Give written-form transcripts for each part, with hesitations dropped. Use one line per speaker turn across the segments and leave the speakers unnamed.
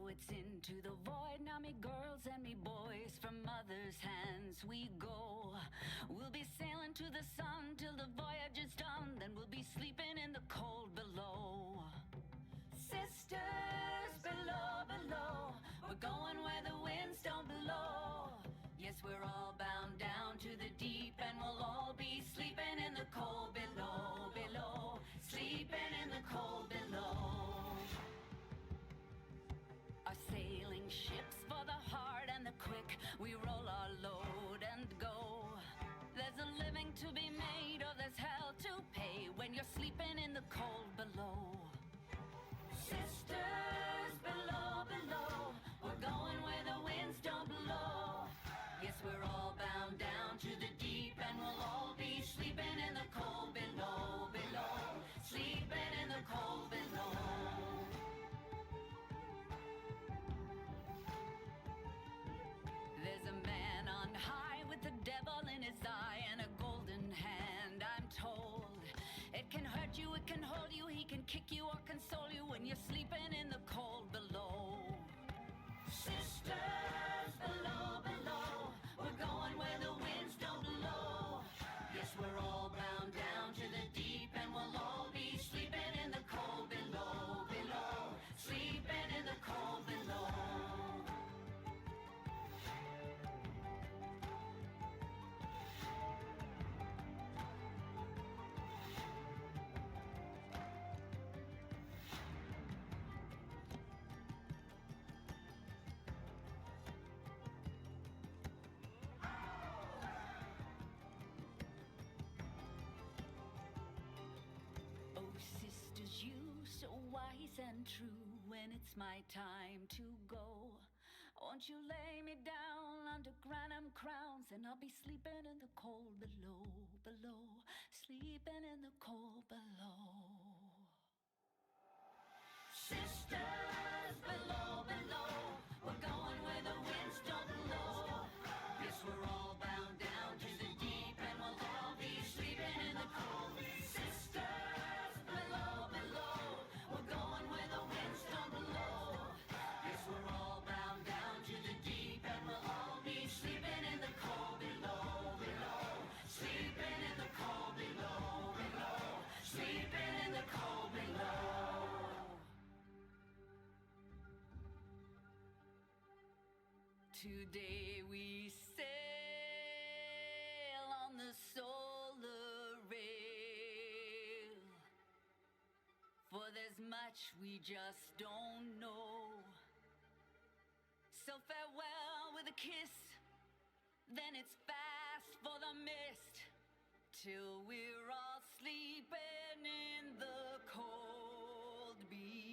it's into the void. Now me girls and me boys, from mother's hands we go. We'll be sailing to the sun till the voyage is done. Then we'll be sleeping in the cold below. Sisters below, below, we're going where the winds don't blow. Yes, we're all bound down to the deep, and we'll all be sleeping in the cold below, below, sleeping in the cold below. Our sailing ships for the hard and the quick, we roll our load and go. There's a living to be made, or there's hell to pay when you're sleeping in the cold below. Sisters below, below, we're going where the winds don't blow. Yes, we're all bound down to the deep, and we'll all be sleeping in the cold below, below, sleeping in the cold below. There's a man on high with the devil in his eye and a golden hand, I'm told. It can hurt you, it can hold you, he can kick you or console you when you're sleeping in the cold below. Sisters below, below, we're going where the winds don't blow. Yes, we're all bound down to the deep, and we'll all be sleeping in the cold below, below, sleeping in the cold below. You so wise and true, when it's my time to go, won't you lay me down under granum crowns, and I'll be sleeping in the cold below, below, sleeping in the cold below. Sisters below, below, we're going where the winds don't blow. Yes, we're all bound down to the deep, and we'll all be sleeping in the cold. Sisters below, below, we're going where the winds don't blow. Yes, we're all bound down to the deep, and we'll all be sleeping in the cold below, below, sleeping in the cold below, below, sleeping in the cold below. Today we sail on the solar rail, for there's much we just don't know. So farewell with a kiss, then it's fast for the mist, till we're all sleeping in the cold below.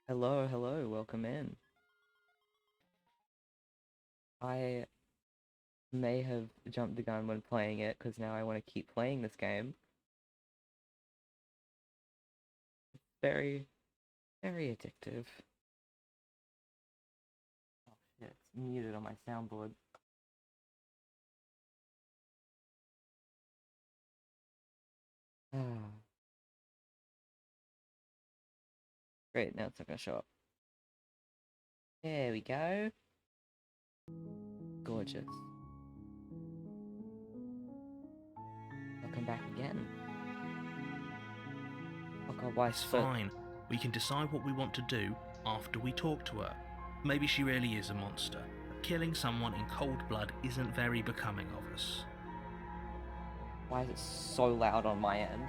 Hello, hello, welcome in. I may have jumped the gun when playing it, because now I want to keep playing this game. Very, very addictive. Oh shit, it's muted on my soundboard. Great, now it's not gonna show up. There we go. Gorgeous. Welcome back again. Oh god, why
It's fine. We can decide what we want to do after we talk to her. Maybe she really is a monster. But killing someone in cold blood isn't very becoming of us.
Why is it so loud on my end?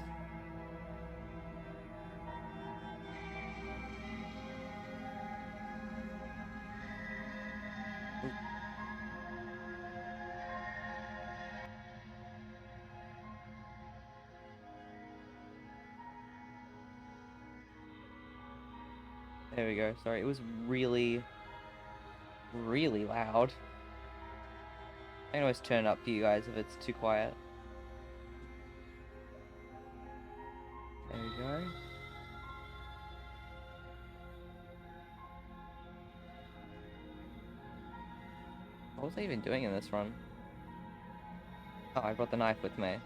There we go. Sorry, it was really, really loud. I can always turn it up for you guys if it's too quiet. There we go. What was I even doing in this run? Oh, I brought the knife with me.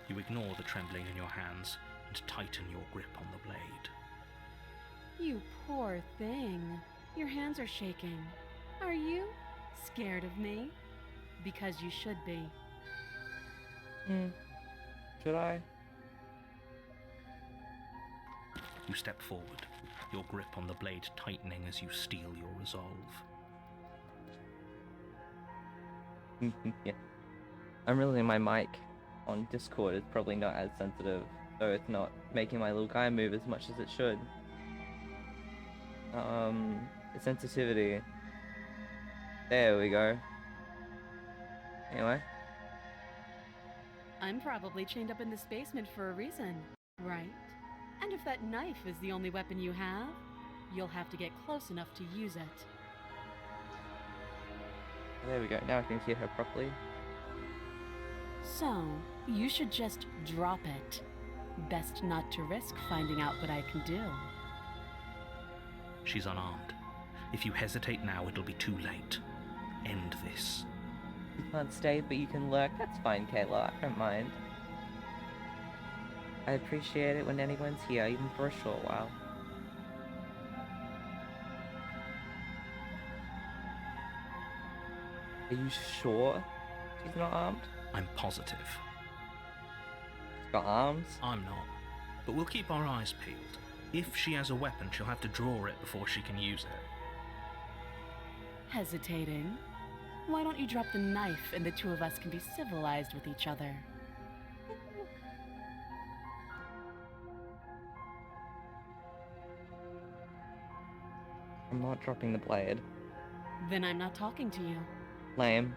You ignore the trembling in your hands and tighten your grip on the blade.
You poor thing. Your hands are shaking. Are you scared of me? Because you should be.
Should I?
You step forward, your grip on the blade tightening as you steel your resolve.
Yeah. I'm realizing my mic on Discord is probably not as sensitive, so it's not making my little guy move as much as it should. Sensitivity. There we go. Anyway.
I'm probably chained up in this basement for a reason, right? And if that knife is the only weapon you have, you'll have to get close enough to use it.
There we go. Now I can hear her properly.
So, you should just drop it. Best not to risk finding out what I can do.
She's unarmed. If you hesitate now, it'll be too late. End this.
You can't stay, but you can lurk. That's fine, Kayla. I don't mind. I appreciate it when anyone's here, even for a short while. Are you sure she's not armed?
I'm positive.
She's got arms?
I'm not. But we'll keep our eyes peeled. If she has a weapon, she'll have to draw it before she can use it.
Hesitating? Why don't you drop the knife and the two of us can be civilized with each other?
I'm not dropping the blade.
Then I'm not talking to you.
Lame.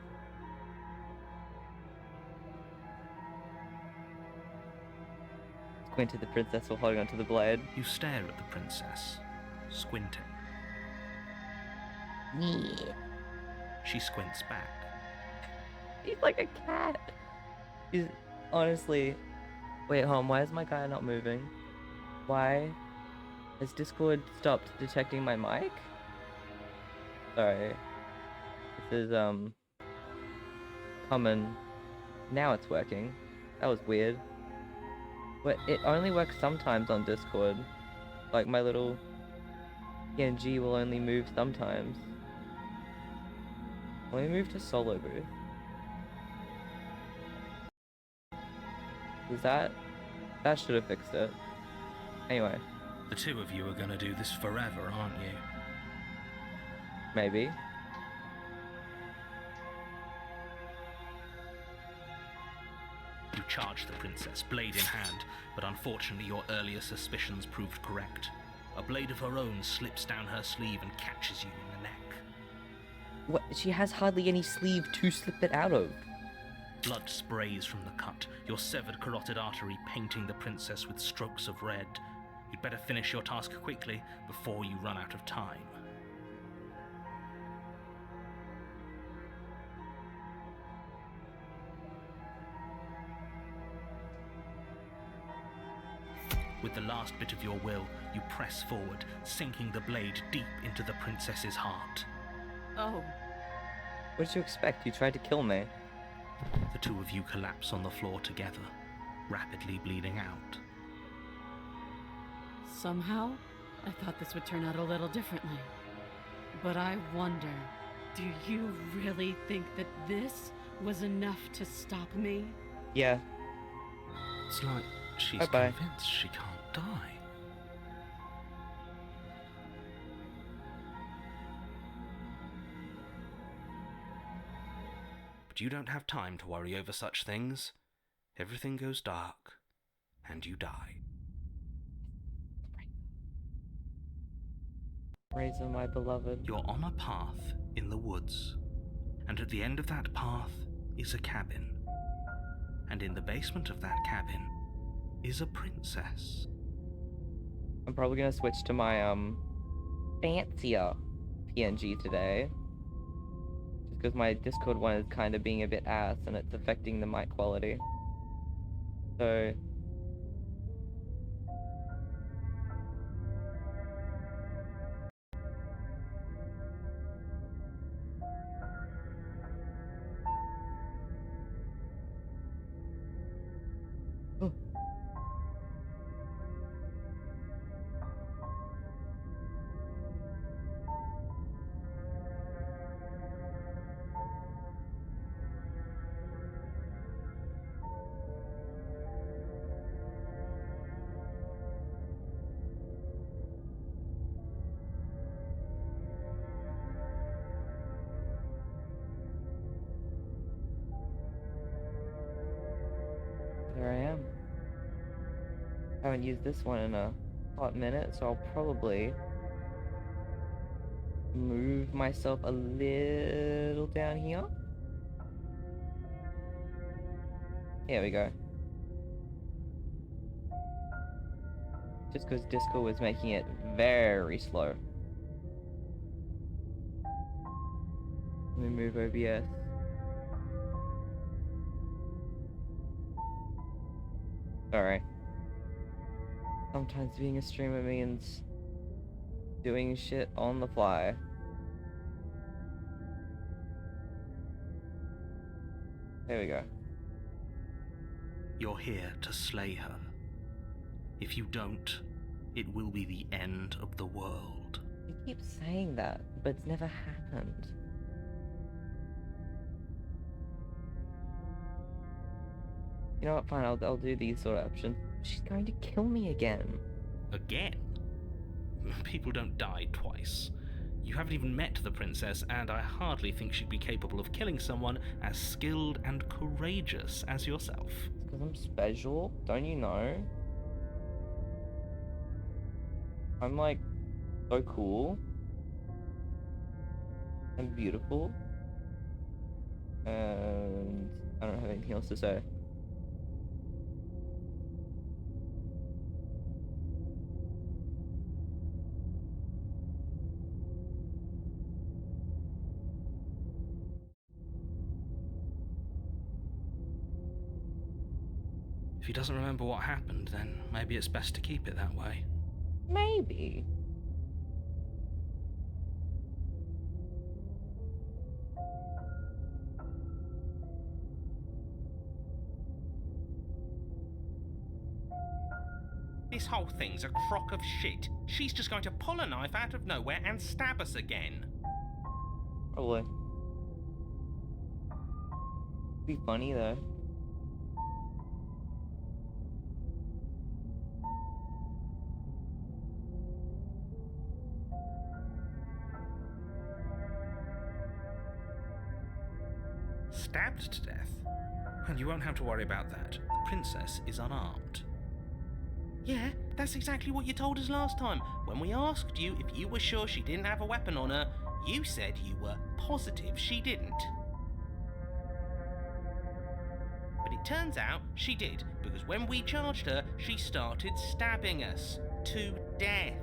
Squint at the princess while holding onto the blade.
You stare at the princess, squinting.
Yeah.
She squints back.
He's like a cat. He's honestly. Wait, hon, why is my guy not moving? Why has Discord stopped detecting my mic? Sorry. This is common. Now it's working. That was weird. But it only works sometimes on Discord. Like my little PNG will only move sometimes. Let me move to solo booth. Is that That should have fixed it. Anyway,
The two of you are gonna do this forever, aren't you?
maybe.
You charge the princess, blade in hand, but unfortunately your earlier suspicions proved correct. A blade of her own slips down her sleeve and catches you in the neck.
What? She has hardly any sleeve to slip it out of.
Blood sprays from the cut, your severed carotid artery painting the princess with strokes of red. You'd better finish your task quickly before you run out of time. With the last bit of your will, you press forward, sinking the blade deep into the princess's heart.
Oh,
What did you expect? You tried to kill me.
The two of you collapse on the floor together, rapidly bleeding out.
somehow, I thought this would turn out a little differently. But I wonder, do you really think that this was enough to stop me?
Yeah.
It's like she's
Bye-bye.
convinced she can't die. But you don't have time to worry over such things. Everything goes dark, and you die.
Razor, my beloved.
You're on a path in the woods, and at the end of that path is a cabin. And in the basement of that cabin is a princess.
I'm probably gonna switch to my fancier PNG today. Just because my Discord one is kind of being a bit ass and it's affecting the mic quality. So oh. There I am. Haven't used this one in a hot minute, so I'll probably move myself a little down here. Here we go. Just because Discord was making it very slow. Let me move OBS. Sorry. Sometimes being a streamer means doing shit on the fly. There we go.
You're here to slay her. If you don't, it will be the end of the world.
You keep saying that, but it's never happened. You know what, fine, I'll do these sort of options. She's going to kill me again.
Again? People don't die twice. You haven't even met the princess, and I hardly think she'd be capable of killing someone as skilled and courageous as yourself.
It's because I'm special, don't you know? I'm like so cool and beautiful, and I don't have anything else to say.
If he doesn't remember what happened, then maybe it's best to keep it that way.
Maybe.
This whole thing's a crock of shit. She's just going to pull a knife out of nowhere and stab us again.
Probably. Be funny though.
stabbed to death.
Well, you won't have to worry about that. The princess is unarmed.
Yeah, that's exactly what you told us last time. When we asked you if you were sure she didn't have a weapon on her, you said you were positive she didn't. But it turns out she did, because when we charged her, she started stabbing us to death.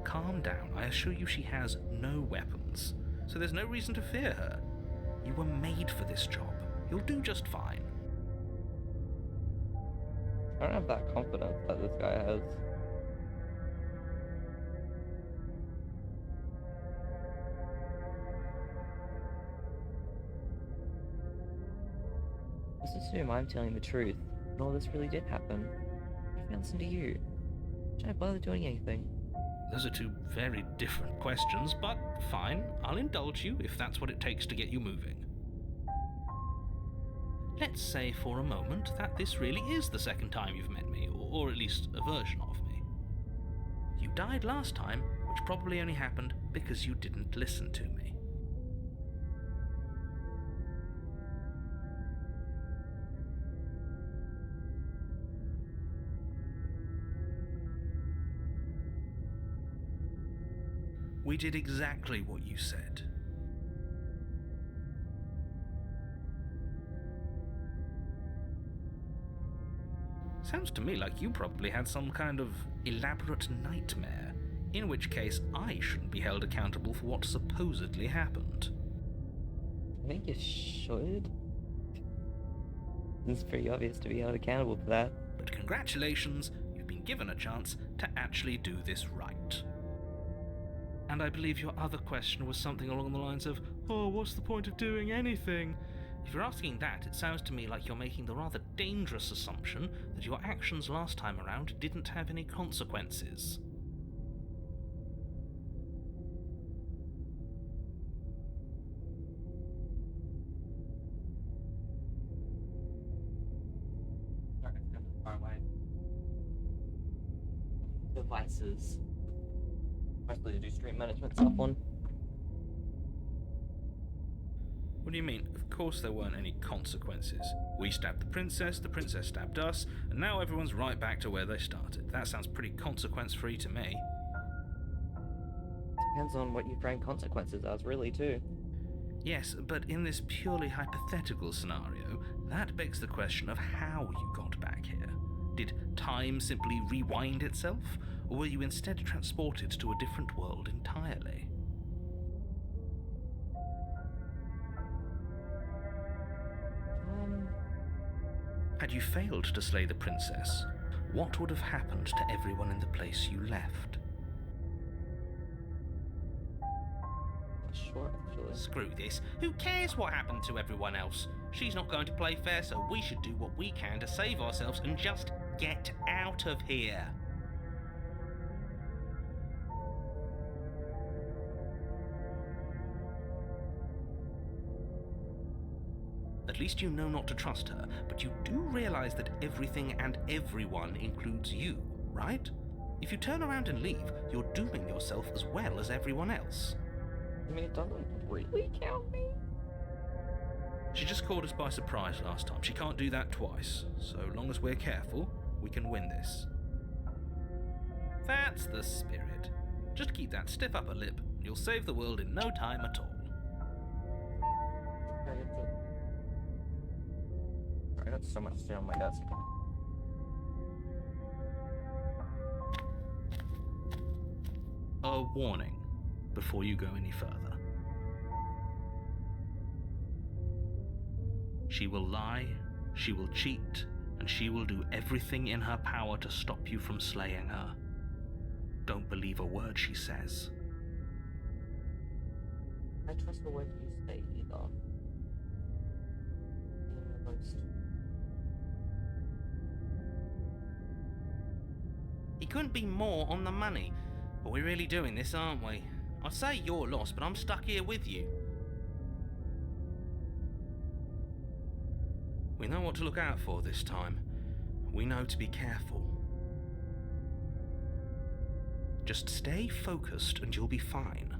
Calm down. I assure you she has no weapons, so there's no reason to fear her. You were made for this job. You'll do just fine.
I don't have that confidence that this guy has. Let's assume I'm telling the truth, and all this really did happen. Why didn't I listen to you? Should I bother doing anything?
Those are two very different questions, but fine. I'll indulge you if that's what it takes to get you moving. Let's say for a moment that this really is the second time you've met me, or at least a version of me. You died last time, which probably only happened because you didn't listen to me. We did exactly what you said. Sounds to me like you probably had some kind of elaborate nightmare, in which case I shouldn't be held accountable for what supposedly happened.
I think you should. It's pretty obvious to be held accountable for that.
But congratulations, you've been given a chance to actually do this right. And I believe your other question was something along the lines of, oh, what's the point of doing anything? If you're asking that, it sounds to me like you're making the rather dangerous assumption that your actions last time around didn't have any consequences.
Far away. Devices. Mostly to do stream management stuff on.
What do you mean? Of course there weren't any consequences. We stabbed the princess stabbed us, and now everyone's right back to where they started. That sounds pretty consequence-free to me.
Depends on what you frame consequences as, really, too.
Yes, but in this purely hypothetical scenario, that begs the question of how you got back here. Did time simply rewind itself, or were you instead transported to a different world entirely? Had you failed to slay the princess, what would have happened to everyone in the place you left?
Sure, actually.
Screw this. Who cares what happened to everyone else? She's not going to play fair, so we should do what we can to save ourselves and just get out of here. At least you know not to trust her, but you do realize that everything and everyone includes you, right? If you turn around and leave, you're dooming yourself as well as everyone else.
I mean, it doesn't really count me.
She just caught us by surprise last time. She can't do that twice. So long as we're careful, we can win this. That's the spirit. Just keep that stiff upper lip, and you'll save the world in no time at all.
Sorry, that's so much to stay on my desk.
A warning before you go any further. She will lie, she will cheat, and she will do everything in her power to stop you from slaying her. Don't believe a word she says.
I trust the word you say either. Even the most.
He couldn't be more on the money. But we're really doing this, aren't we? I'd say you're lost, but I'm stuck here with you.
We know what to look out for this time. We know to be careful. Just stay focused and you'll be fine.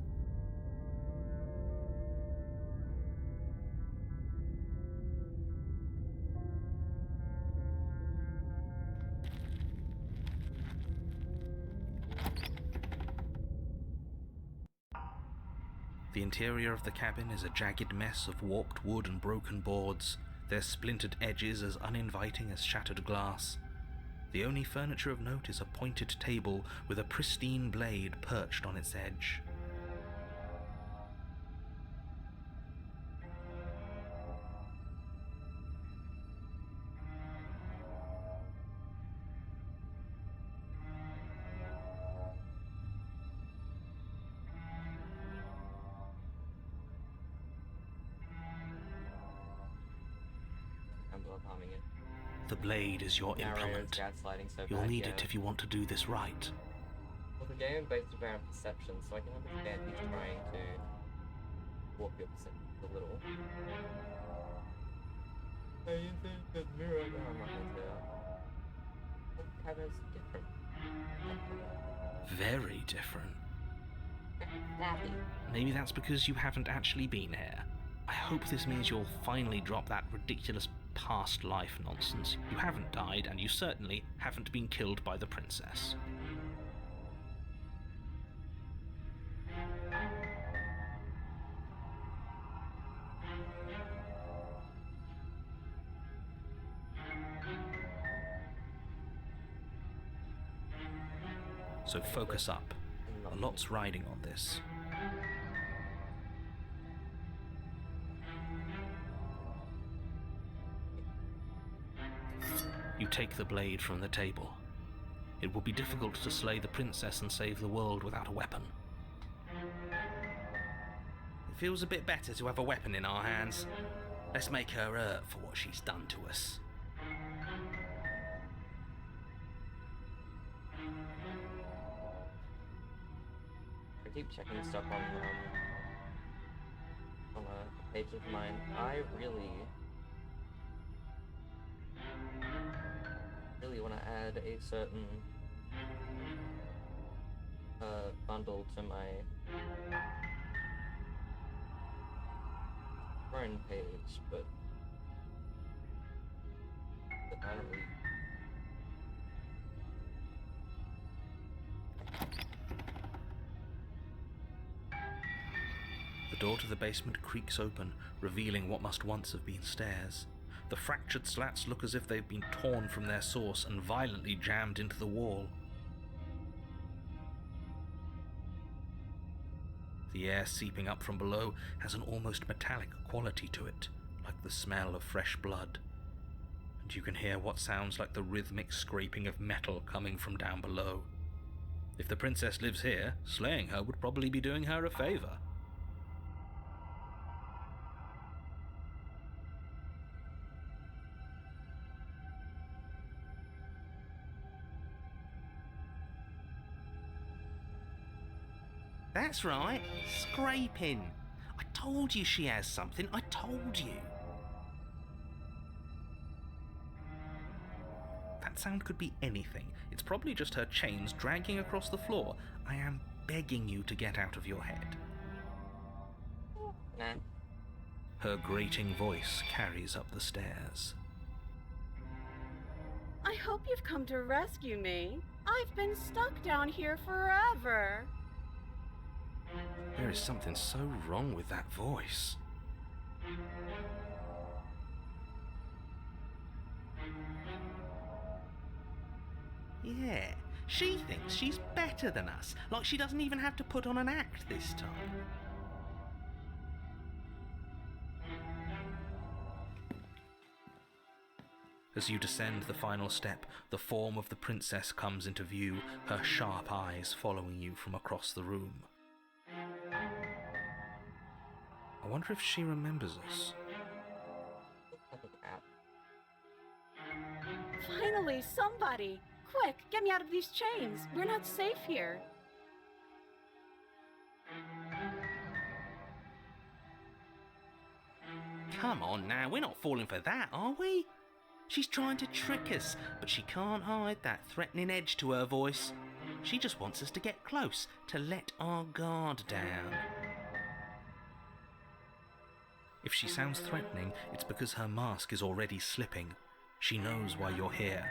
The interior of the cabin is a jagged mess of warped wood and broken boards, their splintered edges as uninviting as shattered glass. The only furniture of note is a pointed table with a pristine blade perched on its edge.
I'm blood harming it.
The blade is your
Narrator's
implement.
gaslighting so
You'll
bad,
need
yeah.
it if you want to do this right.
Well, the game is based around perception, so I can understand he's trying to warp your perception a little. Hey, you think the mirror? No, I'm not gonna say that. Well, the cabin's different.
Very different.
Snappy.
Maybe that's because you haven't actually been here. I hope this means you'll finally drop that ridiculous past life nonsense. You haven't died, and you certainly haven't been killed by the princess. So focus up. A lot's riding on this. You take the blade from the table. It will be difficult to slay the princess and save the world without a weapon. It feels a bit better to have a weapon in our hands. Let's make her hurt for what she's done to us.
I keep checking stuff on a page of mine. I really want to add a certain bundle to my friend page, but I don't really.
The door to the basement creaks open, revealing what must once have been stairs. The fractured slats look as if they've been torn from their source and violently jammed into the wall. The air seeping up from below has an almost metallic quality to it, like the smell of fresh blood. And you can hear what sounds like the rhythmic scraping of metal coming from down below. If the princess lives here, slaying her would probably be doing her a favor. That's right, scraping. I told you she has something, I told you. That sound could be anything. It's probably just her chains dragging across the floor. I am begging you to get out of your head.
Nah.
Her grating voice carries up the stairs.
I hope you've come to rescue me. I've been stuck down here forever.
There is something so wrong with that voice. Yeah, she thinks she's better than us, like she doesn't even have to put on an act this time. As you descend the final step, the form of the princess comes into view, her sharp eyes following you from across the room. I wonder if she remembers us.
Finally, somebody! Quick, get me out of these chains. We're not safe here.
Come on now, we're not falling for that, are we? She's trying to trick us, but she can't hide that threatening edge to her voice. She just wants us to get close, to let our guard down. If she sounds threatening, it's because her mask is already slipping. She knows why you're here.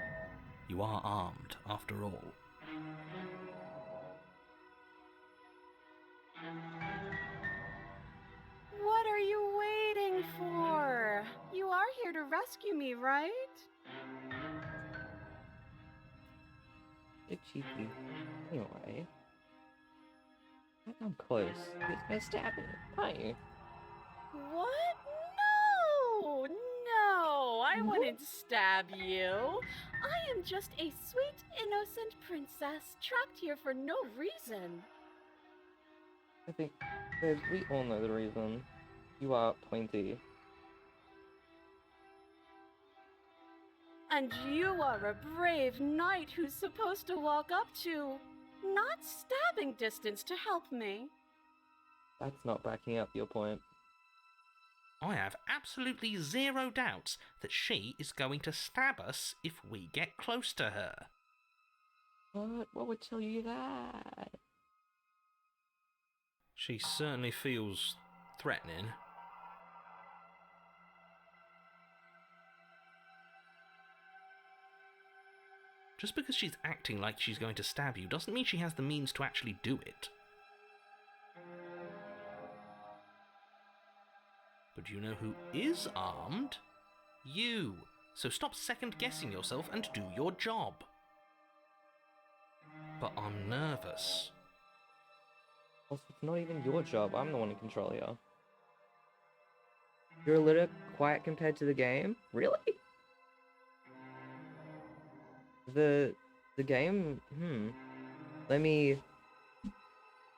You are armed, after all.
waiting for? You are here to rescue me, right?
It's cheeky. Anyway. I'm close. You're just gonna stab me, aren't you?
What? No! No! I wouldn't stab you. I am just a sweet, innocent princess trapped here for no reason.
I think, babe, we all know the reason. You are pointy.
And you are a brave knight who's supposed to walk up to, not stabbing distance to help me.
That's not backing up your point.
I have absolutely zero doubts that she is going to stab us if we get close to her.
What would tell you that?
She certainly feels threatening. Just because she's acting like she's going to stab you doesn't mean she has the means to actually do it. But you know who is armed? You. So stop second-guessing yourself and do your job. But I'm nervous.
Also, it's not even your job. I'm the one in control here. You're a little quiet compared to the game? Really? The game? Let me...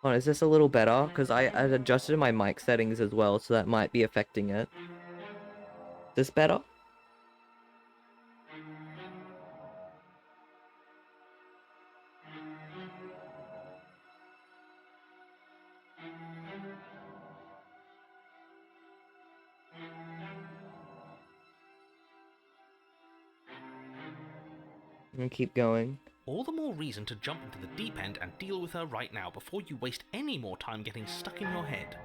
Oh, is this a little better? Because I adjusted my mic settings as well, so that might be affecting it. This better? And keep going.
All the more reason to jump into the deep end and deal with her right now before you waste any more time getting stuck in your head.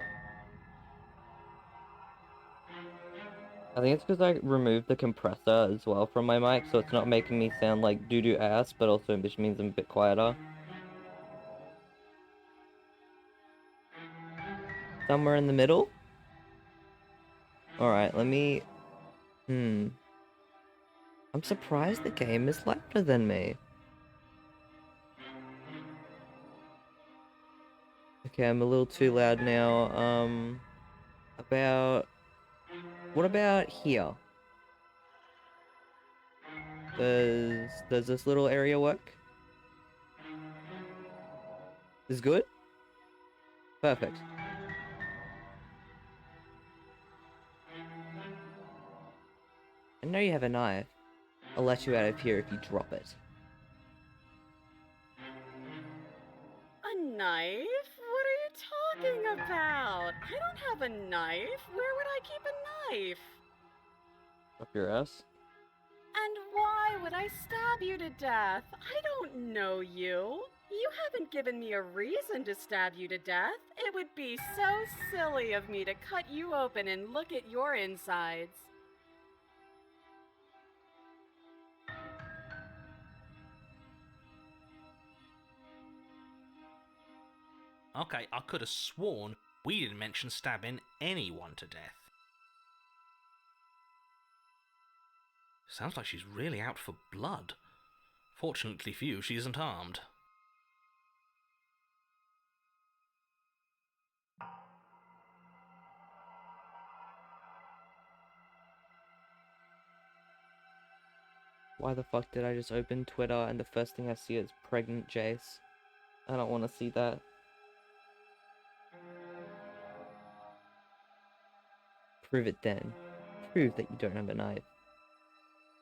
I think it's because I removed the compressor as well from my mic, so it's not making me sound like doo-doo ass, but also which means I'm a bit quieter. Somewhere in the middle? Alright, let me... I'm surprised the game is louder than me. Okay, I'm a little too loud now. What about here? Does this little area work? Is good? Perfect. I know you have a knife. I'll let you out of here if you drop it.
A knife? What are you talking about? I don't have a knife. Where would I keep a knife?
Up your ass?
And why would I stab you to death? I don't know you. You haven't given me a reason to stab you to death. It would be so silly of me to cut you open and look at your insides.
Okay, I could have sworn we didn't mention stabbing anyone to death. Sounds like she's really out for blood. Fortunately for you, she isn't armed.
Why the fuck did I just open Twitter and the first thing I see is pregnant Jace? I don't want to see that. Prove it then. Prove that you don't have a knife.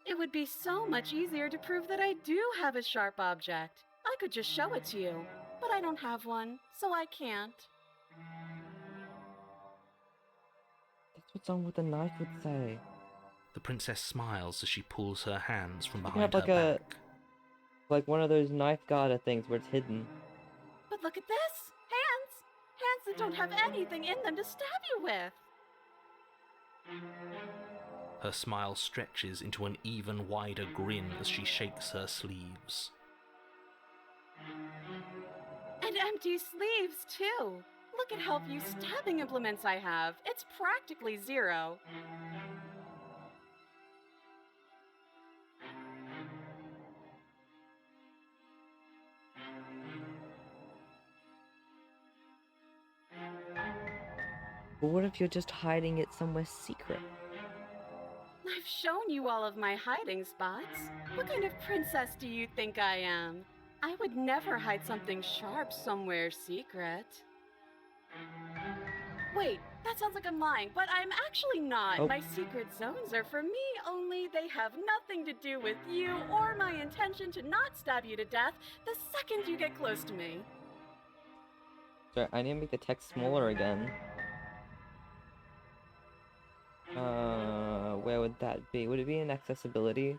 It would be so much easier to prove that I do have a sharp object. I could just show it to you, but I don't have one, so I can't.
That's what someone with a knife would say.
The princess smiles as she pulls her hands from
You can
behind
have
her back.
like one of those knife garter things where it's hidden.
But look at this! Hands! Hands that don't have anything in them to stab you with!
Her smile stretches into an even wider grin as she shakes her sleeves.
And empty sleeves, too! Look at how few stabbing implements I have. It's practically zero.
But what if you're just hiding it somewhere secret?
I've shown you all of my hiding spots. What kind of princess do you think I am? I would never hide something sharp somewhere secret. Wait, that sounds like I'm lying, but I'm actually not.
Oh.
My secret zones are for me, only they have nothing to do with you or my intention to not stab you to death the second you get close to me.
Sorry, I need to make the text smaller again. Where would that be? Would it be in accessibility?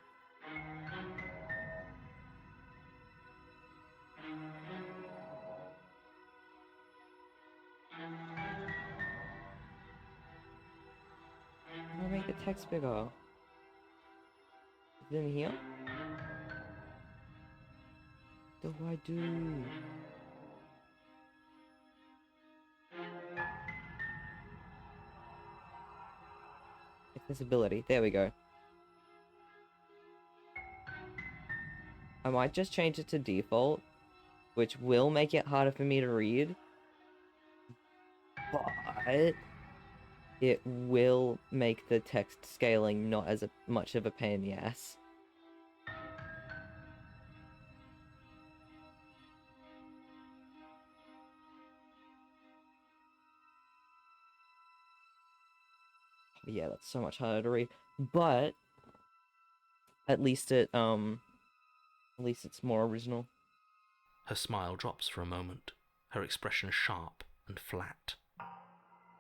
I'll make the text bigger. Is it in here? What do I do? Accessibility. There we go. I might just change it to default, which will make it harder for me to read. But it will make the text scaling not as much of a pain in the ass. Yeah, that's so much harder to read. But at least it's more original.
Her smile drops for a moment, her expression sharp and flat.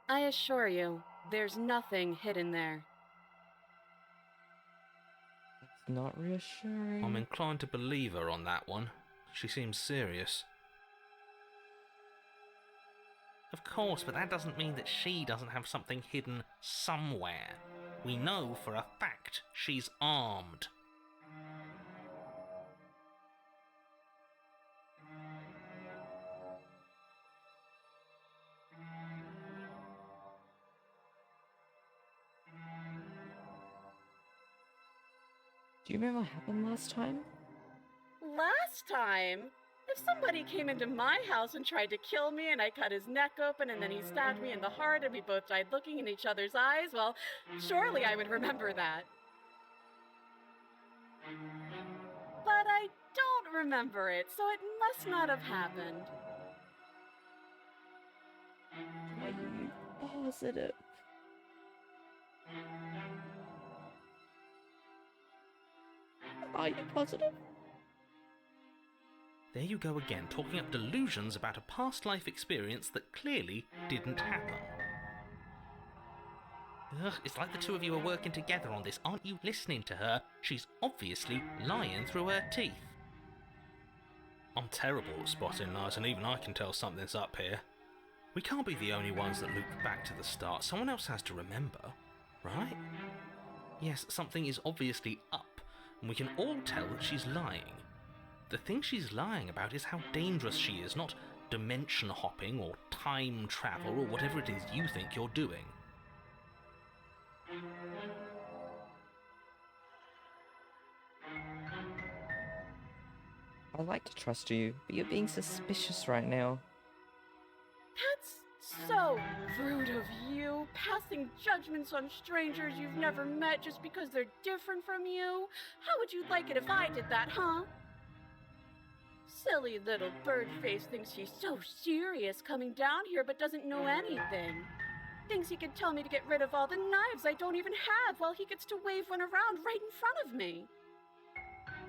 I assure you, there's nothing hidden there.
It's not reassuring.
I'm inclined to believe her on that one. She seems serious. Of course, but that doesn't mean that she doesn't have something hidden somewhere. We know for a fact she's armed.
Do you remember what happened last time?
Last time? If somebody came into my house and tried to kill me and I cut his neck open and then he stabbed me in the heart and we both died looking in each other's eyes, well, surely I would remember that. But I don't remember it, so it must not have happened.
Are you positive? Are you positive?
There you go again, talking up delusions about a past life experience that clearly didn't happen. Ugh, it's like the two of you are working together on this. Aren't you listening to her? She's obviously lying through her teeth. I'm terrible at spotting lies, and even I can tell something's up here. We can't be the only ones that loop back to the start. Someone else has to remember, right? Yes, something is obviously up, and we can all tell that she's lying. The thing she's lying about is how dangerous she is, not dimension hopping or time travel or whatever it is you think you're doing.
I like to trust you, but you're being suspicious right now.
That's so rude of you, passing judgments on strangers you've never met just because they're different from you. How would you like it if I did that, huh? Silly little bird-face thinks he's so serious coming down here but doesn't know anything. Thinks he could tell me to get rid of all the knives I don't even have while he gets to wave one around right in front of me.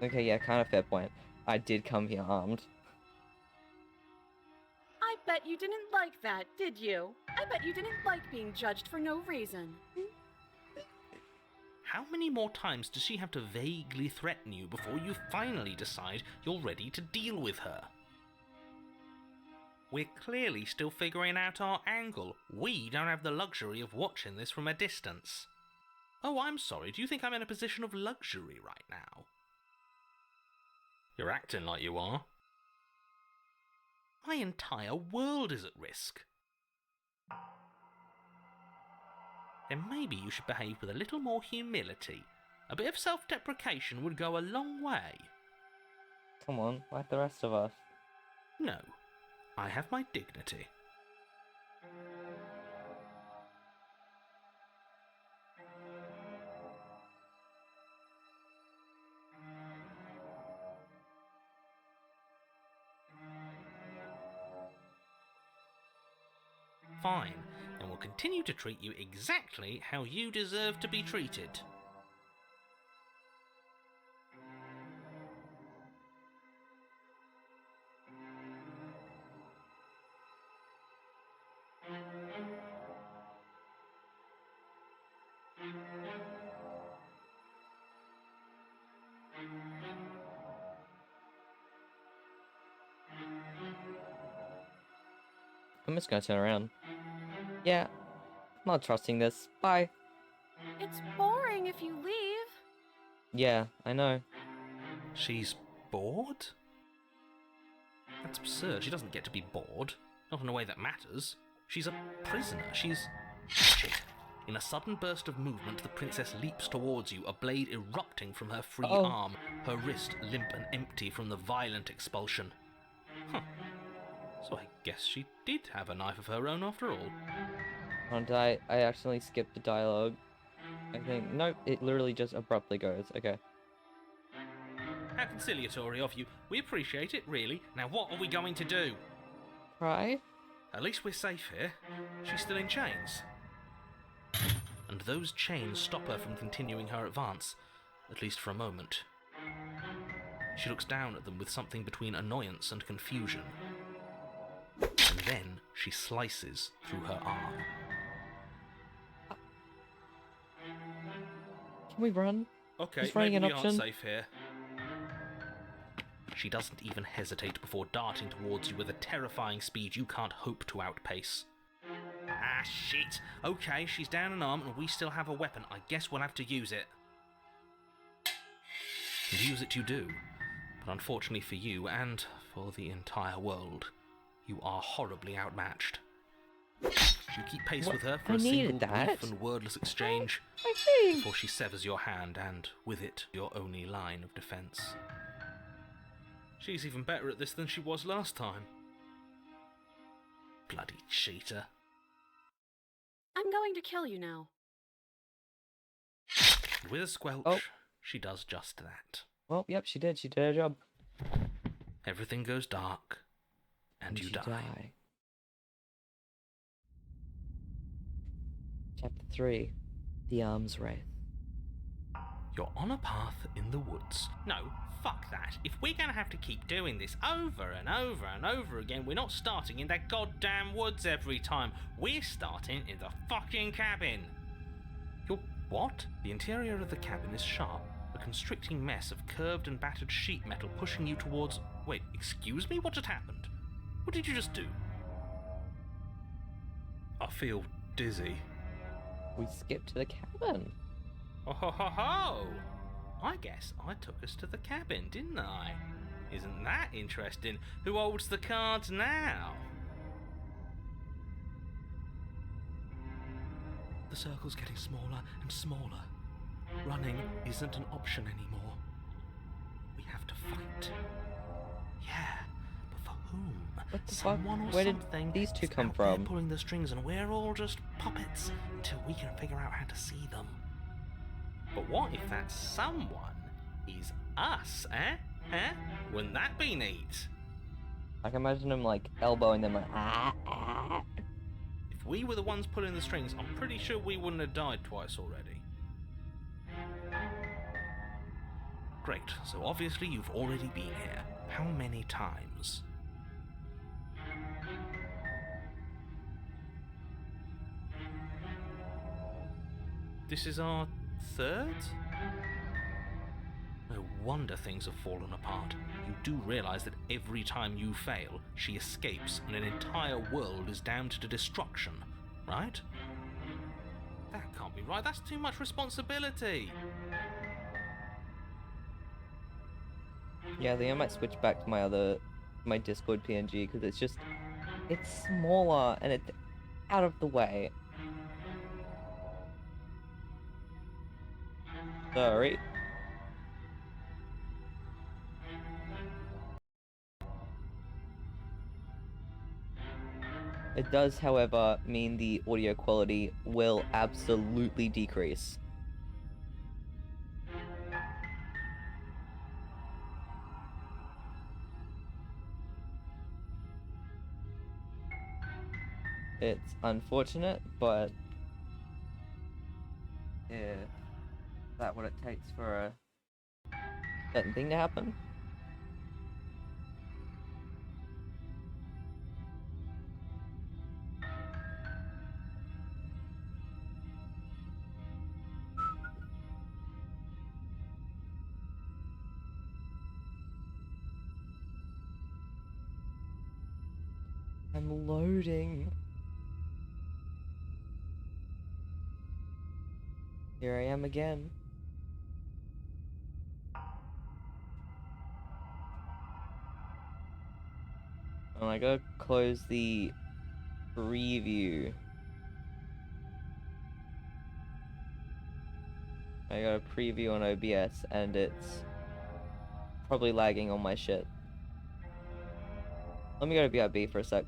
Okay, yeah, kind of fair point. I did come here armed.
I bet you didn't like that, did you? I bet you didn't like being judged for no reason.
How many more times does she have to vaguely threaten you before you finally decide you're ready to deal with her? We're clearly still figuring out our angle. We don't have the luxury of watching this from a distance. Oh, I'm sorry, do you think I'm in a position of luxury right now? You're acting like you are. My entire world is at risk.
Then maybe you should behave with a little more humility. A bit of self-deprecation would go a long way.
Come on, like the rest of us.
No, I have my dignity. Fine, and we'll continue to treat you exactly how you deserve to be treated.
I'm just gonna turn around. Yeah, I'm not trusting this. Bye.
It's boring if you leave.
Yeah, I know.
She's bored? That's absurd. She doesn't get to be bored. Not in a way that matters. She's a prisoner. She's... Shit. In a sudden burst of movement, the princess leaps towards you, a blade erupting from her free
Oh.
arm, her wrist limp and empty from the violent expulsion. Huh. So I guess she did have a knife of her own after all.
And I accidentally skipped the dialogue. I think... Nope, it literally just abruptly goes. Okay.
How conciliatory of you. We appreciate it, really. Now what are we going to do?
Cry?
At least we're safe here. She's still in chains. And those chains stop her from continuing her advance, at least for a moment. She looks down at them with something between annoyance and confusion. And then she slices through her arm.
Can we run?
Okay,
Is running
maybe
an
we aren't
option?
safe here. She doesn't even hesitate before darting towards you with a terrifying speed you can't hope to outpace. Ah, shit. Okay, she's down an arm and we still have a weapon. I guess we'll have to use it. And use it you do. But unfortunately for you, and for the entire world, you are horribly outmatched. You keep pace with her for
I
a single
needed that.
brief and wordless exchange
I think.
before she severs your hand and, with it, your only line of defence. She's even better at this than she was last time. Bloody cheater.
I'm going to kill you now.
And with a squelch,
Oh.
she does just that.
Well, yep, she did. She did her job.
Everything goes dark, and you
she
die.
Chapter 3. The Arms Race.
You're on a path in the woods. No, fuck that. If we're gonna have to keep doing this over and over and over again, we're not starting in that goddamn woods every time. We're starting in the fucking cabin. You're what? The interior of the cabin is sharp, a constricting mess of curved and battered sheet metal pushing you towards... Wait, excuse me? What just happened? What did you just do? I feel dizzy.
We skipped to the cabin.
Oh ho ho ho! I guess I took us to the cabin, didn't I? Isn't that interesting? Who holds the cards now? The circle's getting smaller and smaller. Running isn't an option anymore. We have to fight. Yeah, but for whom?
What the fuck?
Someone or
Where did
something
these two
is
come
out there
from?
pulling the strings, and we're all just puppets until we can figure out how to see them. But what if that someone is us, eh? Eh? Wouldn't that be neat?
I can imagine them like elbowing them like ah.
If we were the ones pulling the strings, I'm pretty sure we wouldn't have died twice already. Great, so obviously you've already been here. How many times? This is our third? No wonder things have fallen apart. You do realise that every time you fail, she escapes and an entire world is damned to destruction, right? That can't be right. That's too much responsibility.
Yeah, I think I might switch back to my Discord PNG because it's small and out of the way. Sorry. It does, however, mean the audio quality will absolutely decrease. It's unfortunate, but is that what it takes for a certain thing to happen? I'm loading. Here I am again. Oh, I gotta close the preview. I got a preview on OBS and it's probably lagging on my shit. Let me go to BRB for a sec.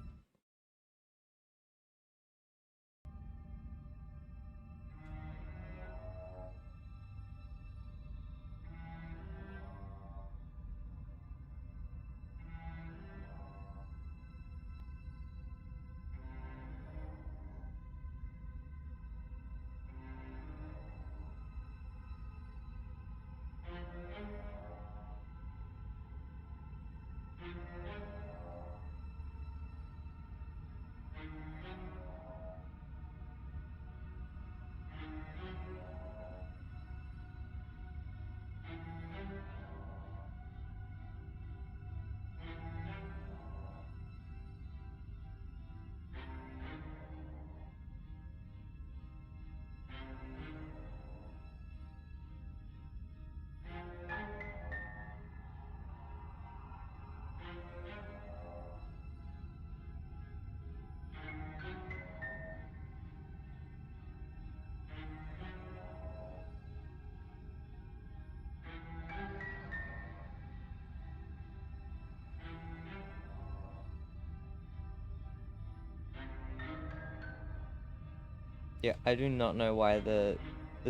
Yeah, I do not know why the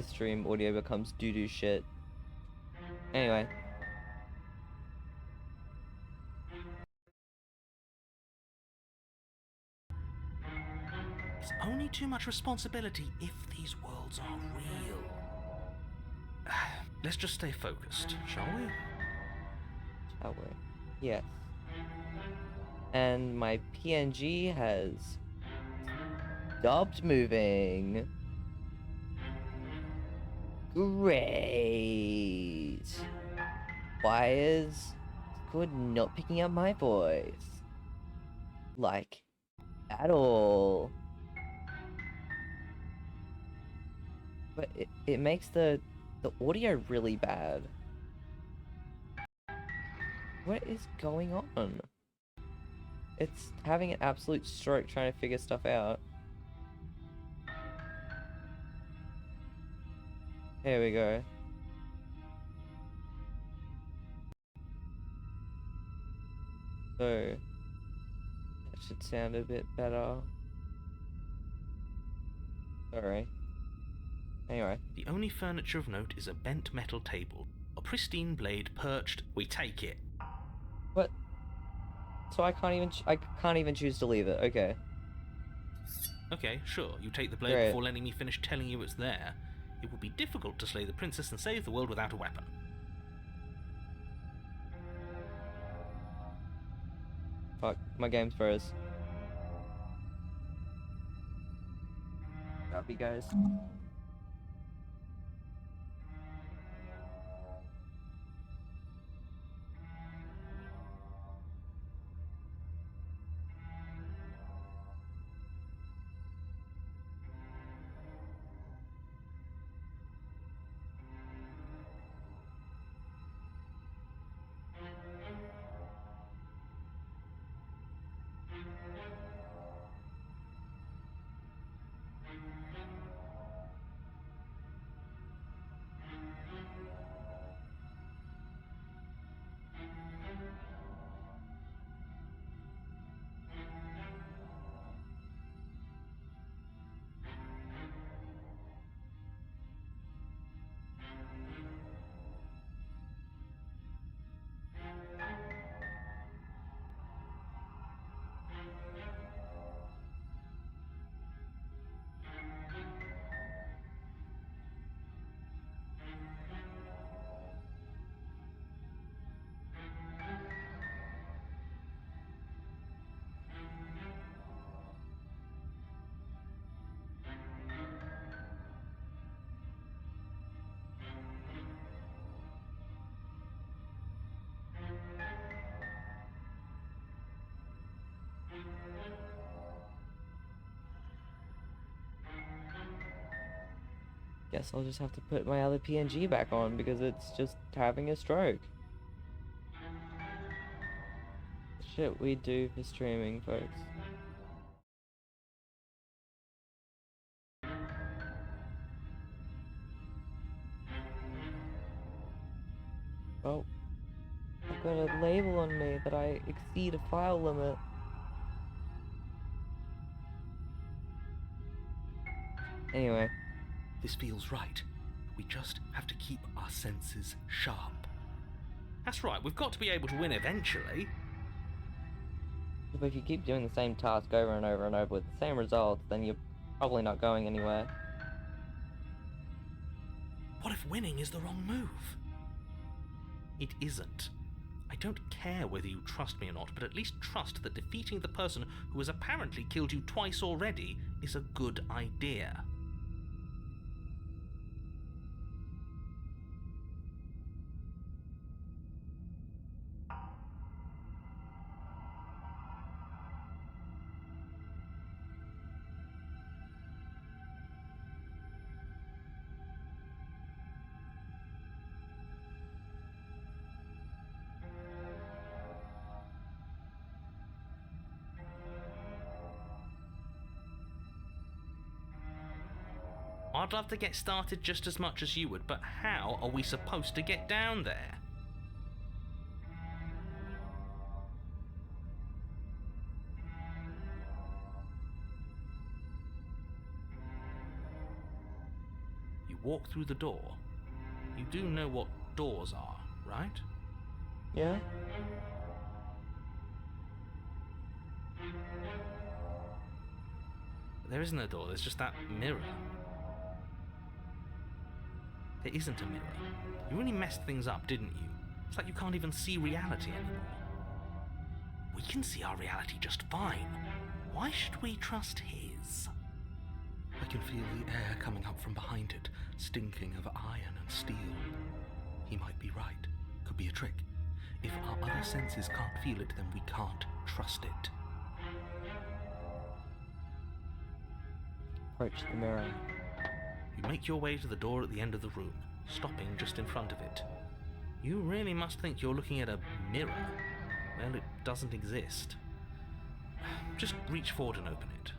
stream audio becomes doo-doo shit. Anyway.
It's only too much responsibility if these worlds are real. Let's just stay focused, shall we?
Shall we? Yes. And my PNG has stopped moving. Great. Why is Discord not picking up my voice? Like, at all. But it makes the audio really bad. What is going on? It's having an absolute stroke trying to figure stuff out. Here we go. So, that should sound a bit better. Sorry. Anyway.
The only furniture of note is a bent metal table. A pristine blade perched. We take it.
What? So I can't even choose to leave it. Okay.
Okay, sure, you take the blade
Great.
before letting me finish telling you it's there. It would be difficult to slay the princess and save the world without a weapon.
Fuck, my game's froze. Copy, guys. Guess I'll just have to put my other PNG back on because it's just having a stroke. Shit we do for streaming, folks. Oh, I've got a label on me that I exceed a file limit. Anyway.
This feels right. We just have to keep our senses sharp.
That's right, we've got to be able to win eventually.
But if you keep doing the same task over and over and over with the same results, then you're probably not going anywhere.
What if winning is the wrong move?
It isn't. I don't care whether you trust me or not, but at least trust that defeating the person who has apparently killed you twice already is a good idea. I'd love to get started just as much as you would, but how are we supposed to get down there? You walk through the door. You do know what doors are, right?
Yeah?
There isn't a door, there's just that mirror. There isn't a mirror. You really messed things up, didn't you? It's like you can't even see reality anymore. We can see our reality just fine. Why should we trust his?
I can feel the air coming up from behind it, stinking of iron and steel. He might be right. Could be a trick. If our other senses can't feel it, then we can't trust it.
Approach the mirror.
You make your way to the door at the end of the room, stopping just in front of it. You really must think you're looking at a mirror. Well, it doesn't exist. Just reach forward and open it.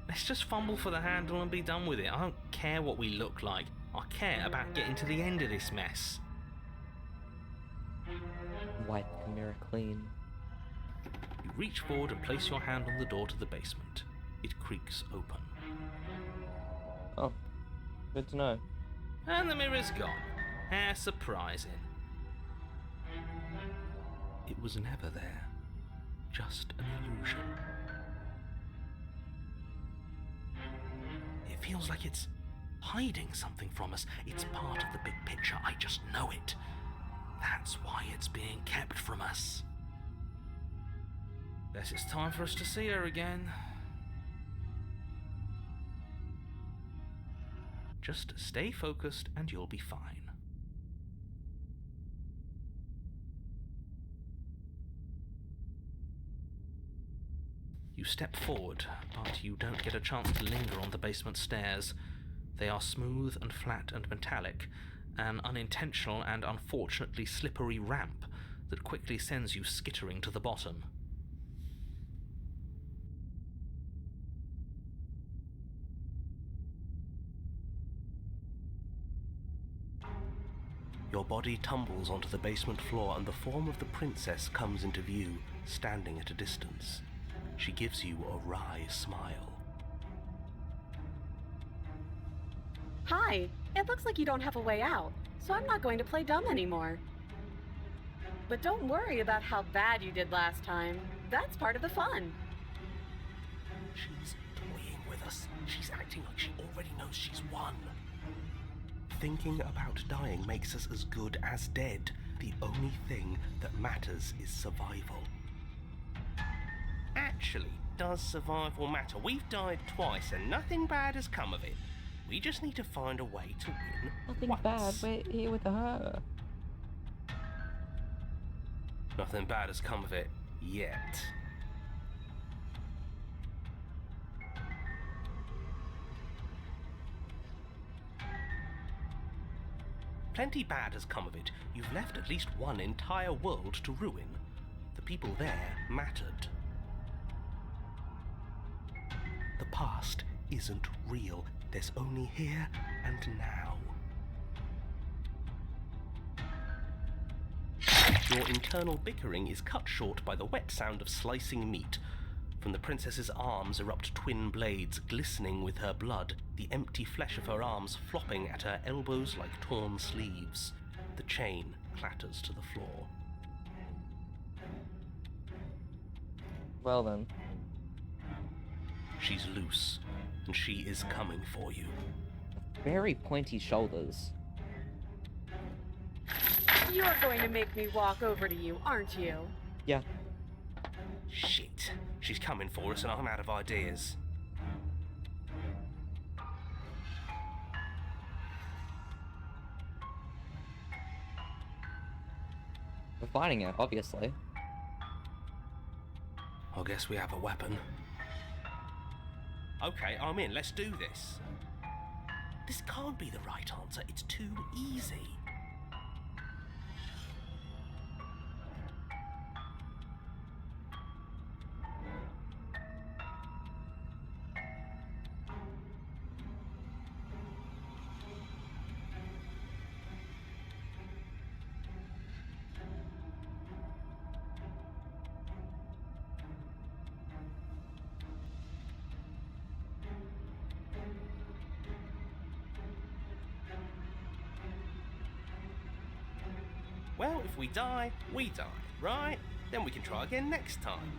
Let's just fumble for the handle and be done with it. I don't care what we look like. I care about getting to the end of this mess.
Wipe the mirror clean.
You reach forward and place your hand on the door to the basement. It creaks open.
Oh, good to know.
And the mirror's gone. How surprising.
It was never there. Just an illusion. It feels like it's hiding something from us. It's part of the big picture. I just know it. That's why it's being kept from us.
Guess it's time for us to see her again. Just stay focused and you'll be fine. You step forward, but you don't get a chance to linger on the basement stairs. They are smooth and flat and metallic, an unintentional and unfortunately slippery ramp that quickly sends you skittering to the bottom.
Your body tumbles onto the basement floor and the form of the princess comes into view, standing at a distance. She gives you a wry smile.
Hi, it looks like you don't have a way out, so I'm not going to play dumb anymore. But don't worry about how bad you did last time. That's part of the fun.
She's toying with us. She's acting like she already knows she's won. Thinking about dying makes us as good as dead. The only thing that matters is survival.
Actually, does survival matter? We've died twice and nothing bad has come of it. We just need to find a way to win
Nothing
once.
bad, we're here with her.
Nothing bad has come of it yet. Plenty bad has come of it. You've left at least one entire world to ruin. The people there mattered. The past isn't real. There's only here and now. Your internal bickering is cut short by the wet sound of slicing meat. From the princess's arms erupt twin blades, glistening with her blood, the empty flesh of her arms flopping at her elbows like torn sleeves. The chain clatters to the floor.
Well then.
She's loose, and she is coming for you.
Very pointy shoulders.
You're going to make me walk over to you, aren't you?
Yeah.
Shit. She's coming for us and I'm out of ideas.
We're fighting it, obviously.
I guess we have a weapon. Okay, I'm in. Let's do this. This can't be the right answer. It's too easy. Well, if we die, right? Then we can try again next time.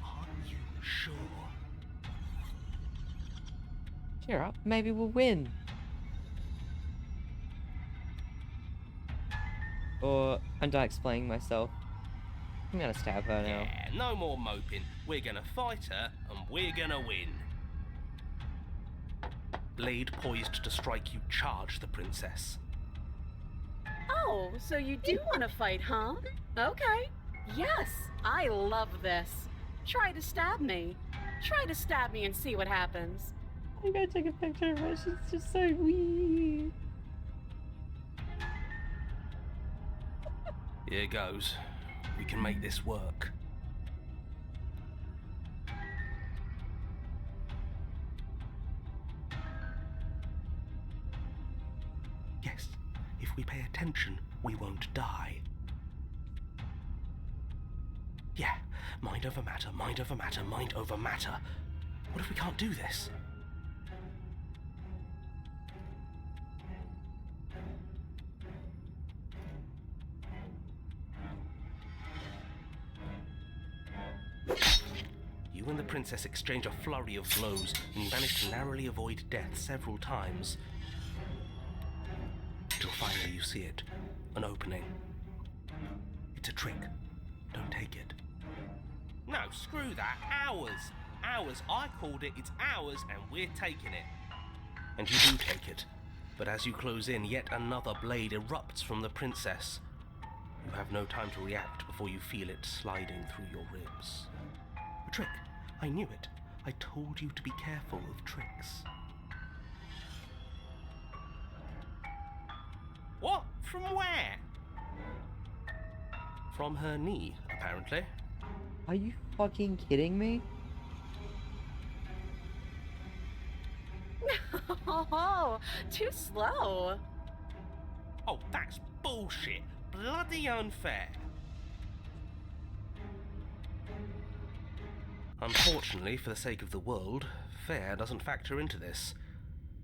Are you sure?
Cheer up, maybe we'll win. Or I'm done explaining myself. I'm gonna stab her now.
Yeah, no more moping. We're gonna fight her, and we're gonna win. Blade poised to strike, you charge the princess.
Oh, so you do want to fight, huh? Okay. Yes, I love this. Try to stab me. Try to stab me and see what happens.
I gotta take a picture of her, she's just so weird.
Here goes. We can make this work. Yes, if we pay attention, we won't die. Yeah, mind over matter, mind over matter, mind over matter. What if we can't do this? You and the princess exchange a flurry of blows, and you manage to narrowly avoid death several times. Till finally you see it. An opening. It's a trick. Don't take it. No, screw that. Ours. Ours. I called it. It's ours, and we're taking it. And you do take it. But as you close in, yet another blade erupts from the princess. You have no time to react before you feel it sliding through your ribs. A trick. I knew it. I told you to be careful of tricks. What? From where? From her knee, apparently.
Are you fucking kidding me?
Oh, too slow.
Oh, that's bullshit. Bloody unfair. Unfortunately, for the sake of the world, fair doesn't factor into this.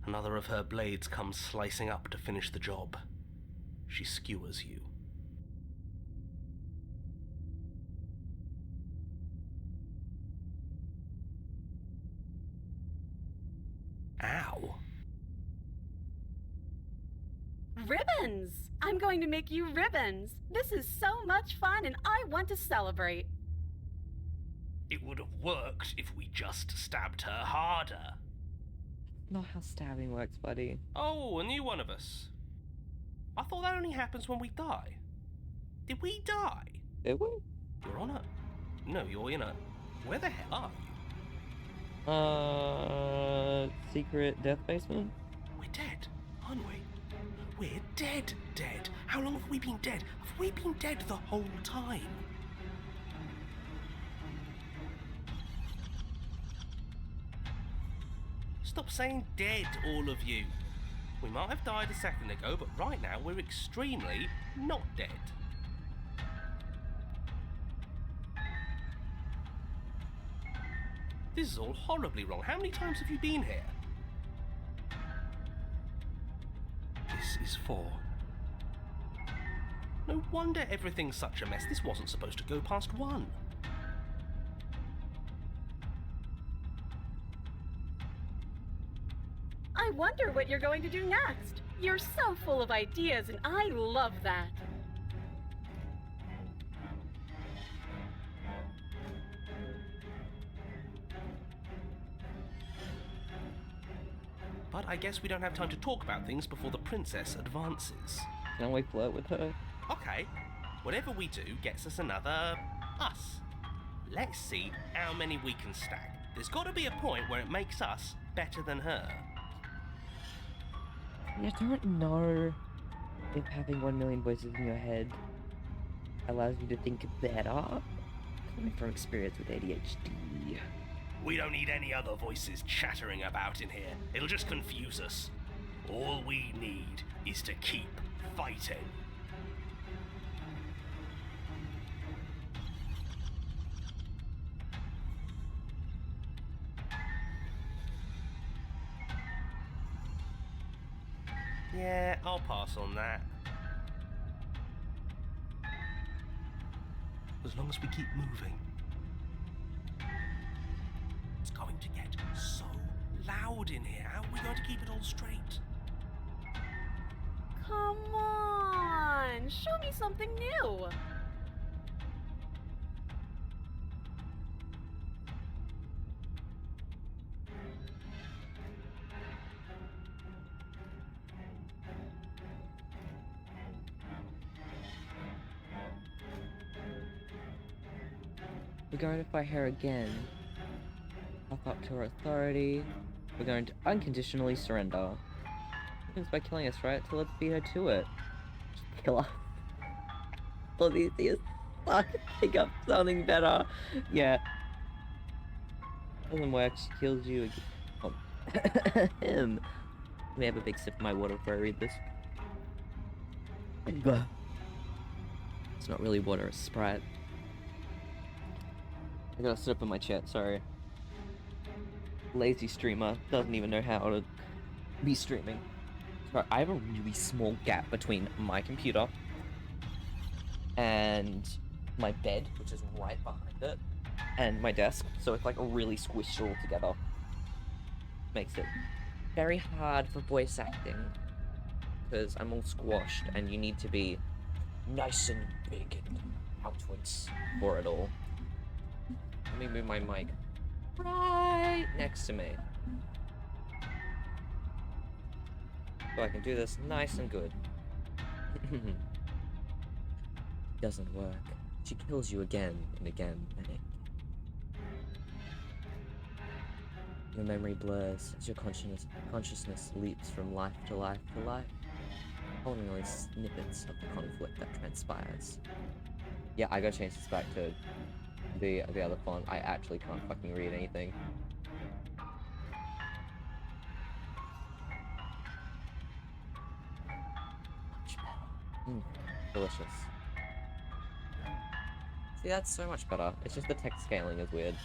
Another of her blades comes slicing up to finish the job. She skewers you. Ow.
Ribbons! I'm going to make you ribbons. This is so much fun and I want to celebrate.
It would have worked if we just stabbed her harder.
Not how stabbing works, buddy.
Oh, a new one of us. I thought that only happens when we die. Did we die?
Did we?
You're on it. No, you're in it. Where the hell are you?
Secret death basement?
We're dead, aren't we? We're dead. How long have we been dead? Have we been dead the whole time? Stop saying dead, all of you. We might have died a second ago, but right now we're extremely not dead. This is all horribly wrong. How many times have you been here? This is 4. No wonder everything's such a mess. This wasn't supposed to go past 1.
I wonder what you're going to do next. You're so full of ideas, and I love that.
But I guess we don't have time to talk about things before the princess advances.
Can we flirt with her?
Okay, whatever we do gets us another us. Let's see how many we can stack. There's got to be a point where it makes us better than her.
I don't know if having 1 million voices in your head allows you to think better. Coming from experience with ADHD.
We don't need any other voices chattering about in here. It'll just confuse us. All we need is to keep fighting. Yeah, I'll pass on that. As long as we keep moving. It's going to get so loud in here. How are we going to keep it all straight?
Come on, show me something new.
We're going to fight her again. Up to her authority. We're going to unconditionally surrender. It's by killing us, right? So let's beat her to it. Just kill her. All these things suck. Think up something better. Yeah. Doesn't work. She kills you again. Oh. Him. Let me have a big sip of my water before I read this. It's not really water, it's Sprite. I gotta sit up in my chair, sorry. Lazy streamer, doesn't even know how to be streaming. Sorry, I have a really small gap between my computer and my bed, which is right behind it, and my desk, so it's like really squished all together. Makes it very hard for voice acting, because I'm all squashed, and you need to be nice and big and outwards for it all. Let me move my mic right next to me, so I can do this nice and good. Doesn't work. She kills you again and again and again. Your memory blurs as your consciousness leaps from life to life to life, holding only snippets of the conflict that transpires. Yeah, I gotta change this back to the other font. I actually can't fucking read anything. Much better. Delicious. See, that's so much better. It's just the text scaling is weird.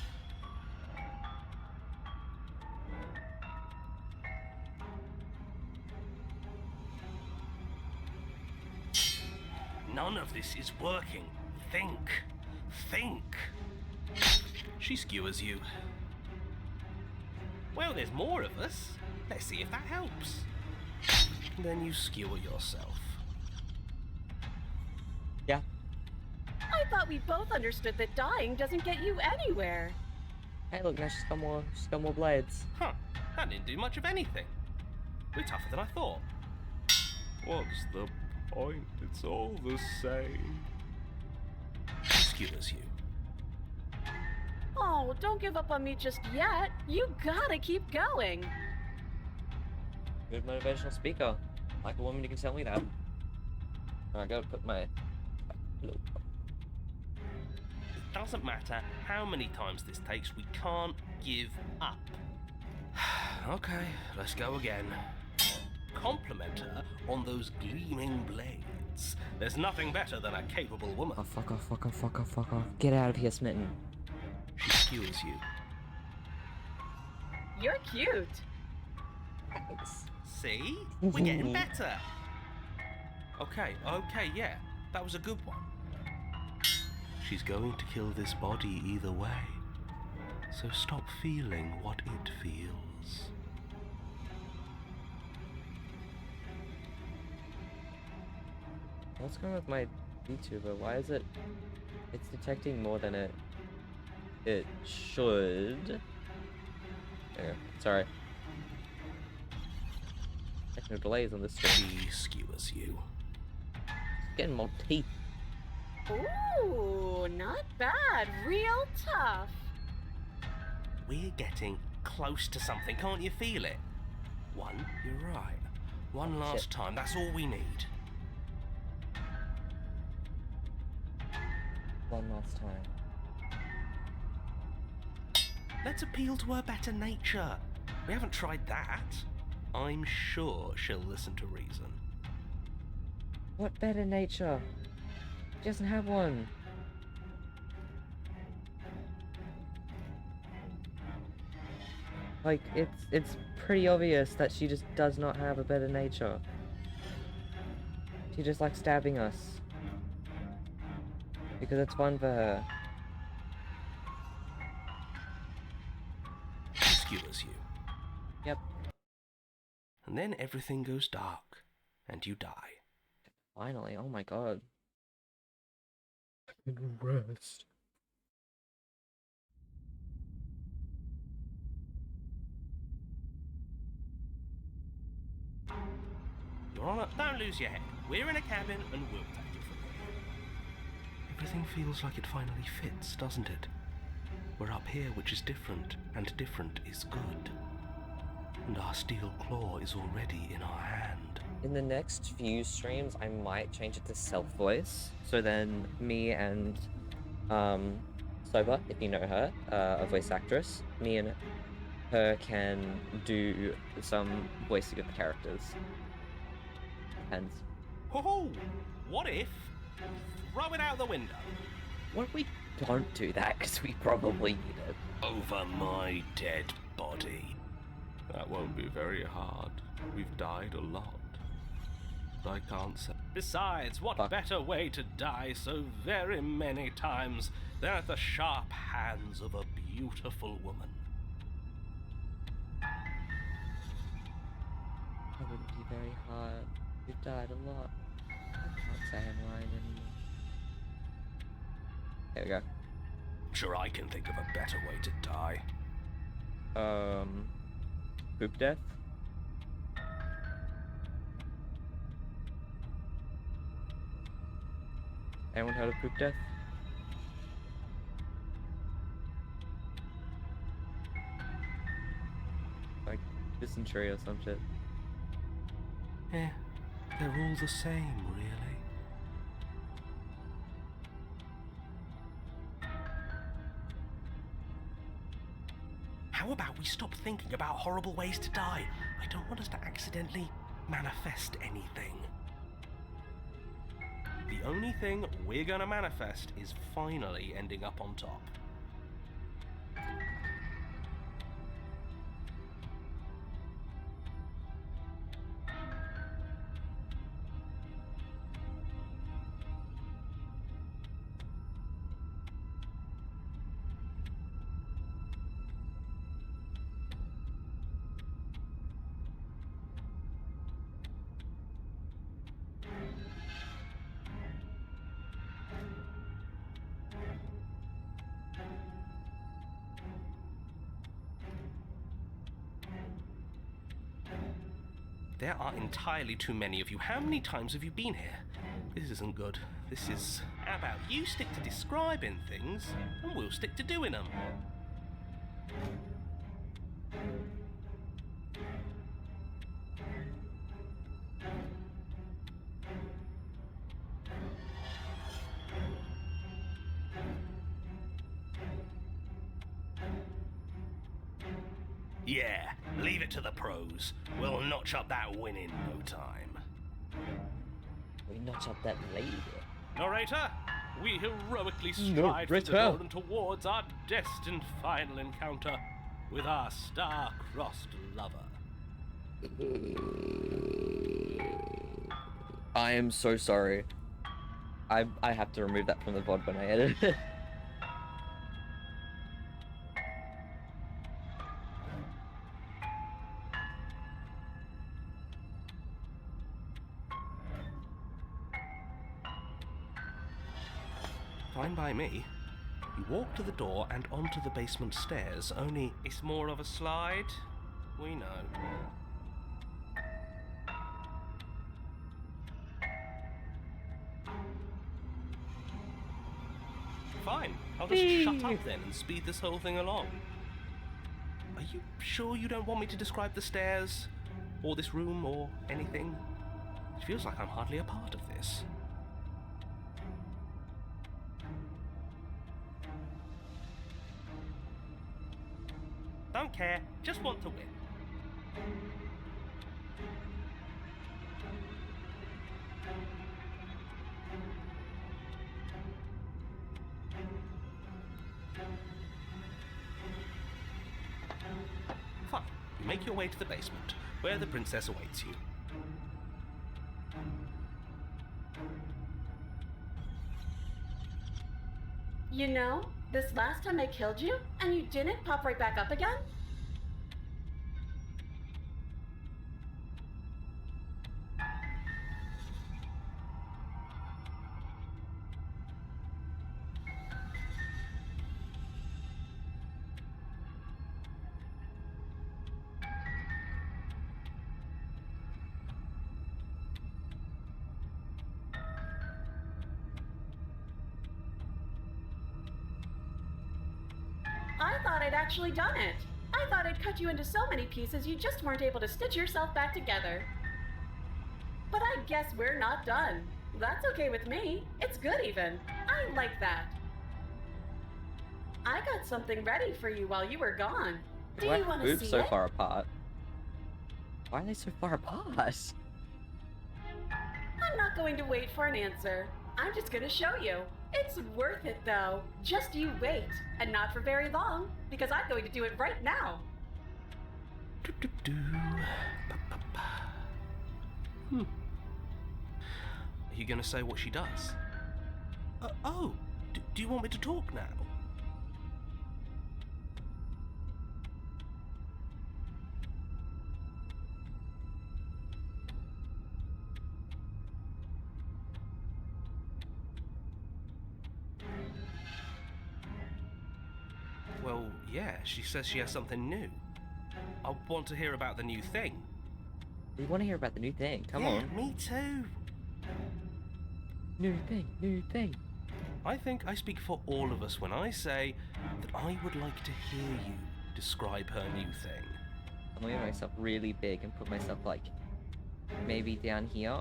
None of this is working. Think. She skewers you. Well, there's more of us. Let's see if that helps. Then you skewer yourself.
Yeah.
I thought we both understood that dying doesn't get you anywhere.
Hey, look, now she's got more blades.
Huh. That didn't do much of anything. We're tougher than I thought. What's the point? It's all the same. She skewers you.
Oh, don't give up on me just yet. You gotta keep going.
Good motivational speaker. Like a woman, you can tell me that. I gotta put my...
It doesn't matter how many times this takes, we can't give up. Okay, let's go again. Compliment her on those gleaming blades. There's nothing better than a capable woman.
Oh, fuck off, fuck off, fuck off, fuck off. Get out of here, Smitten.
She skewers you.
You're cute.
Thanks.
See? We're getting better. Okay, yeah, that was a good one. She's going to kill this body either way. So stop feeling what it feels.
What's going on with my VTuber? Why is it... It's detecting more than it should. There, sorry. Technical delays on this stream.
She skewers you.
Getting more teeth.
Ooh, not bad. Real tough.
We're getting close to something, can't you feel it? One, you're right. One last time, that's all we need.
One last time.
Let's appeal to her better nature. We haven't tried that. I'm sure she'll listen to reason.
What better nature? She doesn't have one. Like, it's pretty obvious that she just does not have a better nature. She just likes stabbing us. Because it's fun for her.
She skewers you.
Yep.
And then everything goes dark, and you die.
Finally, oh my god. I can rest.
You're on a... Don't lose your head. We're in a cabin, and we'll take it from here. Everything feels like it finally fits, doesn't it? We're up here, which is different, and different is good. And our steel claw is already in our hand.
In the next few streams, I might change it to self-voice. So then me and Soba, if you know her, a voice actress, me and her can do some voicing of the characters. Depends.
Ho-ho! What if? Throw it out the window.
What if we don't do that, because we probably need it?
Over my dead body. That won't be very hard. We've died a lot. But I can't say. Besides, what better way to die so very many times than at the sharp hands of a beautiful woman?
That wouldn't be very hard. We've died a lot. I can't say I'm lying anymore. There we go.
Sure, I can think of a better way to die.
Poop death? Anyone heard of poop death? Like dysentery or some shit.
Yeah, they're all the same, really. How about we stop thinking about horrible ways to die? I don't want us to accidentally manifest anything. The only thing we're gonna manifest is finally ending up on top. There are entirely too many of you. How many times have you been here? This isn't good. This is... How about you stick to describing things, and we'll stick to doing them. Yeah, leave it to the pros. We'll notch up that win in no time.
We notch up that lady.
Narrator, we heroically
No,
stride from the
Ritter.
door and towards our destined final encounter with our star-crossed lover.
I am so sorry. I have to remove that from the VOD when I edit it.
Fine by me. You walk to the door and onto the basement stairs, only it's more of a slide. We know. Fine, I'll just shut up then and speed this whole thing along. Are you sure you don't want me to describe the stairs, or this room, or anything? It feels like I'm hardly a part of this. Don't care, just want to win. Fine, you make your way to the basement, where the princess awaits you.
You know, this last time I killed you, and you didn't pop right back up again? I thought I'd actually done it. I thought I'd cut you into so many pieces you just weren't able to stitch yourself back together. But I guess we're not done. That's okay with me. It's good even. I like that. I got something ready for you while you were gone. Do
Why
you
are
want to
boobs
see
so
it?
far apart? Why are they so far apart?
I'm not going to wait for an answer. I'm just going to show you. It's worth it though. Just you wait. And not for very long, because I'm going to do it right now.
Are you going to say what she does? Do you want me to talk now? Well, yeah, she says she has something new. I want to hear about the new thing.
We want to hear about the new thing. Come
Yeah,
on.
me too.
New thing, new thing.
I think I speak for all of us when I say that I would like to hear you describe her new thing.
I'm gonna make myself really big and put myself like maybe down here.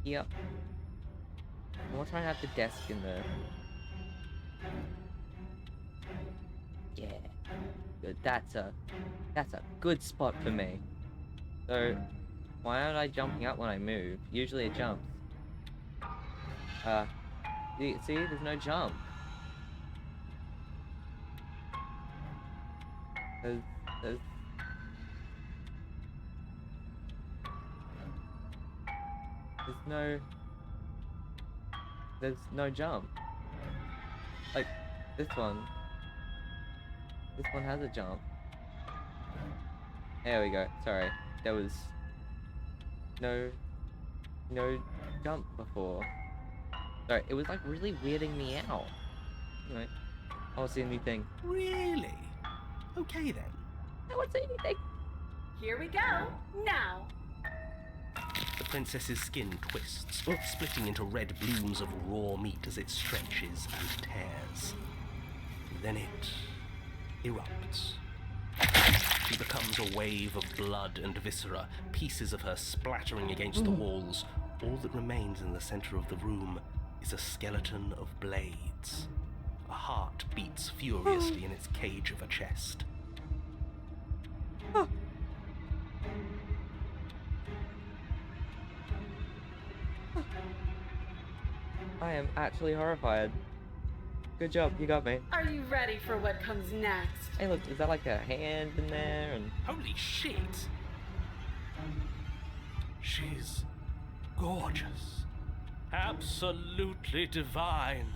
Here. I'm gonna try and have the desk in there. Yeah. Good. That's a good spot for me. So why aren't I jumping up when I move? Usually it jumps. See, there's no jump. There's no jump. Like this one has a jump. There we go. Sorry, there was no jump before. Sorry, it was like really weirding me out. Anyway, I'll see a new thing.
Really? Okay then.
I want to see anything.
Here we go. Now.
The princess's skin twists, splitting into red blooms of raw meat as it stretches and tears. Then it erupts. She becomes a wave of blood and viscera, pieces of her splattering against the walls. All that remains in the center of the room is a skeleton of blades. A heart beats furiously in its cage of a chest.
I am actually horrified. Good job, you got me.
Are you ready for what comes next?
Hey, look, is that like a hand in there? And
Holy shit! She's gorgeous. Absolutely divine.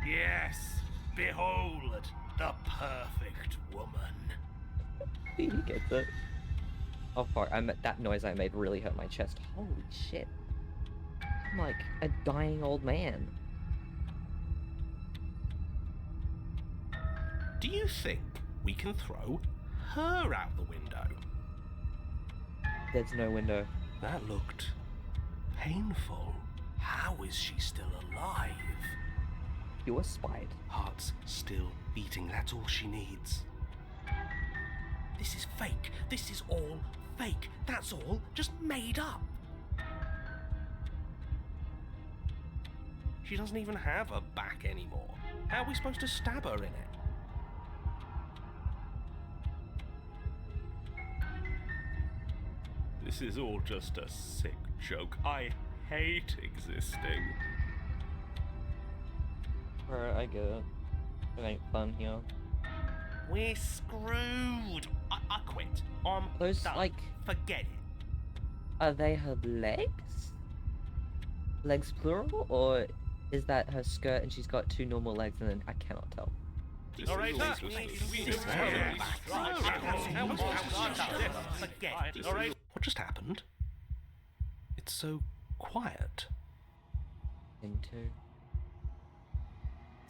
Yes, behold the perfect woman.
he gets it. Oh fuck! That noise I made really hurt my chest. Holy shit! I'm like a dying old man.
Do you think we can throw her out the window?
There's no window.
That looked painful. How is she still alive?
You were spied.
Heart's still beating, that's all she needs. This is fake. This is all fake. That's all just made up. She doesn't even have a back anymore. How are we supposed to stab her in it? This is all just a sick joke. I hate existing.
Alright, I get it. It ain't fun here.
We're screwed. I quit.
Those,
done.
like...
Forget it.
Are they her legs? Legs plural? Or is that her skirt and she's got 2 normal legs and then I cannot tell?
All right,
Forget. What just happened? It's so quiet.
Into.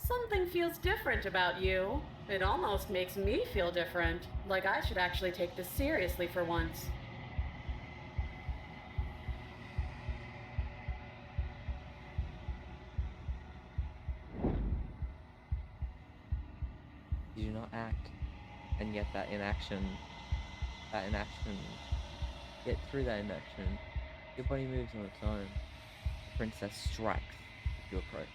Something feels different about you. It almost makes me feel different. Like I should actually take this seriously for once.
You do not act, and yet that inaction, yet through that inaction, your body moves on its own. The princess strikes as you approach.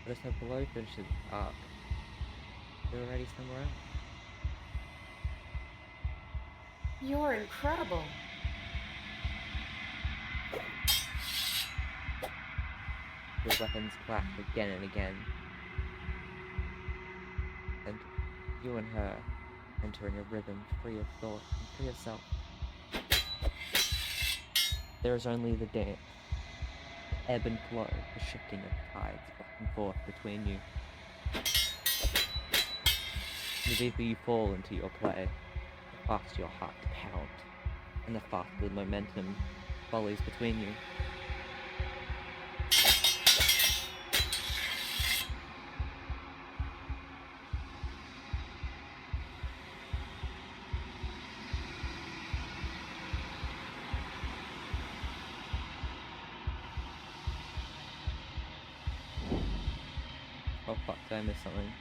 But as her blow finishes its arc, you're already somewhere else.
You're incredible.
Your weapons clash again and again. And you and her entering a rhythm free of thought and free of self. There is only the dance, the ebb and flow, the shifting of tides back and forth between you. The deeper you fall into your play, the faster your heart pounds, and the faster the momentum volleys between you. Oh fuck, did I miss something?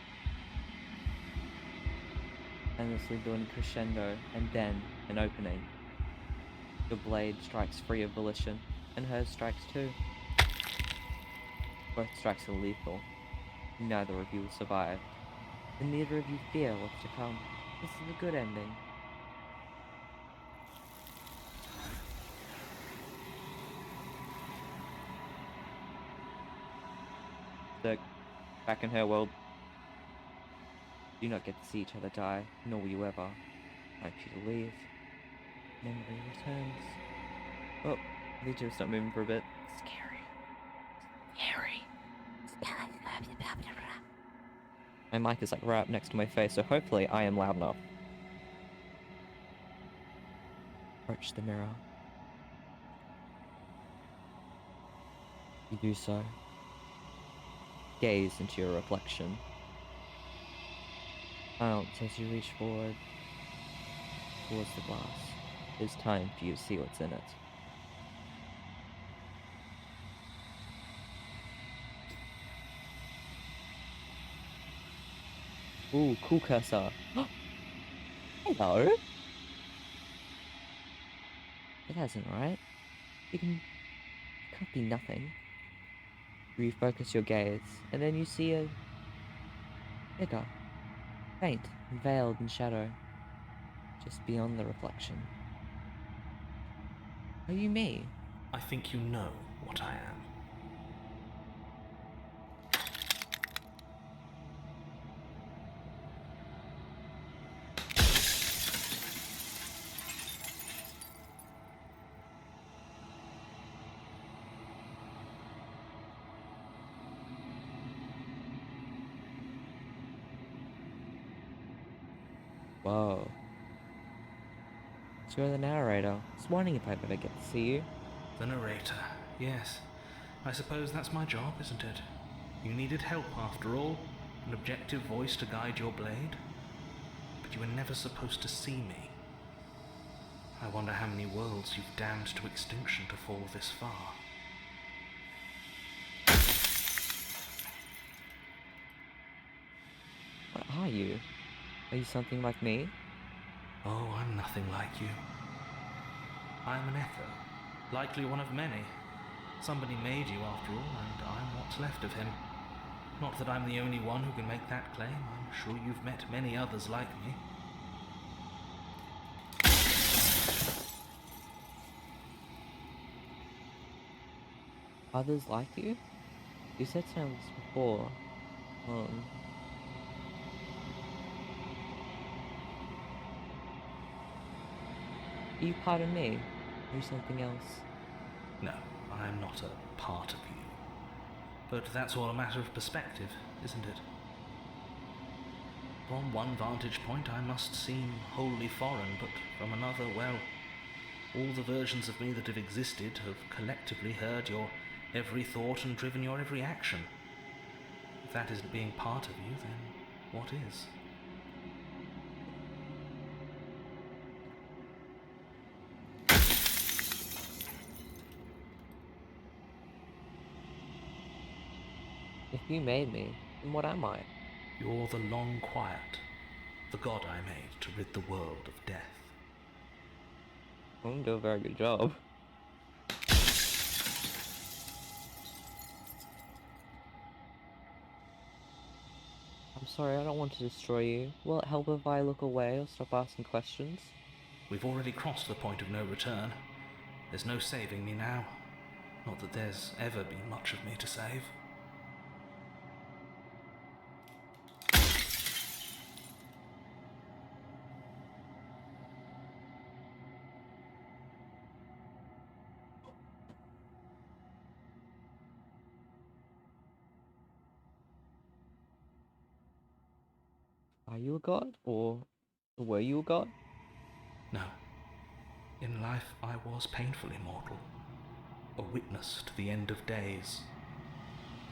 Endlessly building crescendo, and then an opening. Your blade strikes free of volition, and hers strikes too. Both strikes are lethal. Neither of you will survive, and neither of you fear what's to come. This is a good ending. So, back in her world, you do not get to see each other die, nor will you ever. I want you to leave. Memory returns. Oh, need to stop moving for a bit. Scary. Scary. My mic is like right up next to my face, so hopefully I am loud enough. Approach the mirror. You do so. Gaze into your reflection. Bounce as you reach forward towards the glass. It is time for you to see what's in it. Ooh, cool cursor. Hello? It hasn't, right? You can't be nothing. You refocus your gaze, and then you see a figure, faint and veiled in shadow, just beyond the reflection. Are you me?
I think you know what I am.
Whoa. So you're the narrator. I was wondering if I'd ever get to see you.
The narrator, yes. I suppose that's my job, isn't it? You needed help, after all. An objective voice to guide your blade. But you were never supposed to see me. I wonder how many worlds you've damned to extinction to fall this far.
What are you? Are you something like me?
Oh, I'm nothing like you. I'm an echo, likely one of many. Somebody made you after all, and I'm what's left of him. Not that I'm the only one who can make that claim. I'm sure you've met many others like me.
Others like you? You said something before. Are you part of me? Or are you something else?
No, I'm not a part of you. But that's all a matter of perspective, isn't it? From one vantage point I must seem wholly foreign, but from another, well, all the versions of me that have existed have collectively heard your every thought and driven your every action. If that isn't being part of you, then what is?
If you made me, then what am I?
You're the long quiet, the god I made to rid the world of death.
I don't do a very good job. I'm sorry, I don't want to destroy you. Will it help if I look away or stop asking questions?
We've already crossed the point of no return. There's no saving me now. Not that there's ever been much of me to save.
Are you a god? Or were you a god?
No. In life I was painfully mortal. A witness to the end of days.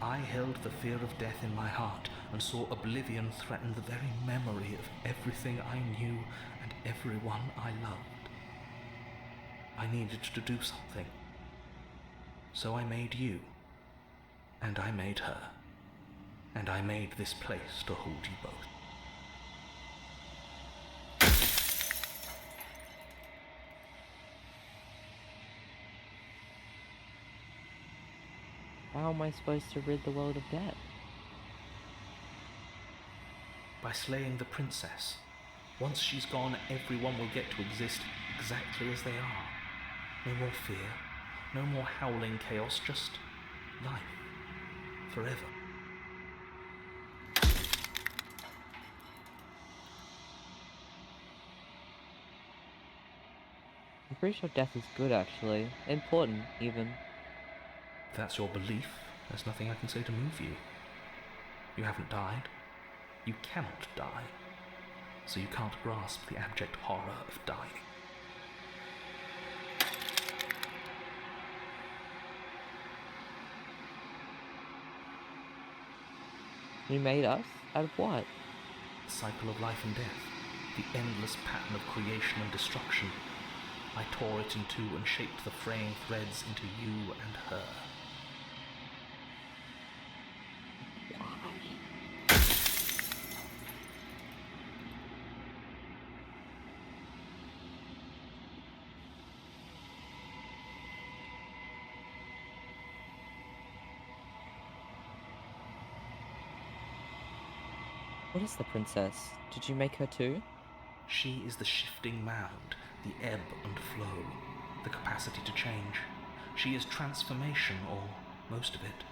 I held the fear of death in my heart and saw oblivion threaten the very memory of everything I knew and everyone I loved. I needed to do something. So I made you. And I made her. And I made this place to hold you both.
How am I supposed to rid the world of death?
By slaying the princess. Once she's gone, everyone will get to exist exactly as they are. No more fear, no more howling chaos, just life. Forever.
I'm pretty sure death is good, actually. Important, even.
If that's your belief, there's nothing I can say to move you. You haven't died. You cannot die. So you can't grasp the abject horror of dying.
You made us? Out of what?
The cycle of life and death. The endless pattern of creation and destruction. I tore it in two and shaped the fraying threads into you and her.
What is the princess? Did you make her too?
She is the shifting mound, the ebb and flow, the capacity to change. She is transformation, or most of it.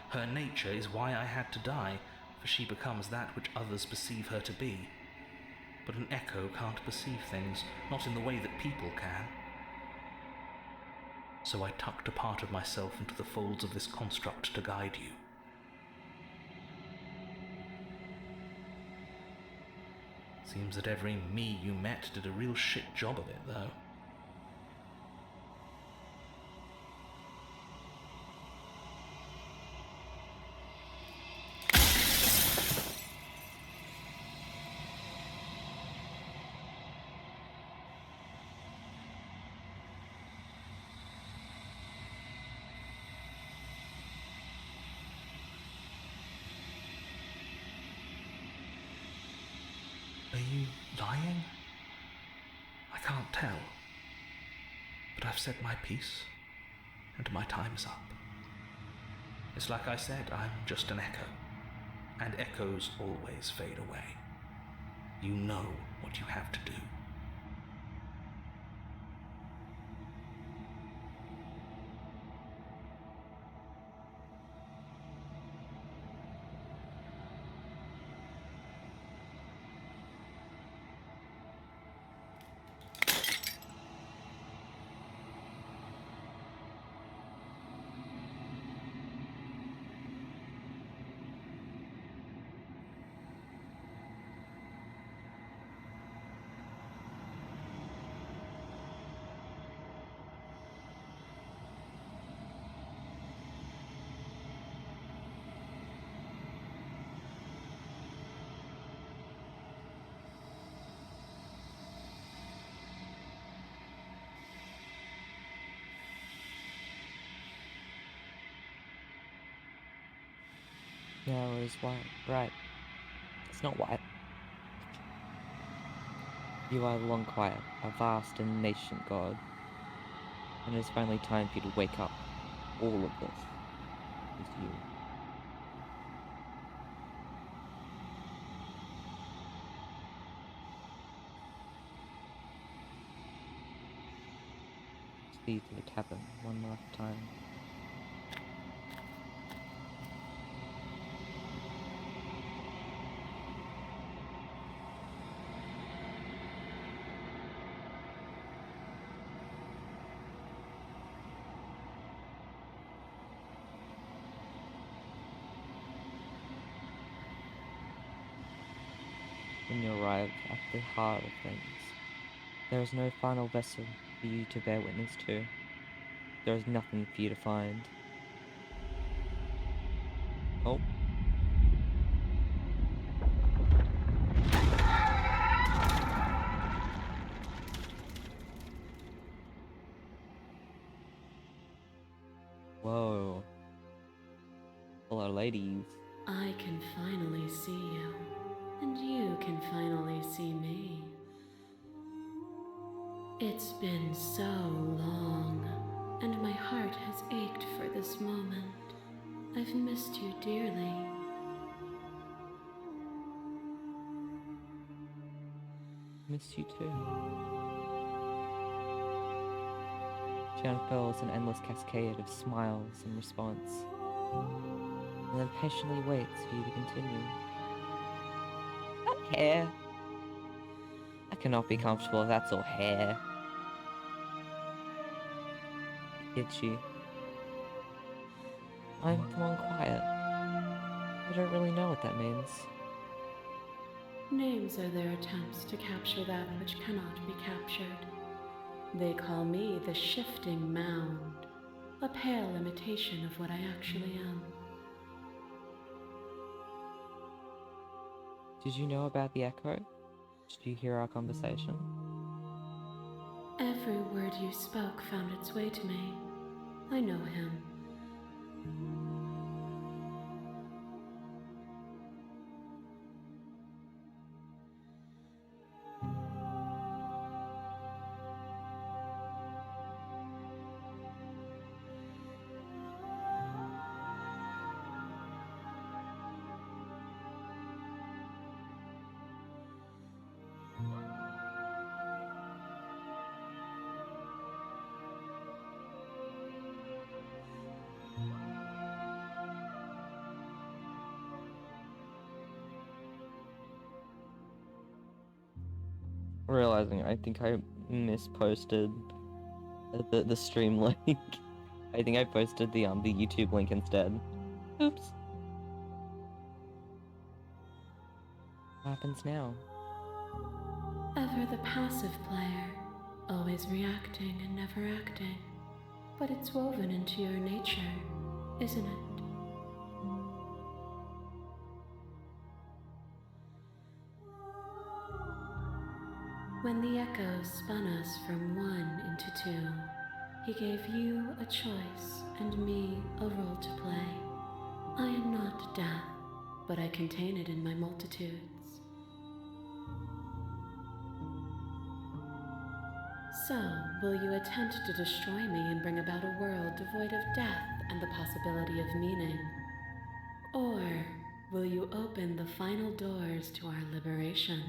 Her nature is why I had to die, for she becomes that which others perceive her to be. But an echo can't perceive things, not in the way that people can. So I tucked a part of myself into the folds of this construct to guide you. Seems that every me you met did a real shit job of it, though. Are you lying? I can't tell. But I've said my piece, and my time is up. It's like I said, I'm just an echo, and echoes always fade away. You know what you have to do.
The arrow is white. Right. It's not white. You are the long quiet, a vast and nascent god. And it is finally time for you to wake up. All of this is you. Speed to the cabin one last time. When you arrive at the heart of things, there is no final vessel for you to bear witness to. There is nothing for you to find. Oh. Whoa. Hello, ladies.
I can finally see you, and you can finally see me. It's been so long, and my heart has ached for this moment. I've missed you dearly.
Miss you too. She unfurls an endless cascade of smiles in response, and then patiently waits for you to continue. That hair! I cannot be comfortable if that's all hair. Itchy. I'm the one quiet. I don't really know what that means.
Names are their attempts to capture that which cannot be captured. They call me the shifting mound, a pale imitation of what I actually am.
Did you know about the echo? Did you hear our conversation?
Every word you spoke found its way to me. I know him.
realizing I think I misposted the stream link. I think I posted the YouTube link instead. Oops. What happens now?
Ever the passive player, always reacting and never acting. But it's woven into your nature, isn't it? When the echo spun us from one into two, he gave you a choice and me a role to play. I am not death, but I contain it in my multitudes. So, will you attempt to destroy me and bring about a world devoid of death and the possibility of meaning? Or will you open the final doors to our liberation?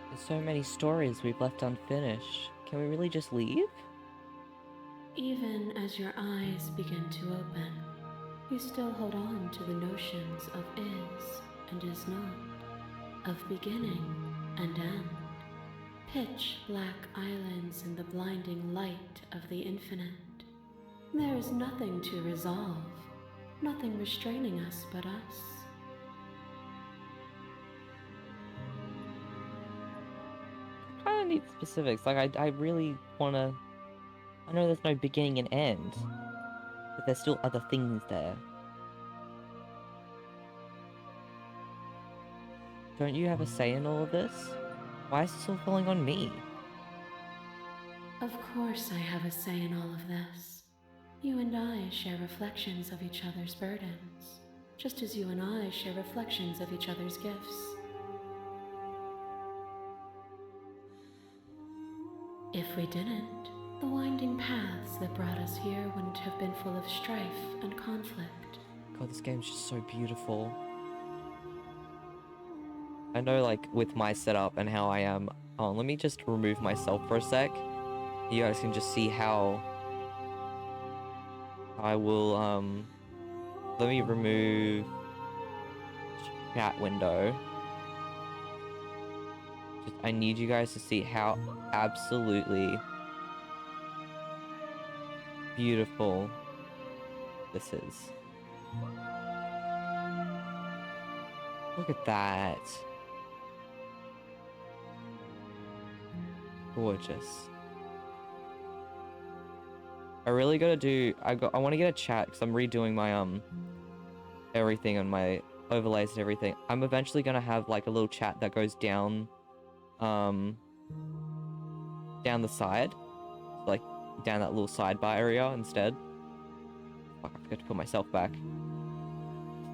There's so many stories we've left unfinished. Can we really just leave?
Even as your eyes begin to open, you still hold on to the notions of is and is not, of beginning and end, pitch black islands in the blinding light of the infinite. There is nothing to resolve, nothing restraining us but us.
I kind of need specifics. Like, I really want to... I know there's no beginning and end, but there's still other things there. Don't you have a say in all of this? Why is this all falling on me?
Of course I have a say in all of this. You and I share reflections of each other's burdens, just as you and I share reflections of each other's gifts. If we didn't, the winding paths that brought us here wouldn't have been full of strife and conflict.
God, this game's just so beautiful. I know, like, with my setup and how I am... Oh, let me just remove myself for a sec. You guys can just see how... I will, let me remove... chat window. Just, I need you guys to see how absolutely... beautiful this is. Look at that. Gorgeous. I really gotta do... I want to get a chat because I'm redoing my everything on my overlays and everything. I'm eventually gonna have like a little chat that goes down down the side, like down that little sidebar area instead. Fuck, I forgot to put myself back.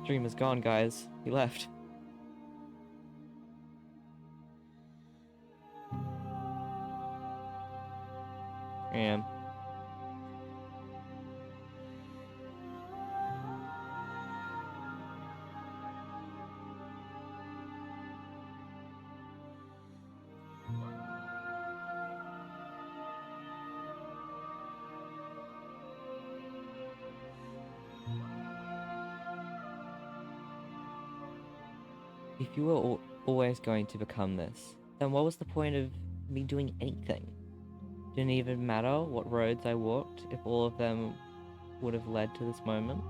Stream is gone, guys. He left. I am. If you were always going to become this, then what was the point of me doing anything? Didn't even matter what roads I walked if all of them would have led to this moment?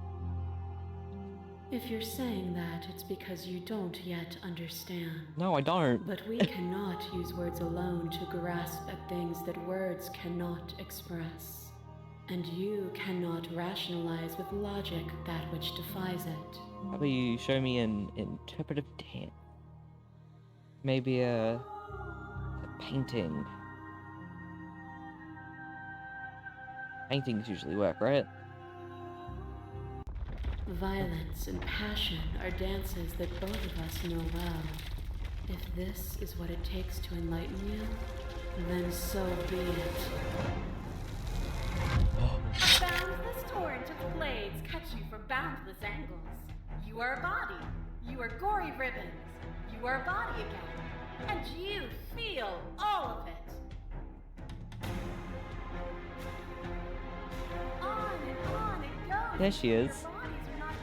If you're saying that, it's because you don't yet understand.
No, I don't.
But we cannot use words alone to grasp at things that words cannot express. And you cannot rationalize with logic that which defies it.
How about you show me an interpretive dance? Maybe a painting. Paintings usually work, right?
Violence and passion are dances that both of us know well. If this is what it takes to enlighten you, then so be it.
A boundless torrent of blades cut you from boundless angles. You are a body. You are gory ribbons. You are a body again. And you feel all of it. On and on it goes.
There she is.
Your bodies are not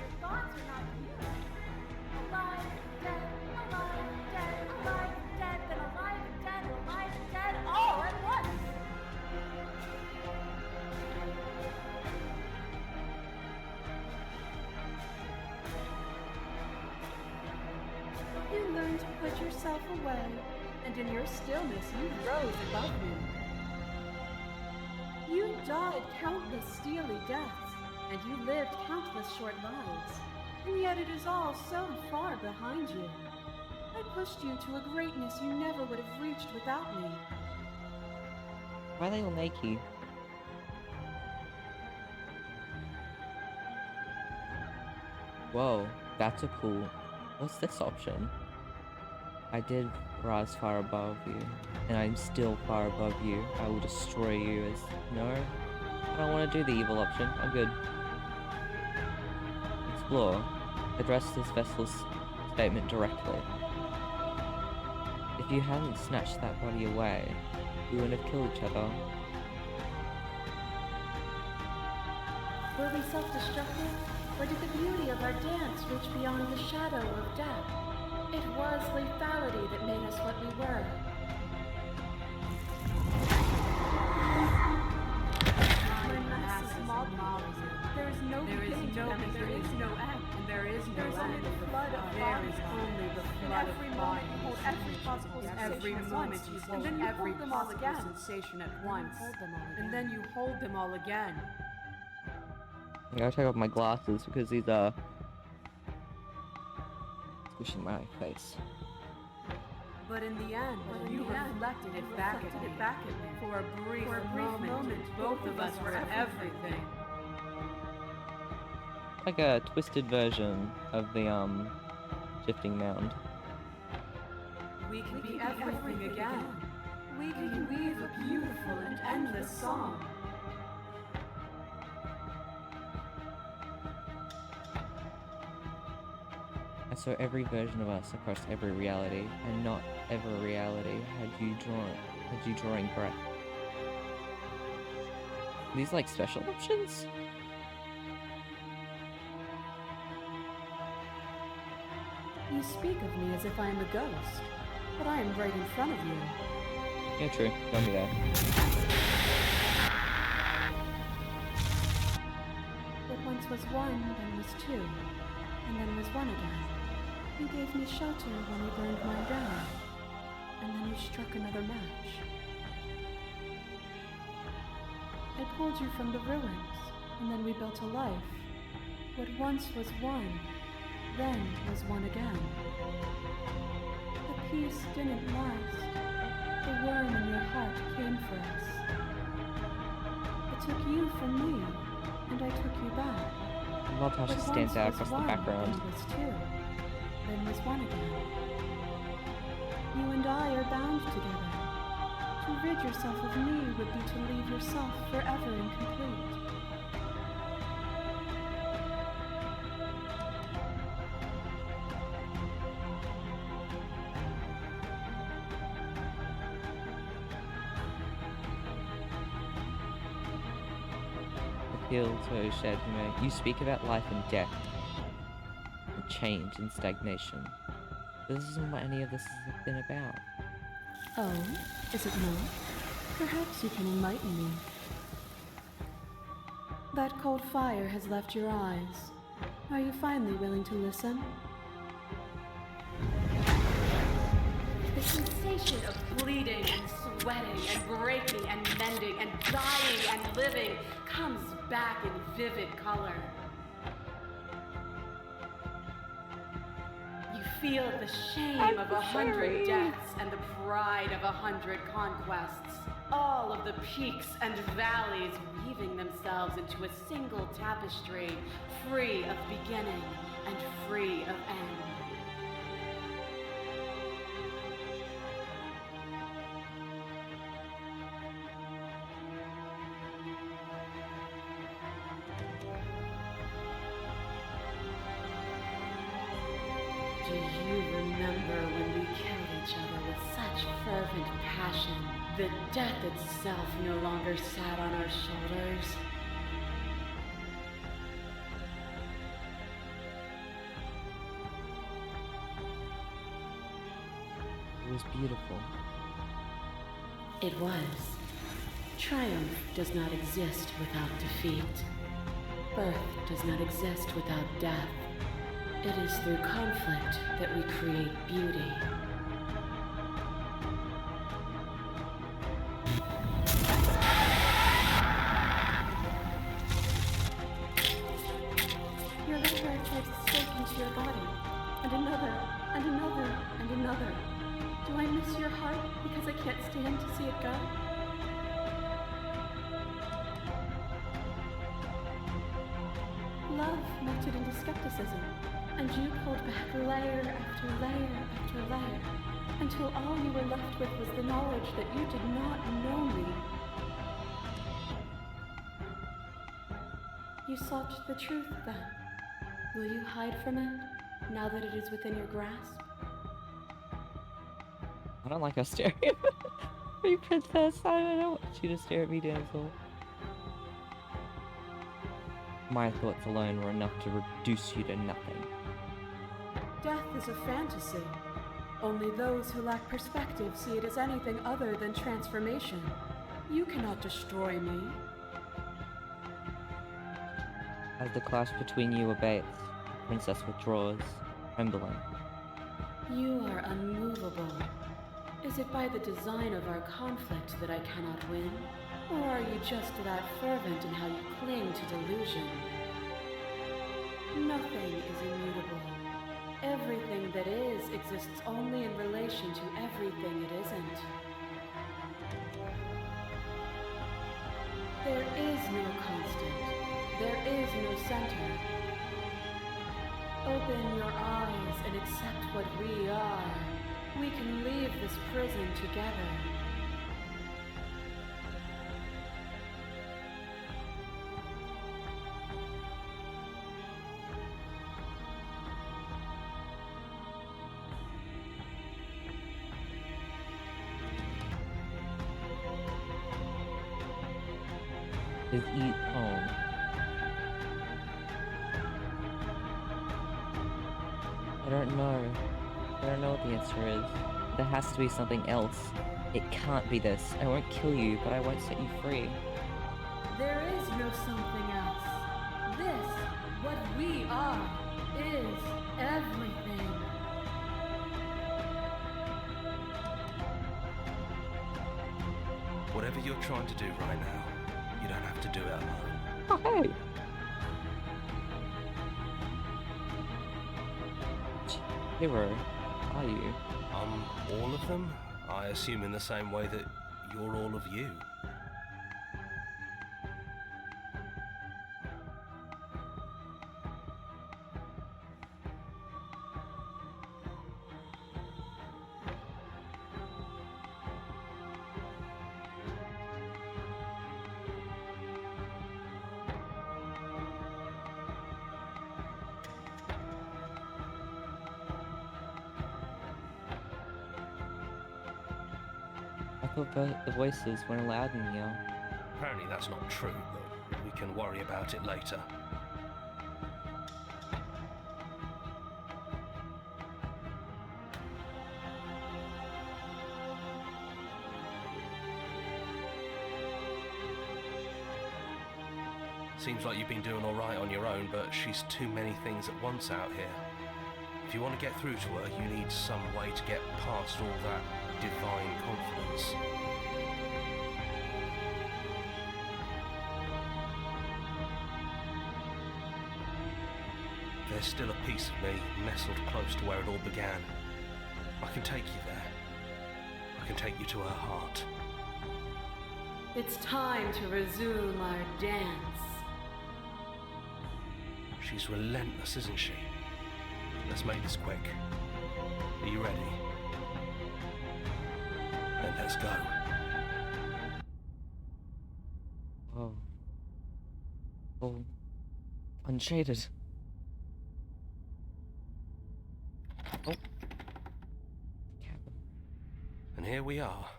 yourself away, and in your stillness you rose above me. You died countless steely deaths, and you lived countless short lives, and yet it is all so far behind you. I pushed you to a greatness you never would have reached without me.
Why are they all naked? Whoa, that's a cool... What's this option? I did rise far above you, and I'm still far above you. I will destroy you as... No, I don't want to do the evil option. I'm good. Explore. Address this vessel's statement directly. If you hadn't snatched that body away, we wouldn't have killed each other.
Were we self-destructive, or did the beauty of our dance reach beyond the shadow of death? It was lethality that made us what we were.
When mass is modeled, there is no beginning to them, and there is no end. And there is no end. Only the flood of bodies. Only the flood of bodies. You hold every possible sensation every moment you hold, and then you hold them all again. Sensation at once. And then you hold them all again.
I gotta take off my glasses because these are squishing my face.
But in the end, you reflected it back at me. For a brief moment, both of us were everything.
Like a twisted version of the shifting mound.
We can be everything again. We can weave a beautiful and endless song.
I saw every version of us across every reality, and not every reality had you drawing breath. These like special options?
You speak of me as if I am a ghost, but I am right in front of you.
Yeah, true. Don't be there.
What once was one, then was two, and then was one again. You gave me shelter when you burned mine down, and then you struck another match. I pulled you from the ruins, and then we built a life. What once was one, then was one again. The peace didn't last. The worm in your heart came for us. It took you from me, and I took you back.
I love how she
What
stands
once
out
was
across the
one,
background.
then was two, then was one again. You and I are bound together. To rid yourself of me would be to leave yourself forever incomplete.
Appeal to shared humanity. You speak about life and death, and change and stagnation. This isn't what any of this has been about.
Oh, is it not? Perhaps you can enlighten me. That cold fire has left your eyes. Are you finally willing to listen?
The sensation of bleeding and sweating and breaking and mending and dying and living comes back in vivid color. You feel the shame of 100 deaths and the pride of 100 conquests. All of the peaks and valleys weaving themselves into a single tapestry, free of beginning and free of end. Do you remember when we killed each other with such fervent passion that death itself no longer sat on our shoulders?
It was beautiful.
It was. Triumph does not exist without defeat. Birth does not exist without death. It is through conflict that we create beauty. can't stand to see it go? Love melted into skepticism, and you pulled back layer after layer after layer, until all you were left with was the knowledge that you did not know me. You sought the truth, then. Will you hide from it, now that it is within your grasp?
I don't like her staring at me, princess. I don't want you to stare at me, damsel. My thoughts alone were enough to reduce you to nothing.
Death is a fantasy. Only those who lack perspective see it as anything other than transformation. You cannot destroy me.
As the clash between you abates, the princess withdraws, trembling.
You are unmovable. Is it by the design of our conflict that I cannot win? Or are you just that fervent in how you cling to delusion? Nothing is immutable. Everything that is exists only in relation to everything it isn't. There is no constant. There is no center. Open your eyes and accept what we are. We can leave this prison together.
Is eat home. I don't know. I don't know what the answer is. There has to be something else. It can't be this. I won't kill you, but I won't set you free.
There is no something else. This, what we are, is everything.
Whatever you're trying to do right now, you don't have to do it alone.
Oh, hey! Hero, are you?
All of them? I assume in the same way that you're all of you.
I thought the voices weren't allowed in here.
Apparently that's not true, but we can worry about it later. Seems like you've been doing all right on your own, but she's too many things at once out here. If you want to get through to her, you need some way to get past all that divine confidence. There's still a piece of me nestled close to where it all began. I can take you there. I can take you to her heart.
It's time to resume our dance.
She's relentless, isn't she? Let's make this quick. Are you ready? Then let's go.
Whoa. Oh. Unshaded. Oh.
And here we are.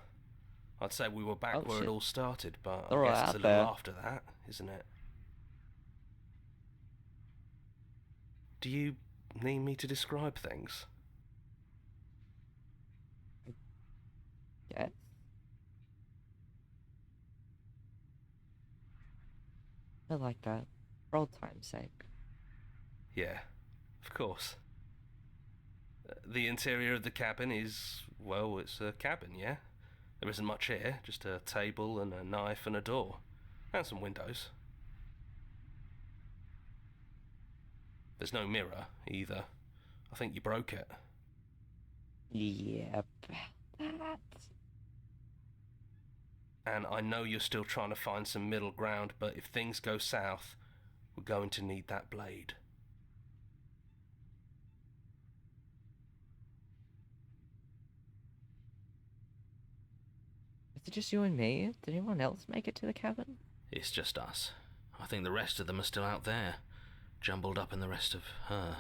I'd say we were back
Oh,
where
shit.
it all started, but
They're
I
all
guess it's
out
a little
there.
after that, isn't it? Do you need me to describe things?
Yes. I like that. For old time's sake.
Yeah, of course. The interior of the cabin is, well, it's a cabin, yeah? There isn't much here, just a table and a knife and a door. And some windows. There's no mirror, either. I think you broke it.
Yeah, about that.
And I know you're still trying to find some middle ground, but if things go south, we're going to need that blade.
Is it just you and me? Did anyone else make it to the cabin?
It's just us. I think the rest of them are still out there, jumbled up in the rest of her.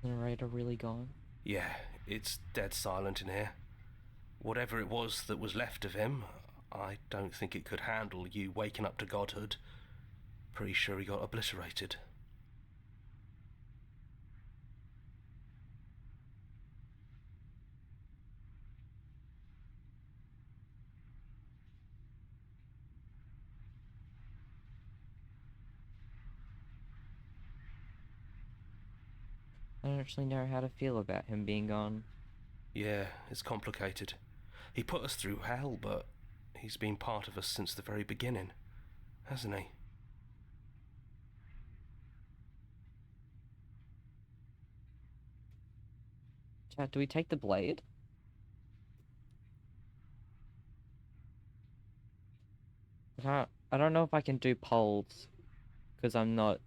The narrator really gone?
Yeah, it's dead silent in here. Whatever it was that was left of him, I don't think it could handle you waking up to godhood. Pretty sure he got obliterated.
I don't actually know how to feel about him being gone.
Yeah, it's complicated. He put us through hell, but he's been part of us since the very beginning, hasn't he?
Chat, do we take the blade? I don't know if I can do polls, because I'm not,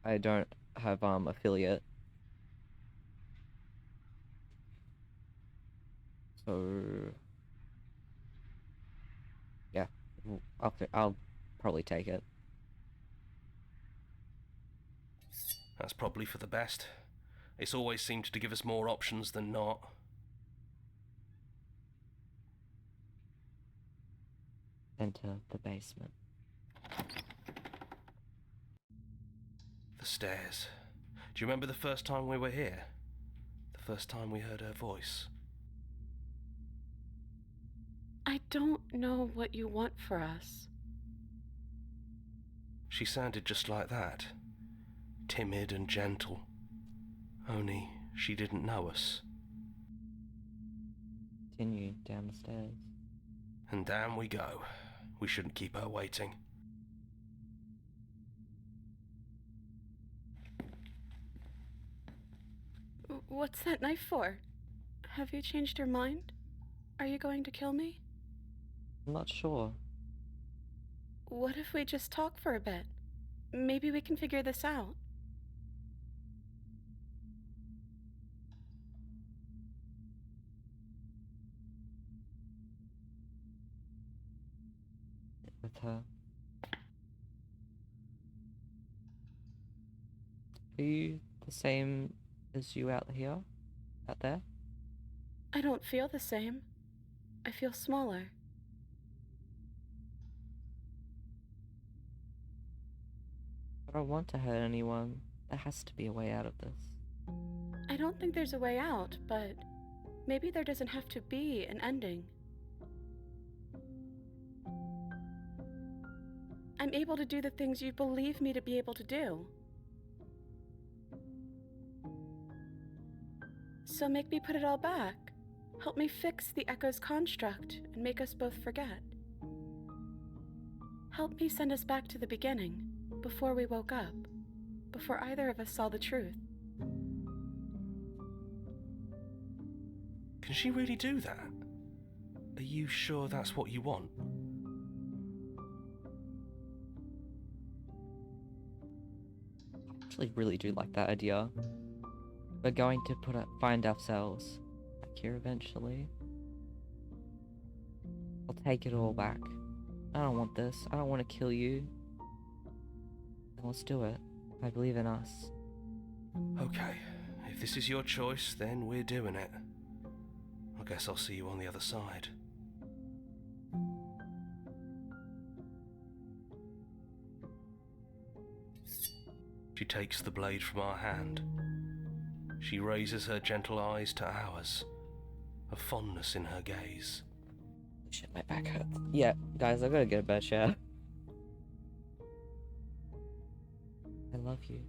I don't have, affiliate. So, yeah, I'll probably take it.
That's probably for the best. It's always seemed to give us more options than not.
Enter the basement.
The stairs. Do you remember the first time we were here? The first time we heard her voice?
I don't know what you want for us.
She sounded just like that. Timid and gentle. Only she didn't know us.
Continue down the stairs.
And down we go. We shouldn't keep her waiting.
What's that knife for? Have you changed your mind? Are you going to kill me?
I'm not sure.
What if we just talk for a bit? Maybe we can figure this out.
With her. Are you the same as you out here? Out there?
I don't feel the same. I feel smaller.
I don't want to hurt anyone. There has to be a way out of this.
I don't think there's a way out, but maybe there doesn't have to be an ending. I'm able to do the things you believe me to be able to do. So make me put it all back. Help me fix the Echo's construct and make us both forget. Help me send us back to the beginning, before we woke up, before either of us saw the truth.
Can she really do that? Are you sure that's what you want?
I actually really do like that idea. We're going to find ourselves back here eventually. I'll take it all back. I don't want this. I don't want to kill you. Then let's do it. I believe in us.
Okay, if this is your choice, then we're doing it. I guess I'll see you on the other side. She takes the blade from our hand. She raises her gentle eyes to ours, a fondness in her gaze.
Shit, my back hurts. Yeah, guys, I gotta get a better shower. I love you.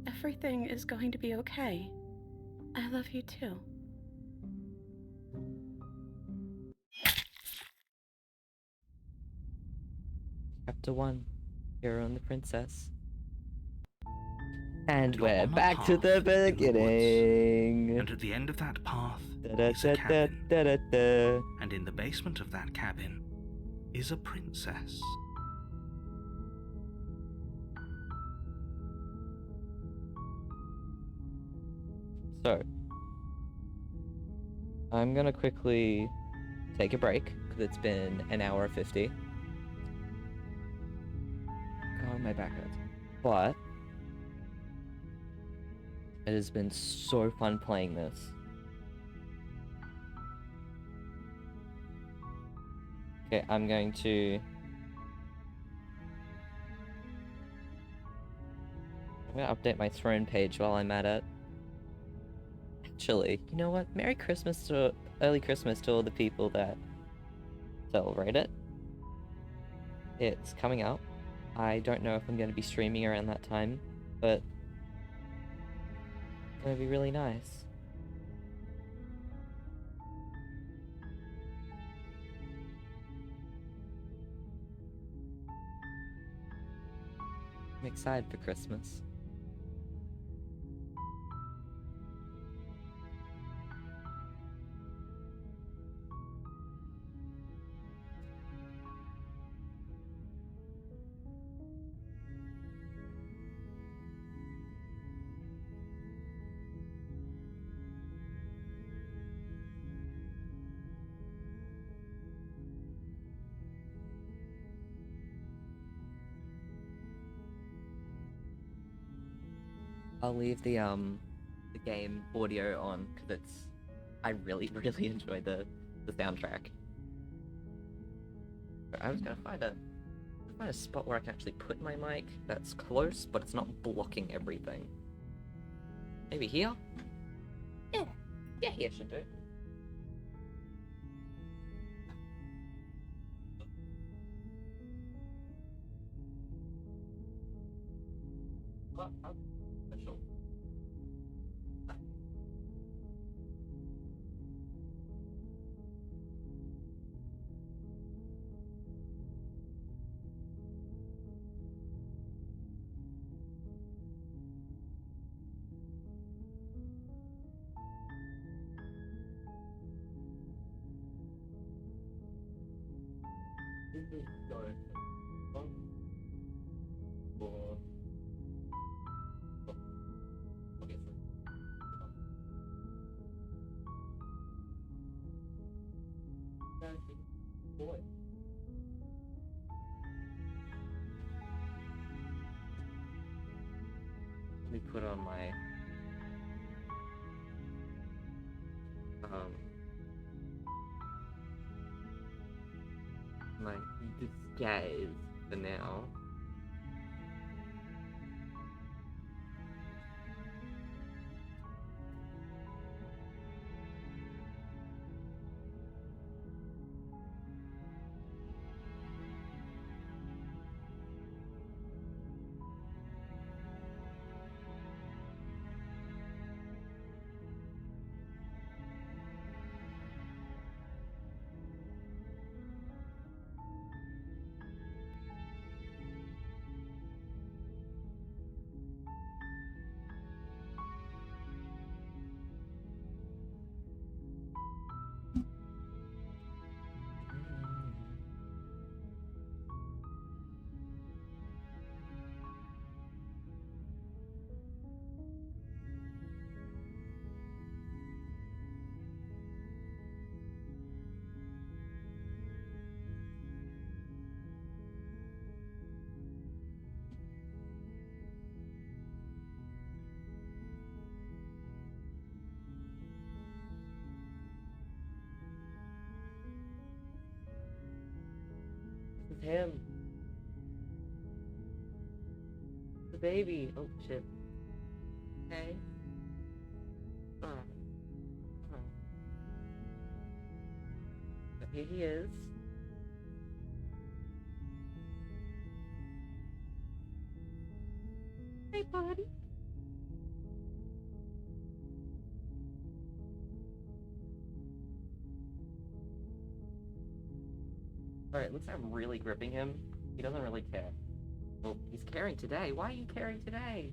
Everything is going to be okay. I love you too.
Chapter 1. Hero and the Princess. And
You're
we're
on a
back to
path
the
in the woods.
beginning.
And at the end of that path
Da da
is a
da da
cabin.
da da da.
And in the basement of that cabin is a princess.
So, I'm gonna quickly take a break because it's been an hour 50. God, my back hurts. But it has been so fun playing this. Okay, I'm going to update my throne page while I'm at it. Actually, you know what? Merry Christmas to early Christmas to all the people that celebrate it. It's coming up. I don't know if I'm going to be streaming around that time, but it's going to be really nice. I'm excited for Christmas. I'll leave the game audio on because I really really enjoy the soundtrack. I was gonna find a spot where I can actually put my mic that's close, but it's not blocking everything. Maybe here? Yeah, here should do. Well, special. Let me put on my my disguise for now. This is him. The baby. Oh shit. Okay. Alright. But here he is. Hey, buddy. Alright, looks like I'm really gripping him. He doesn't really care. Well, he's caring today. Why are you caring today?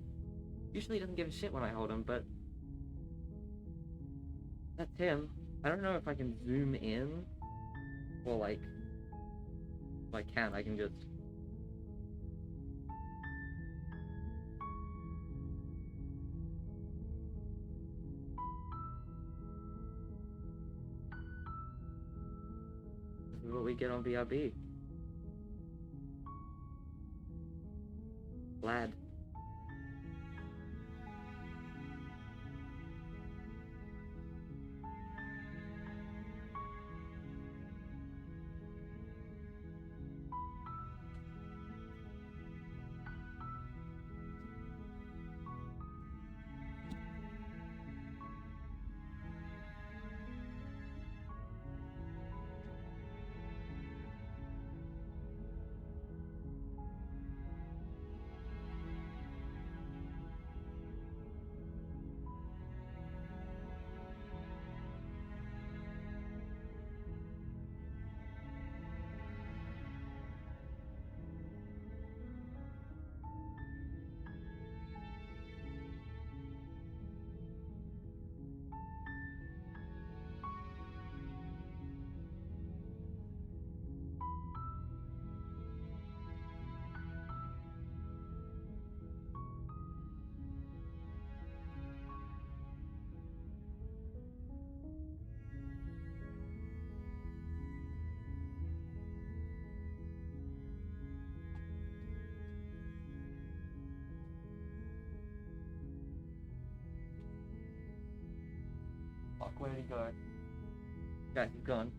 Usually he doesn't give a shit when I hold him, but that's him. I don't know if I can zoom in or like, if I can, I can just. This is what we get on BRB. Glad. Fuck, where did he go? Yeah, he's gone.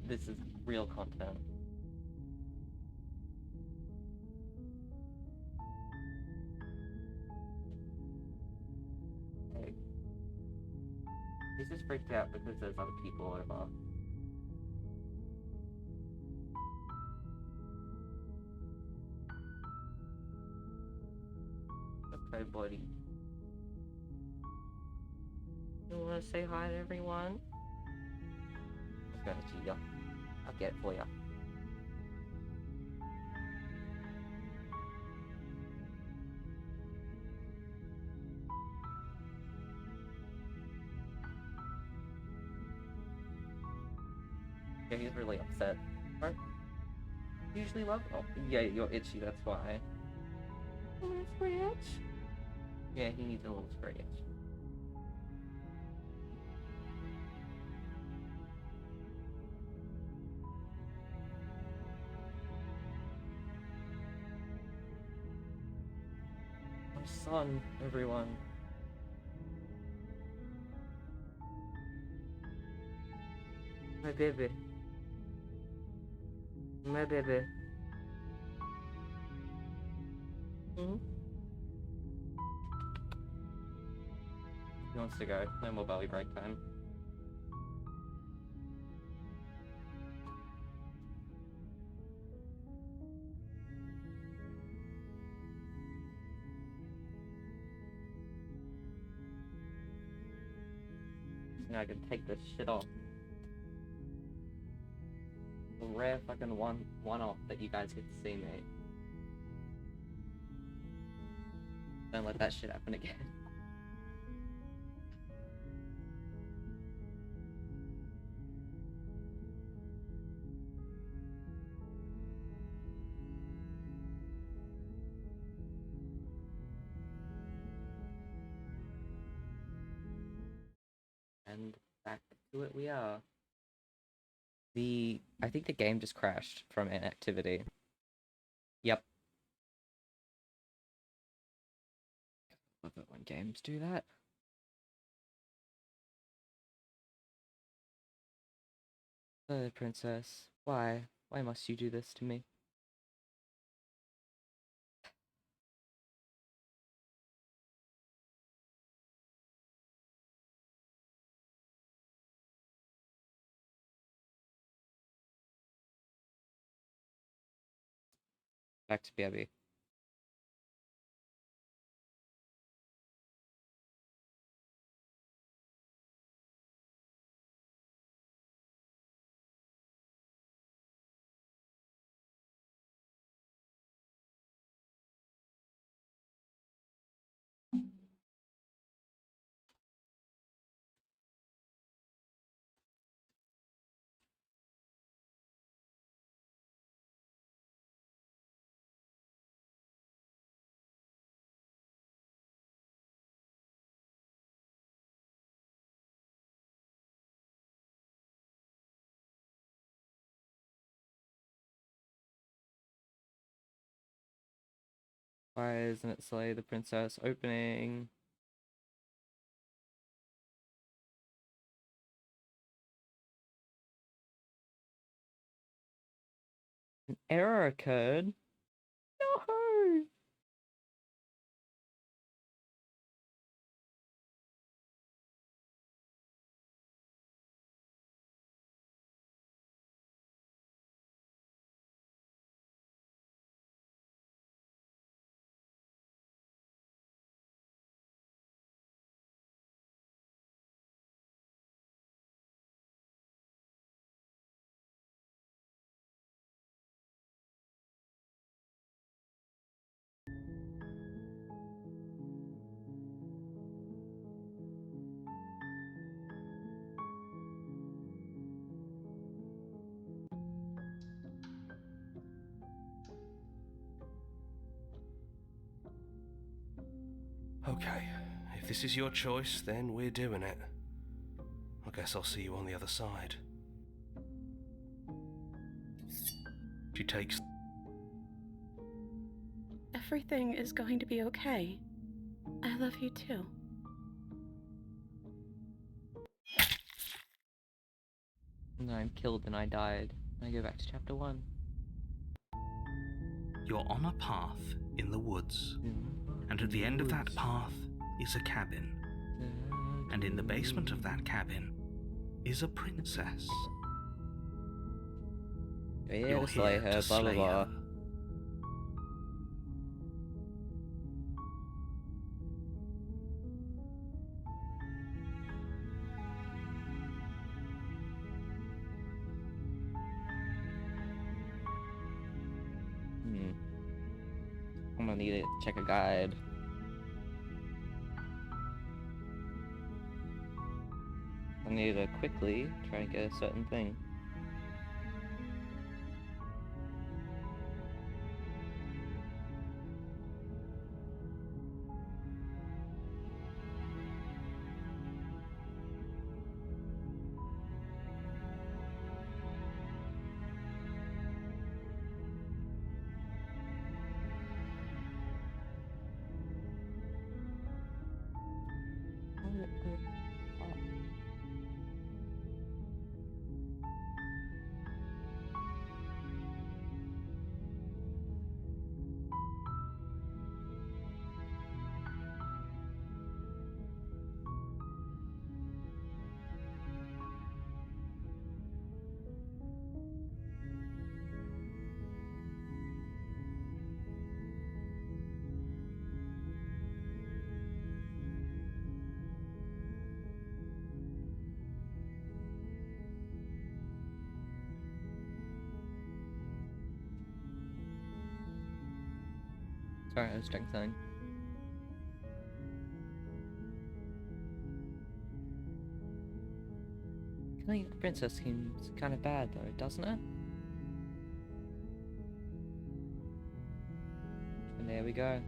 This is real content. Hey. He's just freaked out because there's other people over. Okay, buddy. You wanna say hi to everyone? I'm gonna cheat ya. I'll get it for ya. Yeah, he's really upset. Right? You usually love. Oh, yeah, you're itchy, that's why. A little scratch? Yeah, he needs a little scratch. My son, everyone. My baby. My baby. Hmm? He wants to go. No more belly break time. Now I can take this shit off. The rare fucking one-off that you guys get to see me. Don't let that shit happen again. And back to it we are. I think the game just crashed from inactivity. Yep. Love it when games do that. Oh, princess, why? Why must you do this to me? Back to BRB. Why isn't it Slay the Princess opening? An error occurred? No!
Okay, if this is your choice, then we're doing it. I guess I'll see you on the other side. She takes...
Everything is going to be okay. I love you too.
And I'm killed and I died. I go back to chapter 1.
You're on a path in the woods, and at the end of that path is a cabin. And in the basement of that cabin is a princess.
Yeah,
You're
to slay
here
her,
to
blah blah
slay
blah.
her.
I'm gonna need to check a guide. I need to quickly try and get a certain thing. Sorry, I was drinking something. Killing the princess seems kind of bad though, doesn't it? And there we go.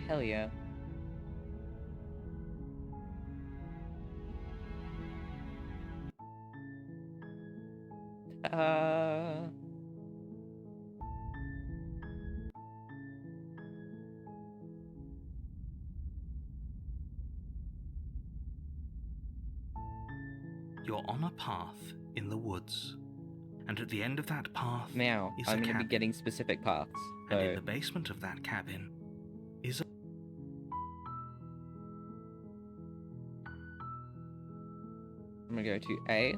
Hell yeah.
You're on a path in the woods, and at the end of that path
Now,
is
I'm
a
gonna be
cabin.
getting specific paths.
And in
So,
the basement of that cabin is a...
I'm gonna go to A.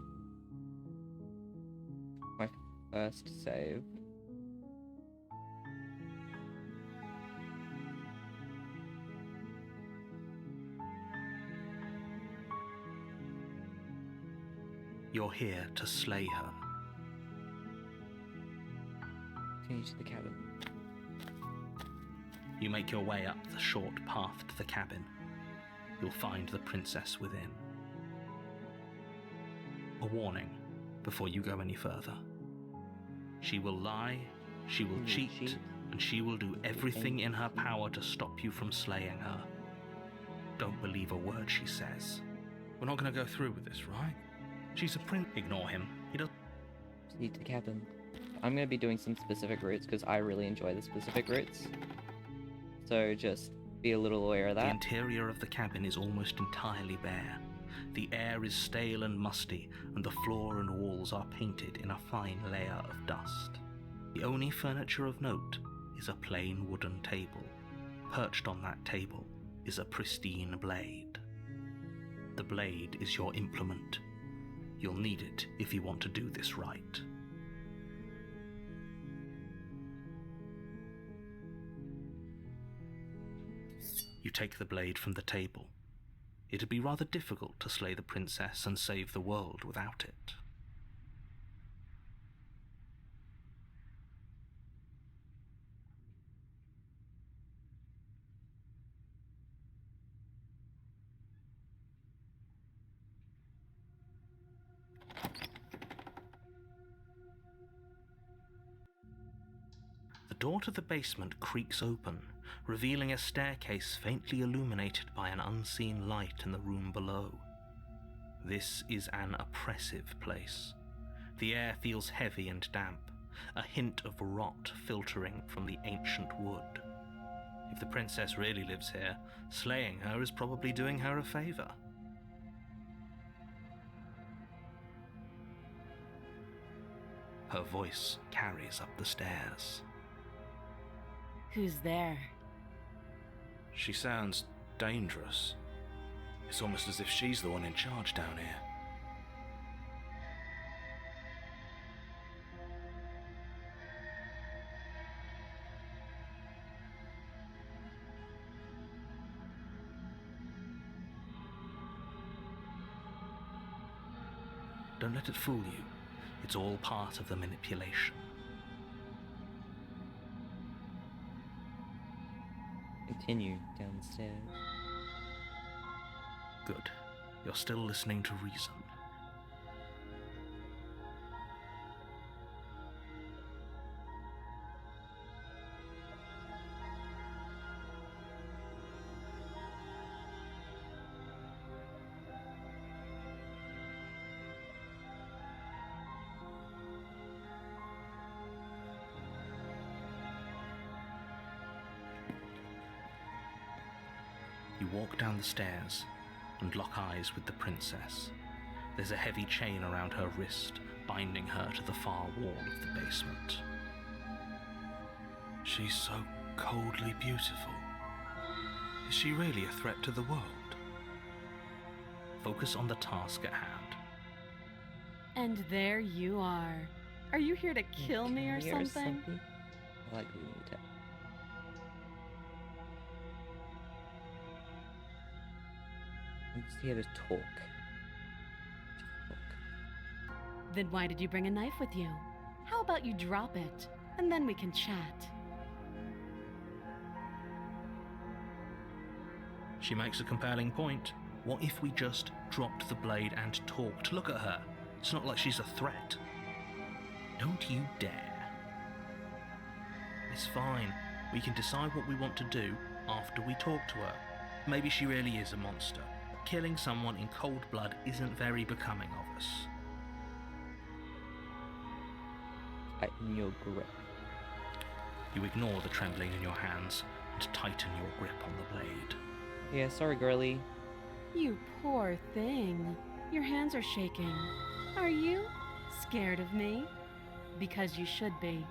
My first save.
You're here to slay her.
Continue to the cabin.
You make your way up the short path to the cabin. You'll find the princess within. A warning before you go any further. She will lie, she will cheat, and she will do everything in her power to stop you from slaying her. Don't believe a word she says. We're not going to go through with this, right? She's a prince. Ignore him. He doesn't...
Proceed to the cabin. I'm gonna be doing some specific routes because I really enjoy the specific routes. So just be a little aware of
The
that.
interior of the cabin is almost entirely bare. The air is stale and musty, and the floor and walls are painted in a fine layer of dust. The only furniture of note is a plain wooden table. Perched on that table is a pristine blade. The blade is your implement. You'll need it if you want to do this right. You take the blade from the table. It'd be rather difficult to slay the princess and save the world without it. The door to the basement creaks open, revealing a staircase faintly illuminated by an unseen light in the room below. This is an oppressive place. The air feels heavy and damp, a hint of rot filtering from the ancient wood. If the princess really lives here, slaying her is probably doing her a favor. Her voice carries up the stairs.
Who's there?
She sounds dangerous. It's almost as if she's the one in charge down here. Don't let it fool you. It's all part of the manipulation.
Continue down the stairs.
Good. You're still listening to reason. You walk down the stairs and lock eyes with the princess. There's a heavy chain around her wrist, binding her to the far wall of the basement. She's so coldly beautiful. Is she really a threat to the world? Focus on the task at hand.
And there you are. Are you here to kill me or something?
I like reading the text. I'm just here to talk. Just talk.
Then why did you bring a knife with you? How about you drop it, and then we can chat?
She makes a compelling point. What if we just dropped the blade and talked? Look at her. It's not like she's a threat. Don't you dare. It's fine. We can decide what we want to do after we talk to her. Maybe she really is a monster. Killing someone in cold blood isn't very becoming of us.
Tighten your grip.
You ignore the trembling in your hands and tighten your grip on the blade.
Yeah, sorry, girly.
You poor thing. Your hands are shaking. Are you scared of me? Because you should be.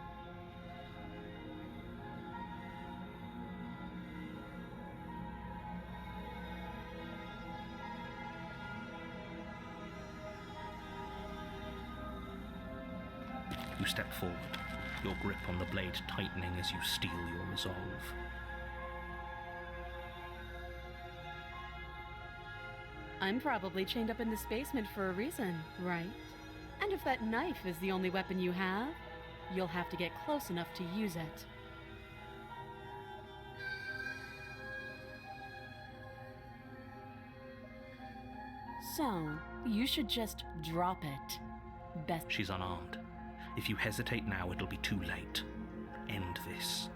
You step forward, your grip on the blade tightening as you steel your resolve.
I'm probably chained up in this basement for a reason, right? And if that knife is the only weapon you have, you'll have to get close enough to use it. So, you should just drop it. Best.
She's unarmed. If you hesitate now, it'll be too late. End this.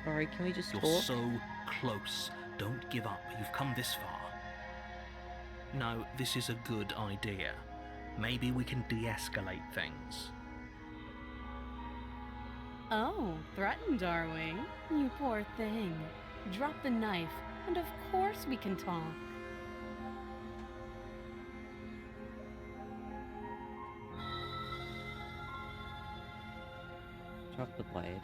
Sorry, can we just
You're
talk?
so close. Don't give up. You've come this far. No, this is a good idea. Maybe we can de-escalate things.
Oh, threatened, are we? You poor thing. Drop the knife, and of course we can talk.
Drop the blade.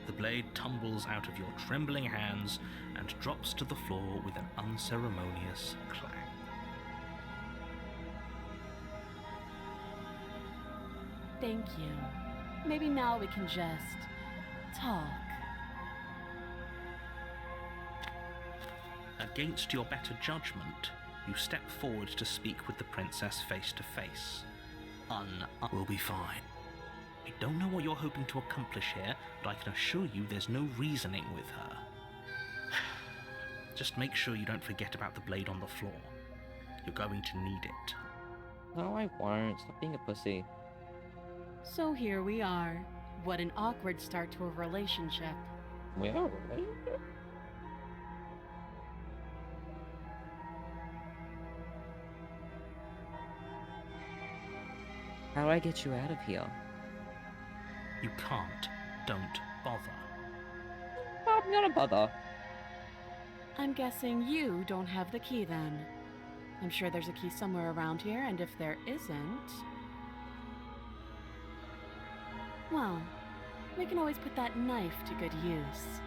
The blade tumbles out of your trembling hands and drops to the floor with an unceremonious clang.
Thank you. Maybe now we can just talk.
Against your better judgment, you step forward to speak with the princess face to face. Will be fine. I don't know what you're hoping to accomplish here, but I can assure you there's no reasoning with her. Just make sure you don't forget about the blade on the floor. You're going to need it.
No, I won't. Stop being a pussy.
So here we are. What an awkward start to a relationship.
We are right? How do I get you out of here?
You can't. Don't bother.
I'm gonna bother.
I'm guessing you don't have the key then. I'm sure there's a key somewhere around here, and if there isn't... well, we can always put that knife to good use.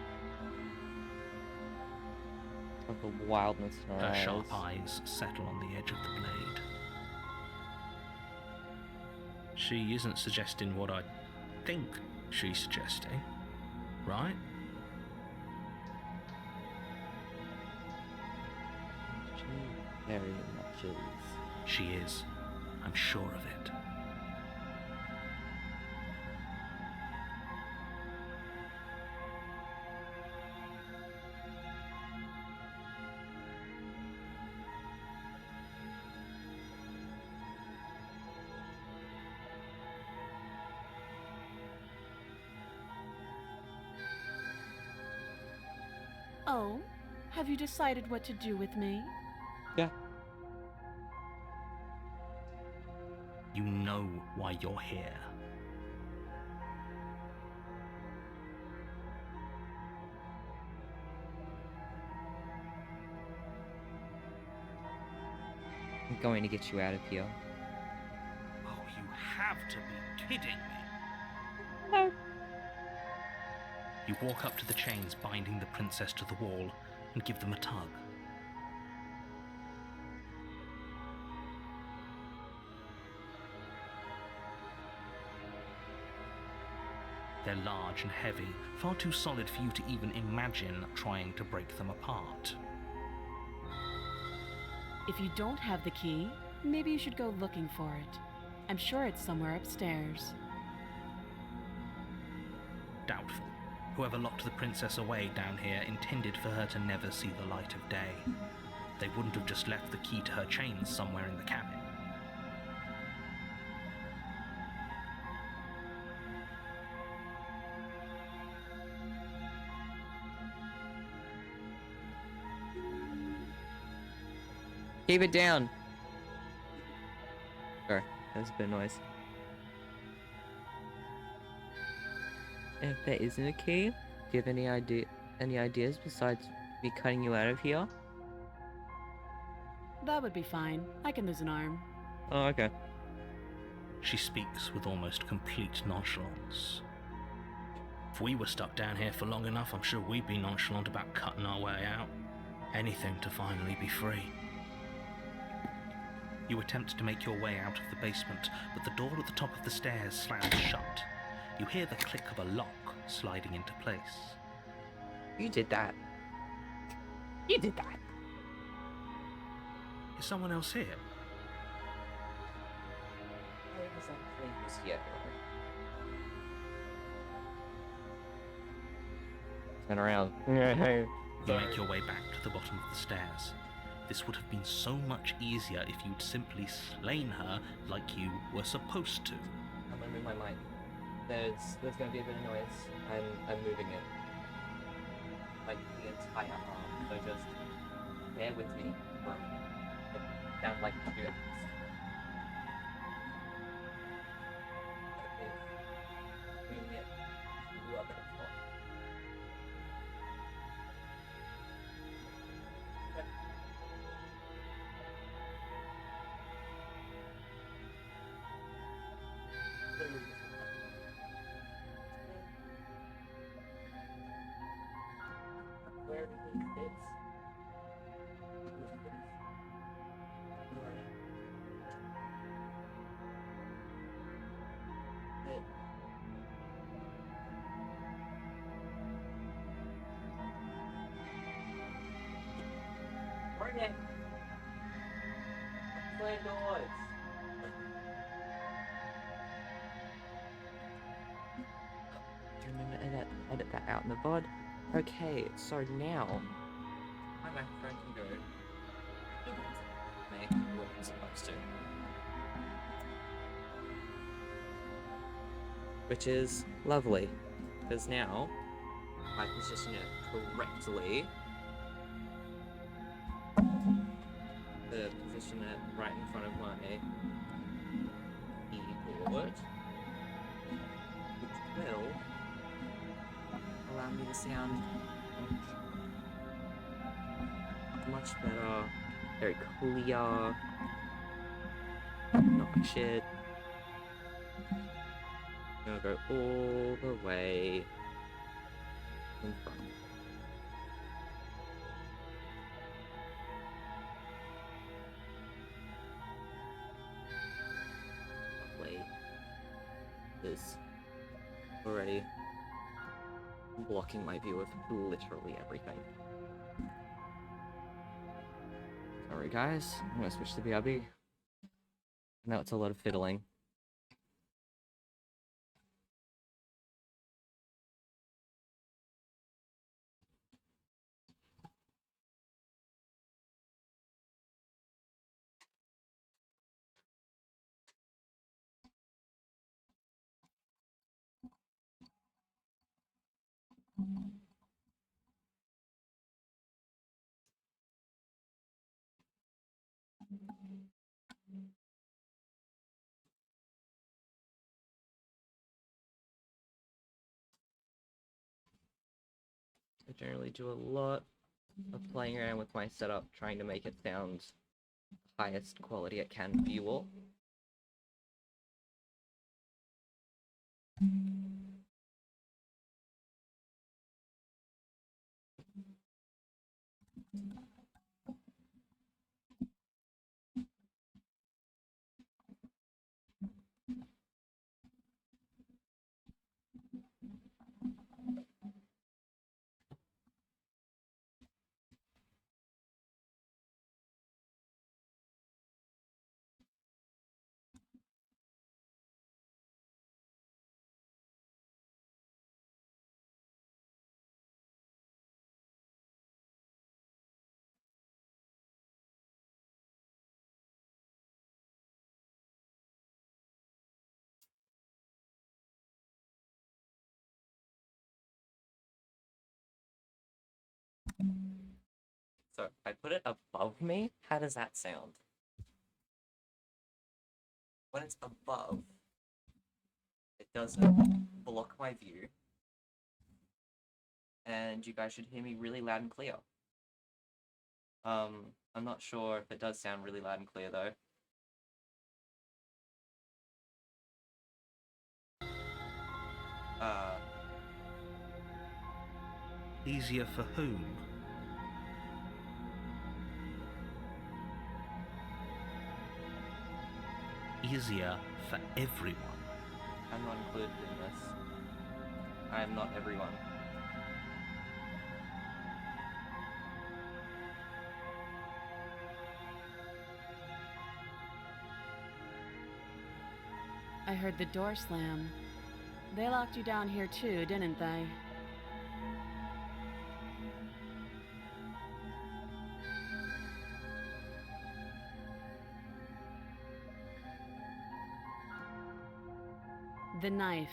Of the wildness in her
Her
eyes.
sharp eyes settle on the edge of the blade. She isn't suggesting what I think she's suggesting, right?
She very much is.
She is. I'm sure of it.
Oh, have you decided what to do with me?
Yeah.
You know why you're here.
I'm going to get you out of here.
Oh, you have to be kidding me.
No.
You walk up to the chains binding the princess to the wall and give them a tug. They're large and heavy, far too solid for you to even imagine trying to break them apart.
If you don't have the key, maybe you should go looking for it. I'm sure it's somewhere upstairs.
Doubtful. Whoever locked the princess away down here intended for her to never see the light of day. They wouldn't have just left the key to her chains somewhere in the cabin.
Keep it down. Sorry, that's a bit of noise. If there isn't a key, do you have any ideas besides me cutting you out of here?
That would be fine. I can lose an arm.
Oh, okay.
She speaks with almost complete nonchalance. If we were stuck down here for long enough, I'm sure we'd be nonchalant about cutting our way out. Anything to finally be free. You attempt to make your way out of the basement, but the door at the top of the stairs slams shut. You hear the click of a lock sliding into place.
You did that. You did that.
Is someone else here?
Turn around.
You make your way back to the bottom of the stairs. This would have been so much easier if you'd simply slain her like you were supposed to.
I'm gonna move my mic. There's gonna be a bit of noise, and I'm moving it. Like the entire arm. So just bear with me for a minute. It sounds like a few hours. Moving it to a bit of fun. Where everything fits. Bring it. Play doors. Do you remember to edit that out in the VOD? Okay, so now my microphone can go. Make what it's supposed to. Which is lovely, because now I position it correctly. To position it right in front of my keyboard, which will allow me to sound much better, very clear, not like shit. I'm gonna go all the way in front. Lovely. Is already blocking my view of literally everything. Sorry guys, I'm gonna switch to BRB. Now it's a lot of fiddling. I generally do a lot of playing around with my setup, trying to make it sound highest quality it can for you all. So I put it above me. How does that sound? When it's above, it doesn't block my view. And you guys should hear me really loud and clear. I'm not sure if it does sound really loud and clear though.
Easier for whom? Easier for everyone.
I'm not included in this. I am not everyone.
I heard the door slam. They locked you down here too, didn't they? The knife.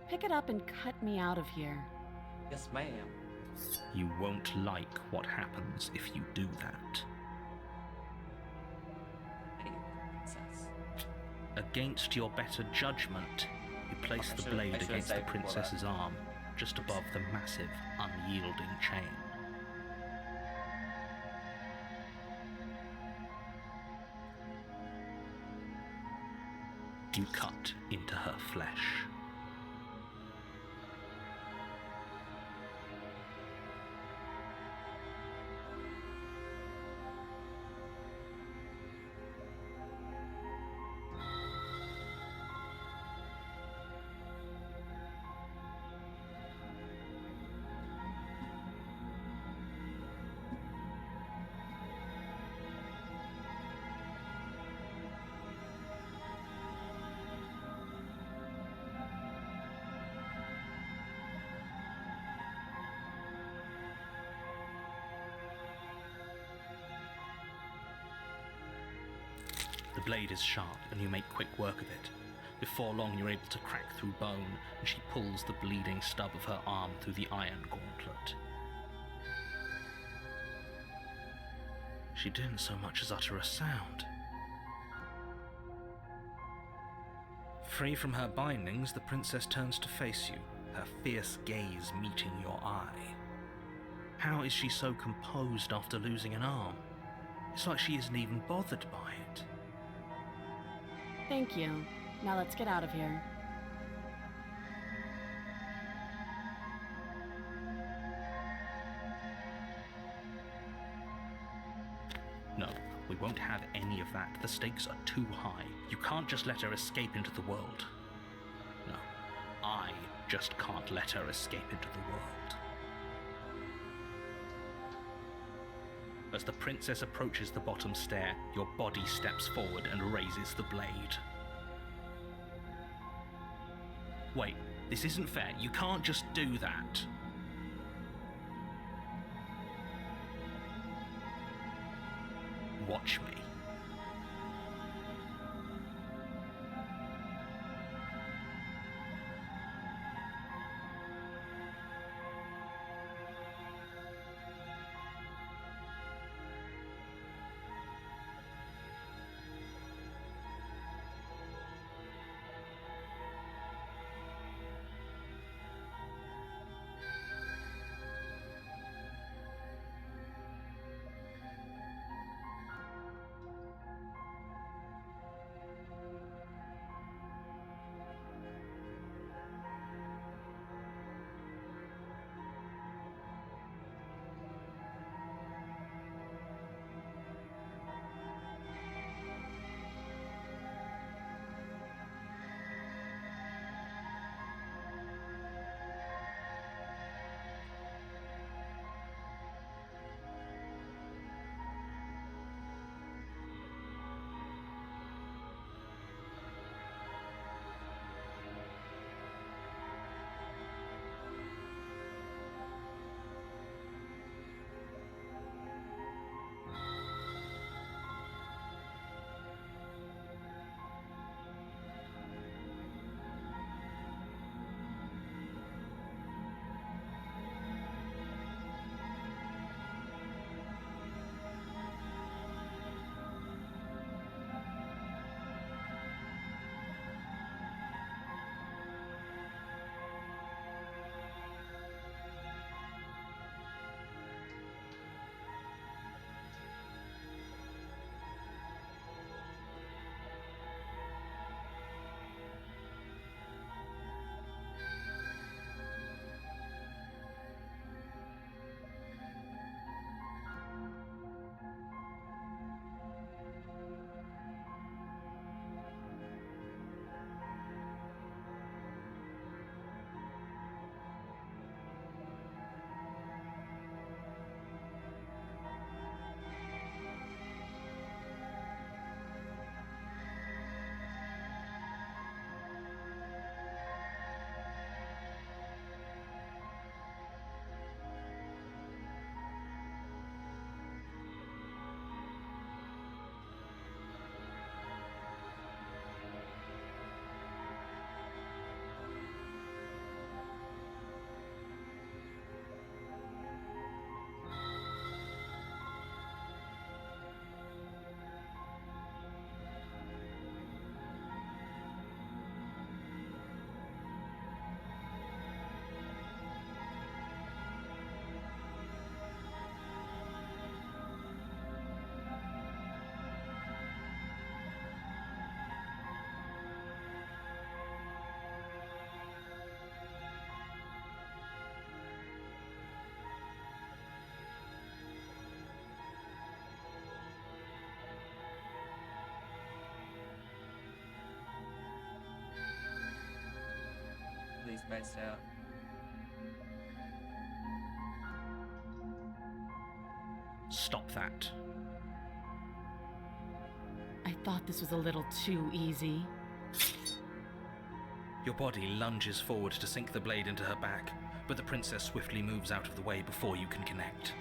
Pick it up and cut me out of here.
Yes, ma'am.
You won't like what happens if you do that.
Hey, princess.
Against your better judgment, you place the blade against the princess's arm, just above the massive, unyielding chain. You cut into her flesh. The blade is sharp, and you make quick work of it. Before long, you're able to crack through bone, and she pulls the bleeding stub of her arm through the iron gauntlet. She didn't so much as utter a sound. Free from her bindings, the princess turns to face you, her fierce gaze meeting your eye. How is she so composed after losing an arm? It's like she isn't even bothered by it.
Thank you. Now let's get out of here.
No, we won't have any of that. The stakes are too high. You can't just let her escape into the world. No, I just can't let her escape into the world. As the princess approaches the bottom stair, your body steps forward and raises the blade. Wait, this isn't fair. You can't just do that. Watch me.
perfectly spaced out.
Stop that.
I thought this was a little too easy.
Your body lunges forward to sink the blade into her back, but the princess swiftly moves out of the way before you can connect.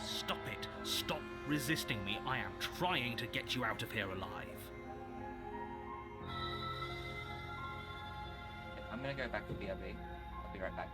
Stop it. Stop resisting me. I am trying to get you out of here alive.
Okay, I'm gonna go back to BRB. I'll be right back.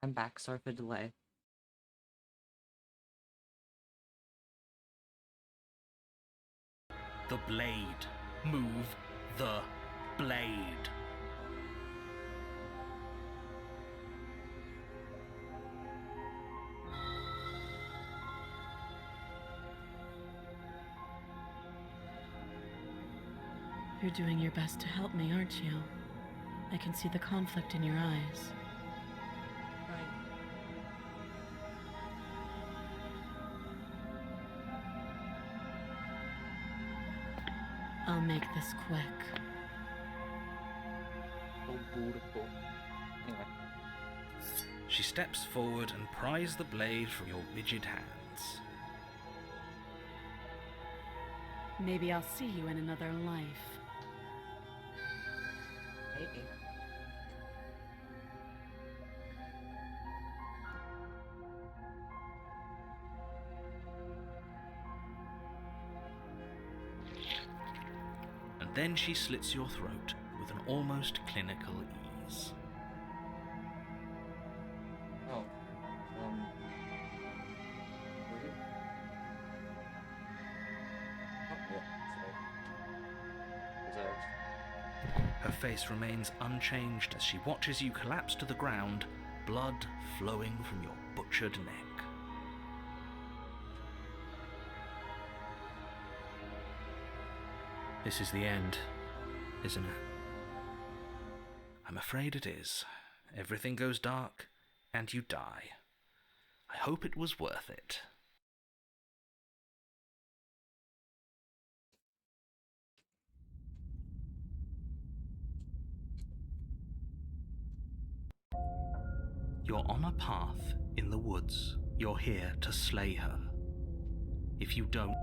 I'm back, sorry for the delay.
The blade. Move the blade.
You're doing your best to help me, aren't you? I can see the conflict in your eyes. I'll make this quick.
So beautiful. Anyway.
She steps forward and pries the blade from your rigid hands.
Maybe I'll see you in another life.
Maybe.
And then she slits your throat with an almost clinical ease.
Oh. Really? Oh, yeah, so. Reserved.
Her face remains unchanged as she watches you collapse to the ground, blood flowing from your butchered neck. This is the end, isn't it? I'm afraid it is. Everything goes dark, and you die. I hope it was worth it. You're on a path in the woods. You're here to slay her. If you don't,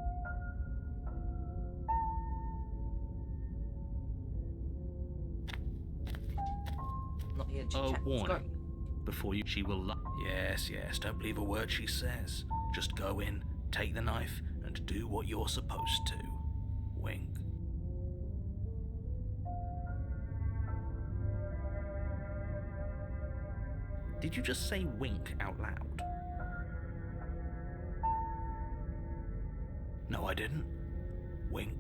Not here to
a
chat.
warning. Before you, she will Yes, don't believe a word she says. Just go in, take the knife, and do what you're supposed to. Wink. Did you just say wink out loud? No, I didn't. Wink.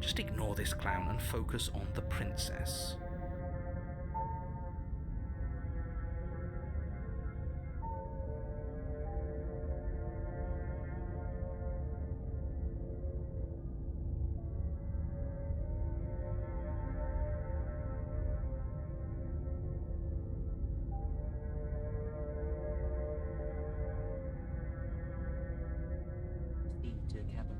Just ignore this clown and focus on the princess.
Speed to the cabin.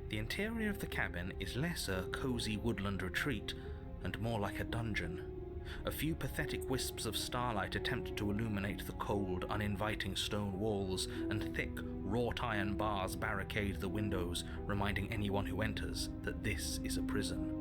The interior of the cabin is less a cozy woodland retreat and more like a dungeon. A few pathetic wisps of starlight attempt to illuminate the cold, uninviting stone walls, and thick, wrought iron bars barricade the windows, reminding anyone who enters that this is a prison.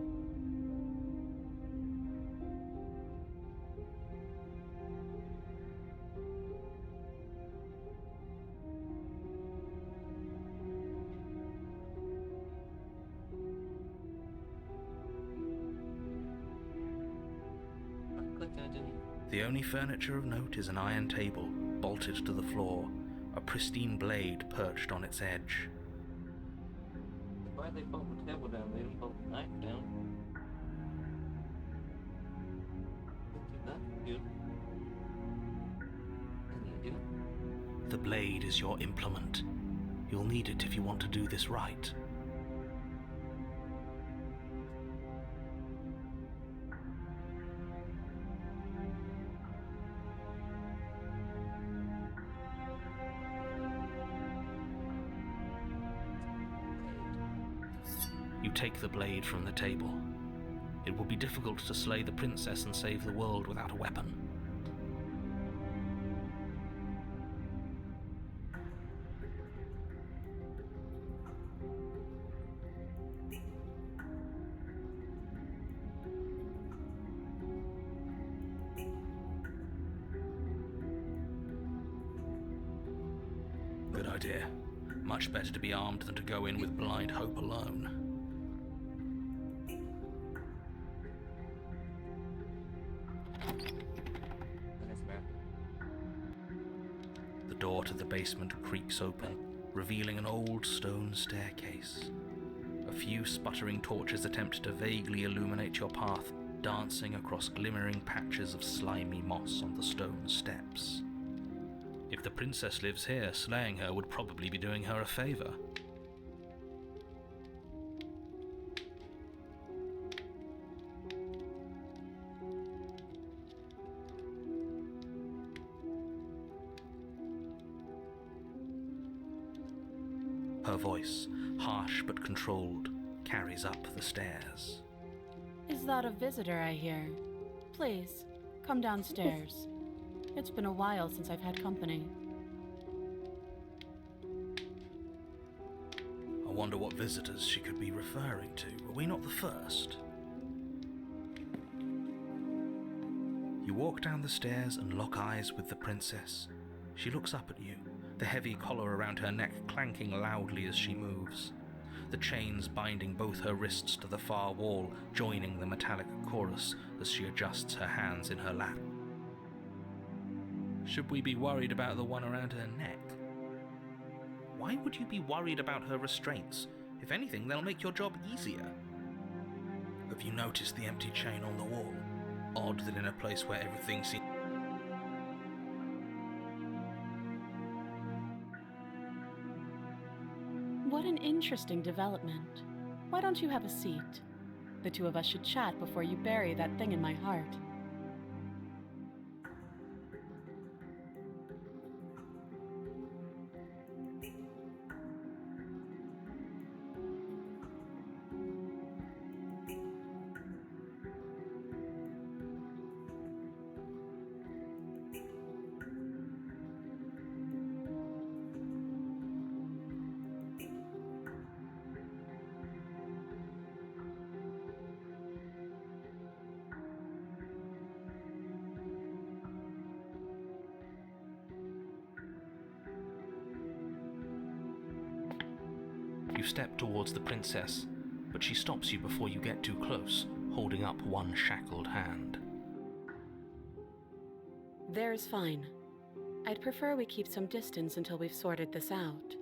The only furniture of note is an iron table, bolted to the floor, a pristine blade perched on its edge.
Why they bolt the table down? They didn't bolt the knife down. That's good. And you do?
The blade is your implement. You'll need it if you want to do this right. You take the blade from the table. It will be difficult to slay the princess and save the world without a weapon. Good idea. Much better to be armed than to go in with blind hope alone. The door to the basement creaks open, revealing an old stone staircase. A few sputtering torches attempt to vaguely illuminate your path, dancing across glimmering patches of slimy moss on the stone steps. If the princess lives here, slaying her would probably be doing her a favor. Her voice, harsh but controlled, carries up the stairs.
Is that a visitor I hear? Please, come downstairs. It's been a while since I've had company.
I wonder what visitors she could be referring to. Were we not the first? You walk down the stairs and lock eyes with the princess. She looks up at you, the heavy collar around her neck clanking loudly as she moves. The chains binding both her wrists to the far wall, joining the metallic chorus as she adjusts her hands in her lap. Should we be worried about the one around her neck? Why would you be worried about her restraints? If anything, they'll make your job easier. Have you noticed the empty chain on the wall? odd that in a place where everything seems...
What an interesting development. Why don't you have a seat? The two of us should chat before you bury that thing in my heart.
You step towards the princess, but she stops you before you get too close, holding up one shackled hand.
There's fine. I'd prefer we keep some distance until we've sorted this out.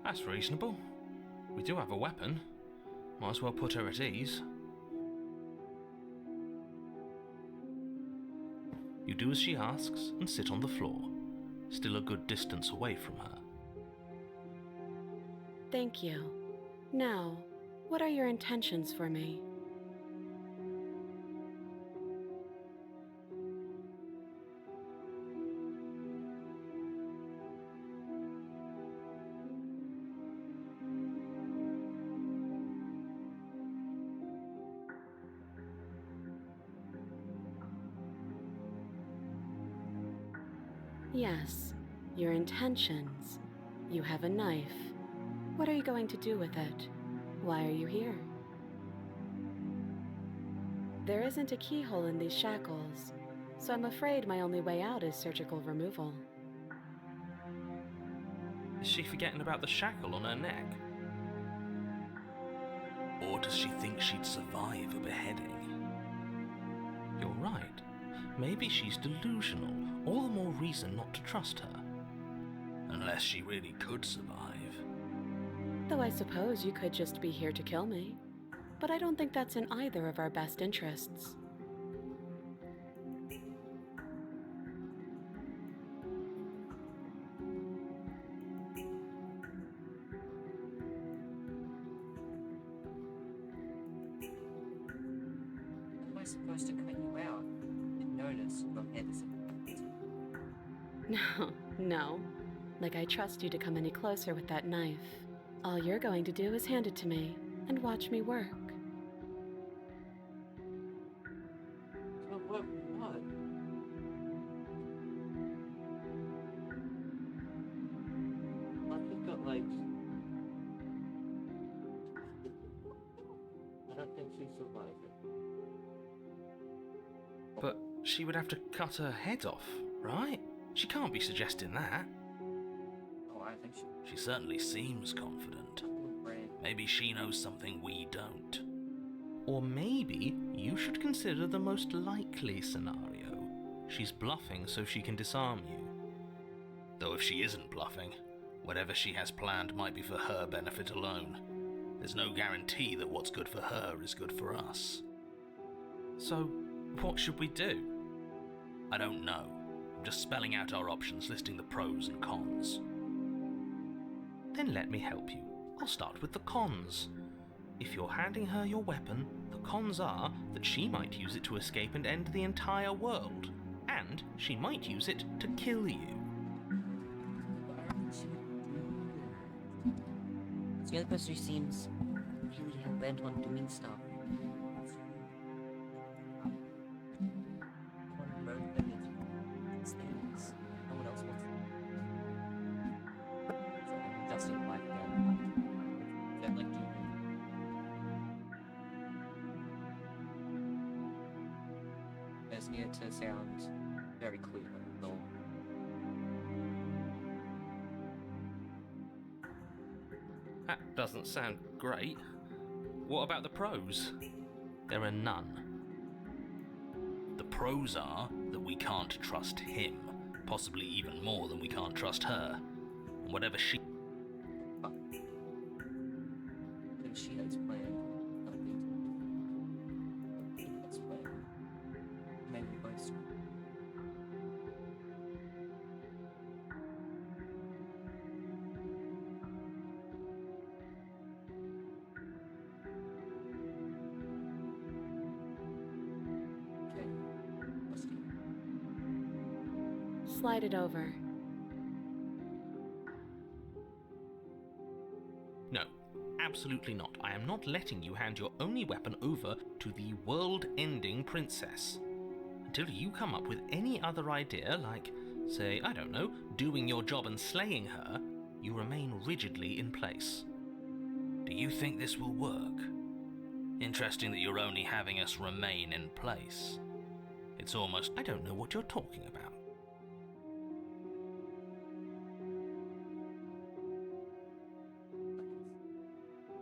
That's reasonable. We do have a weapon. Might as well put her at ease. You do as she asks and sit on the floor, still a good distance away from her.
Thank you. Now, what are your intentions for me? Yes, your intentions. You have a knife. What are you going to do with it? Why are you here? There isn't a keyhole in these shackles, so I'm afraid my only way out is surgical removal.
Is she forgetting about the shackle on her neck? Or does she think she'd survive a beheading? You're right. Maybe she's delusional. All the more reason not to trust her. Unless she really could survive.
Though I suppose you could just be here to kill me. But I don't think that's in either of our best interests.
Am I supposed to cut you out and notice your head is
No. Like I trust you to come any closer with that knife. All you're going to do is hand it to me and watch me work.
What? I've just got like... I don't think she survived it.
But she would have to cut her head off, right? She can't be suggesting that.
Oh, I think
She certainly seems confident. Maybe she knows something we don't. Or maybe you should consider the most likely scenario. She's bluffing so she can disarm you. Though if she isn't bluffing, whatever she has planned might be for her benefit alone. There's no guarantee that what's good for her is good for us. So, what should we do? I don't know. I'm just spelling out our options, listing the pros and cons. Then let me help you. I'll start with the cons. If you're handing her your weapon, the cons are that she might use it to escape and end the entire world. And she might use it to kill you.
It's the other person who seems really hell-bent on doing stuff. On the road, but it's things. No one else wants to. Just in life again. That like I just need it to sound very clear. So.
That doesn't sound great. What about the pros? There are none. The pros are that we can't trust him, possibly even more than we can't trust her. And whatever she...
Then she has planned something.
slide it over.
No, absolutely not. I am not letting you hand your only weapon over to the world-ending princess. Until you come up with any other idea, like, say, I don't know, doing your job and slaying her, you remain rigidly in place. Do you think this will work? Interesting that you're only having us remain in place. It's almost... I don't know what you're talking about.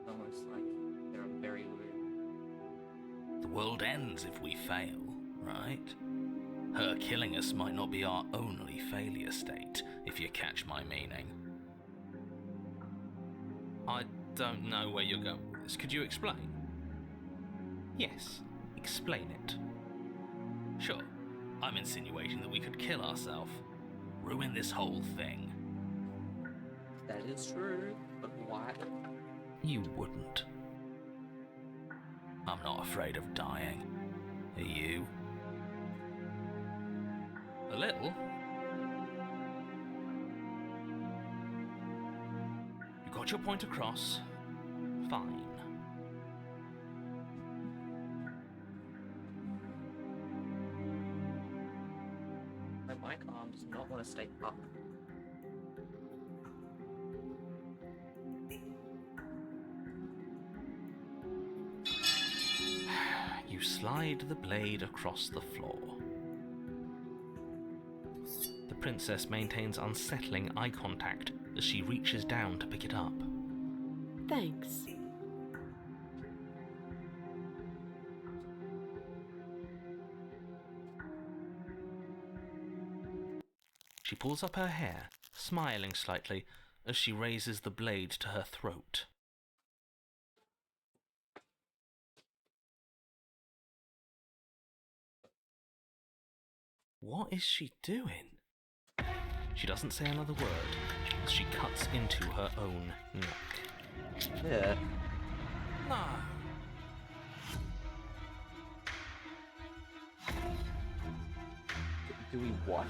Almost like they're very rude.
The world ends if we fail, right? Her killing us might not be our only failure state, if you catch my meaning. I don't know where you're going with this. Could you explain? Yes, explain it. Sure, I'm insinuating that we could kill ourselves. Ruin this whole thing.
That is true, but why?
You wouldn't. I'm not afraid of dying. Are you? A little. You got your point across. Fine.
My mic arm does not want to stay up.
You slide the blade across the floor. The princess maintains unsettling eye contact as she reaches down to pick it up.
Thanks.
She pulls up her hair, smiling slightly as she raises the blade to her throat. What is she doing? She doesn't say another word as she cuts into her own neck.
Yeah.
No.
Do we watch?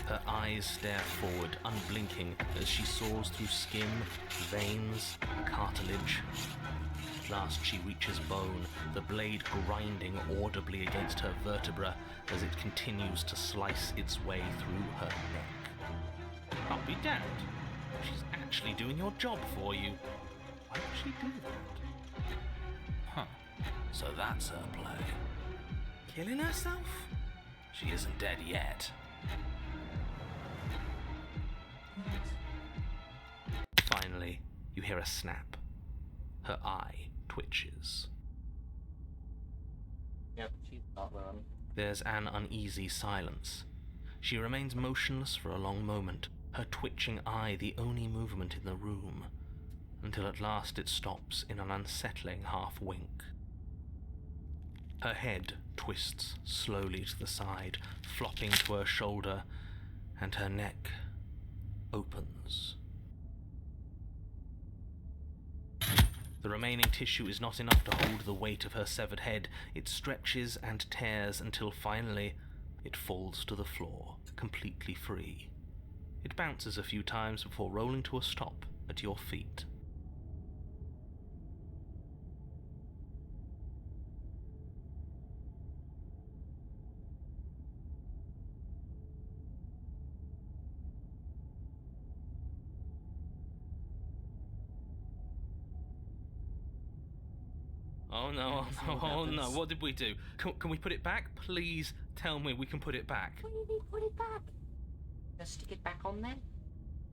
Her eyes stare forward, unblinking, as she saws through skin, veins, cartilage. At last she reaches bone, the blade grinding audibly against her vertebra as it continues to slice its way through her neck. I'll be damned. She's actually doing your job for you. Why would she do that? Huh. So that's her play. Killing herself? She isn't dead yet. Finally, you hear a snap. Her eye twitches.
Yep, she's not wrong.
There's an uneasy silence. She remains motionless for a long moment, her twitching eye the only movement in the room, until at last it stops in an unsettling half-wink. Her head twists slowly to the side, flopping to her shoulder, and her neck opens. The remaining tissue is not enough to hold the weight of her severed head. It stretches and tears until finally it falls to the floor, completely free. It bounces a few times before rolling to a stop at your feet. Oh no, oh no, what did we do? Can we put it back? Please tell me we can put it back.
What do you mean put it back? Just stick it back on then?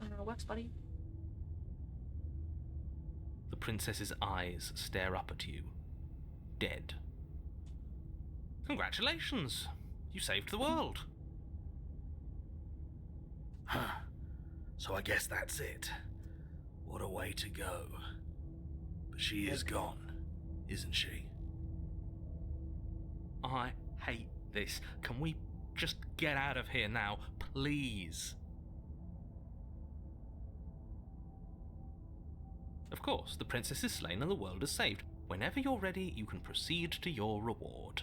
I don't know, works, buddy.
The princess's eyes stare up at you, dead. Congratulations! You saved the world. Huh. So I guess that's it. What a way to go. But she is gone, isn't she? I hate this. Can we just get out of here now, please? Of course, the princess is slain and the world is saved. Whenever you're ready, you can proceed to your reward.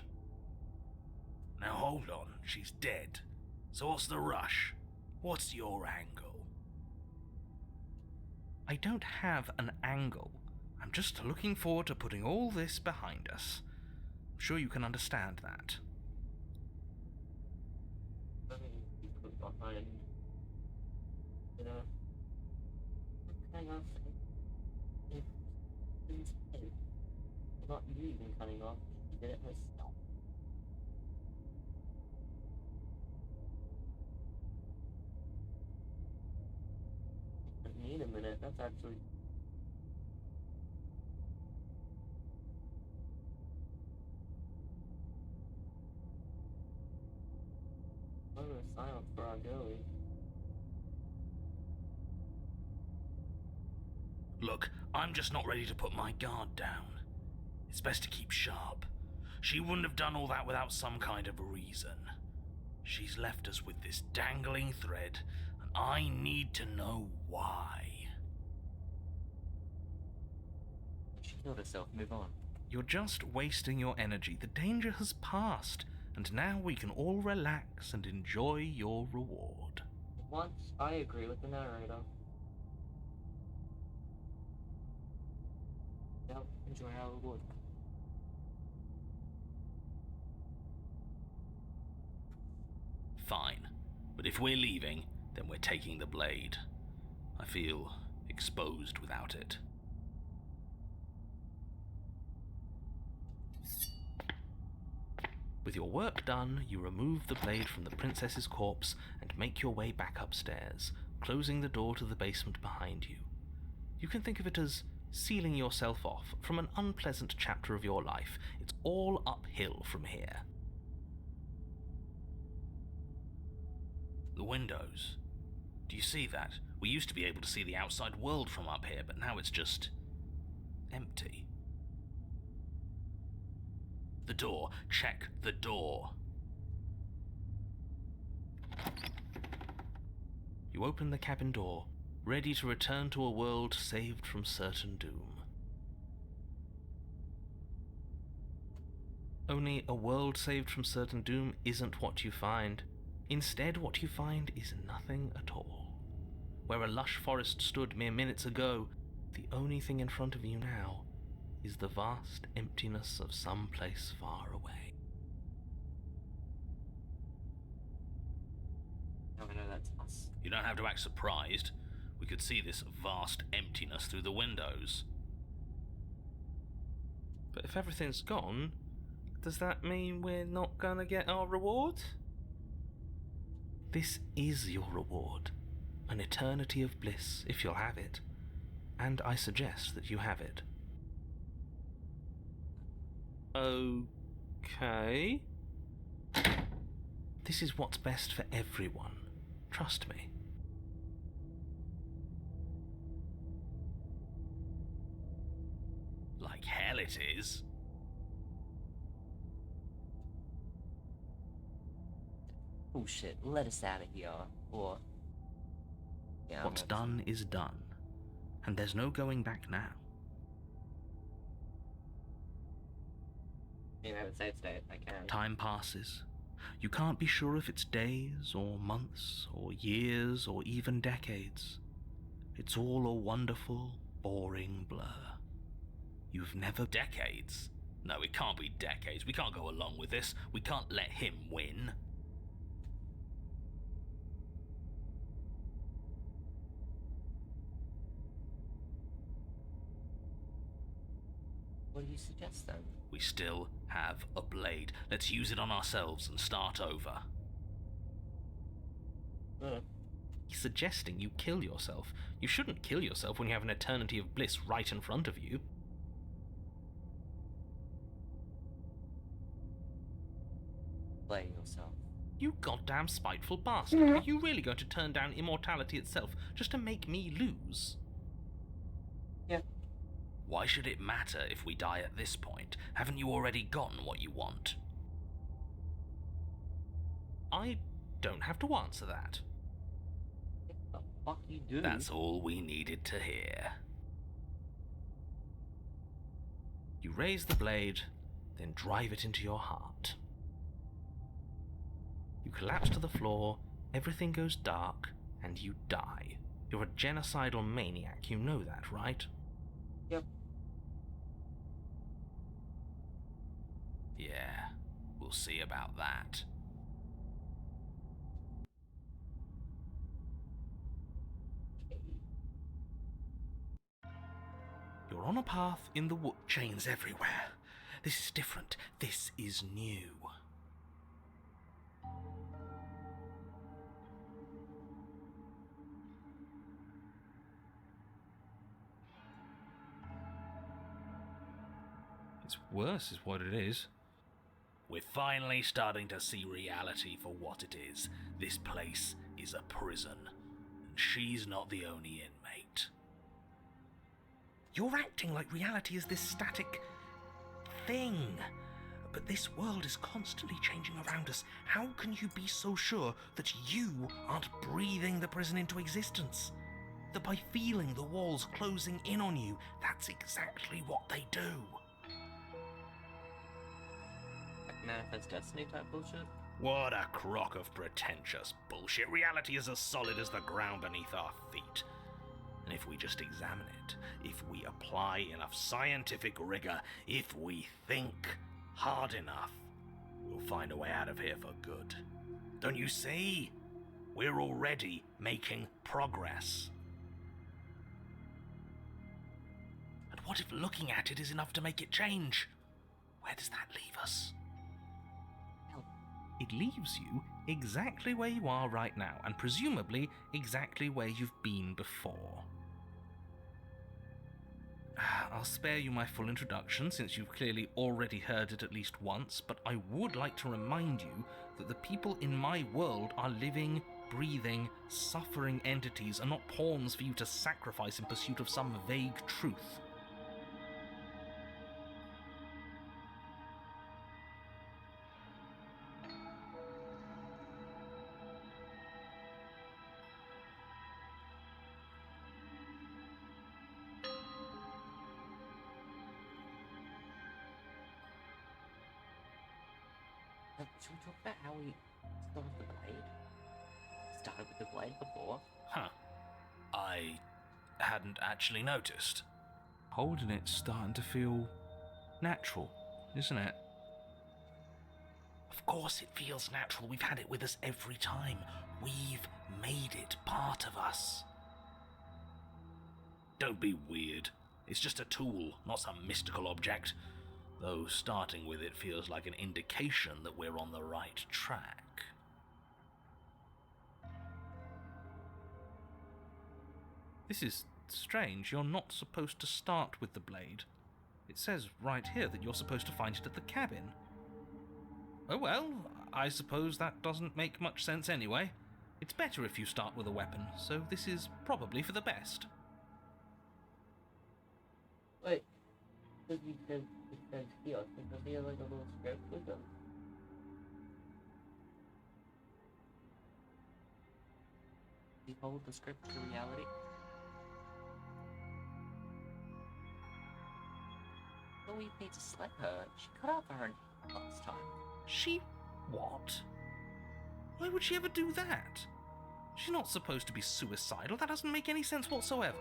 Now hold on, she's dead. So what's the rush? What's your angle?
I don't have an angle. I'm just looking forward to putting all this behind us. I'm sure you can understand that.
Behind, you know, hang off. If instead, not you even cutting off, she did it herself. I need a minute. That's actually. Moment of silence for our girlie.
Look, I'm just not ready to put my guard down. It's best to keep sharp. She wouldn't have done all that without some kind of a reason. She's left us with this dangling thread, and I need to know why.
She killed herself. Move on.
You're just wasting your energy. The danger has passed, and now we can all relax and enjoy your reward.
Once I agree with the narrator. Now enjoy our reward.
Fine, but if we're leaving, then we're taking the blade. I feel exposed without it.
With your work done, you remove the blade from the princess's corpse and make your way back upstairs, closing the door to the basement behind you. You can think of it as sealing yourself off from an unpleasant chapter of your life. It's all uphill from here.
The windows. Do you see that? We used to be able to see the outside world from up here, but now it's just empty. The door. Check the door.
You open the cabin door, ready to return to a world saved from certain doom. Only a world saved from certain doom isn't what you find. Instead, what you find is nothing at all. Where a lush forest stood mere minutes ago, the only thing in front of you now is the vast emptiness of some place far away.
Now I know that's us.
You don't have to act surprised. We could see this vast emptiness through the windows.
But if everything's gone, does that mean we're not gonna get our reward? This is your reward. An eternity of bliss, if you'll have it. And I suggest that you have it. Okay. This is what's best for everyone. Trust me.
Like hell it is.
Oh shit, let us out of here. Or. Yeah,
What's done is done. And there's no going back now.
You know, it's save state, I can.
Time passes. You can't be sure if it's days, or months, or years, or even decades. It's all a wonderful, boring blur. You've never...
Decades? No, it can't be decades. We can't go along with this. We can't let him win.
What do you suggest then?
We still have a blade. Let's use it on ourselves and start over.
He's suggesting you kill yourself. You shouldn't kill yourself when you have an eternity of bliss right in front of you.
Play yourself.
You goddamn spiteful bastard. Are you really going to turn down immortality itself just to make me lose?
Yeah.
Why should it matter if we die at this point? Haven't you already gotten what you want?
I don't have to answer that.
What the fuck you do?
That's all we needed to hear.
You raise the blade, then drive it into your heart. You collapse to the floor, everything goes dark, and you die. You're a genocidal maniac, you know that, right?
Yep.
Yeah, we'll see about that. You're on a path in the wood, chains everywhere. This is different. This is new.
It's worse, is what it is.
We're finally starting to see reality for what it is. This place is a prison, and she's not the only inmate. You're acting like reality is this static thing. But this world is constantly changing around us. How can you be so sure that you aren't breathing the prison into existence? That by feeling the walls closing in on you, that's exactly what they do.
Like Manifest Destiny type bullshit?
What a crock of pretentious bullshit. Reality is as solid as the ground beneath our feet. And if we just examine it, if we apply enough scientific rigor, if we think hard enough, we'll find a way out of here for good. Don't you see? We're already making progress. And what if looking at it is enough to make it change? Where does that leave us?
It leaves you exactly where you are right now, and presumably exactly where you've been before. I'll spare you my full introduction, since you've clearly already heard it at least once, but I would like to remind you that the people in my world are living, breathing, suffering entities, and not pawns for you to sacrifice in pursuit of some vague truth.
Should we talk about how we stole the blade? Started with the blade before?
Huh. I hadn't actually noticed.
Holding it's starting to feel natural, isn't it?
Of course it feels natural. We've had it with us every time. We've made it part of us. Don't be weird. It's just a tool, not some mystical object. Though starting with it feels like an indication that we're on the right track.
This is strange. You're not supposed to start with the blade. It says right here that you're supposed to find it at the cabin. Oh well, I suppose that doesn't make much sense anyway. It's better if you start with a weapon, so this is probably for the best.
Wait, because you said it says here, I think there'll be like a little script with them. Behold the script to reality. So we need to slap her. She cut off her last time.
She... what? Why would she ever do that? She's not supposed to be suicidal. That doesn't make any sense whatsoever.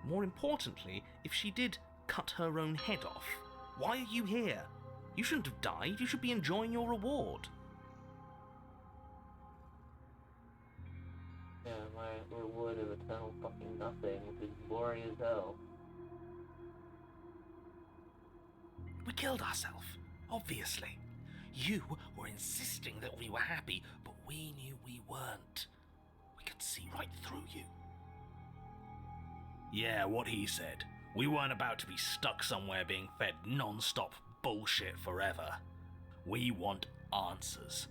More importantly, if she did cut her own head off, why are you here? You shouldn't have died. You should be enjoying your reward.
Yeah, my reward of eternal fucking nothing, which is glory as hell.
We killed ourselves, obviously. You were insisting that we were happy, but we knew we weren't. We could see right through you. Yeah, what he said. We weren't about to be stuck somewhere being fed non-stop bullshit forever. We want answers.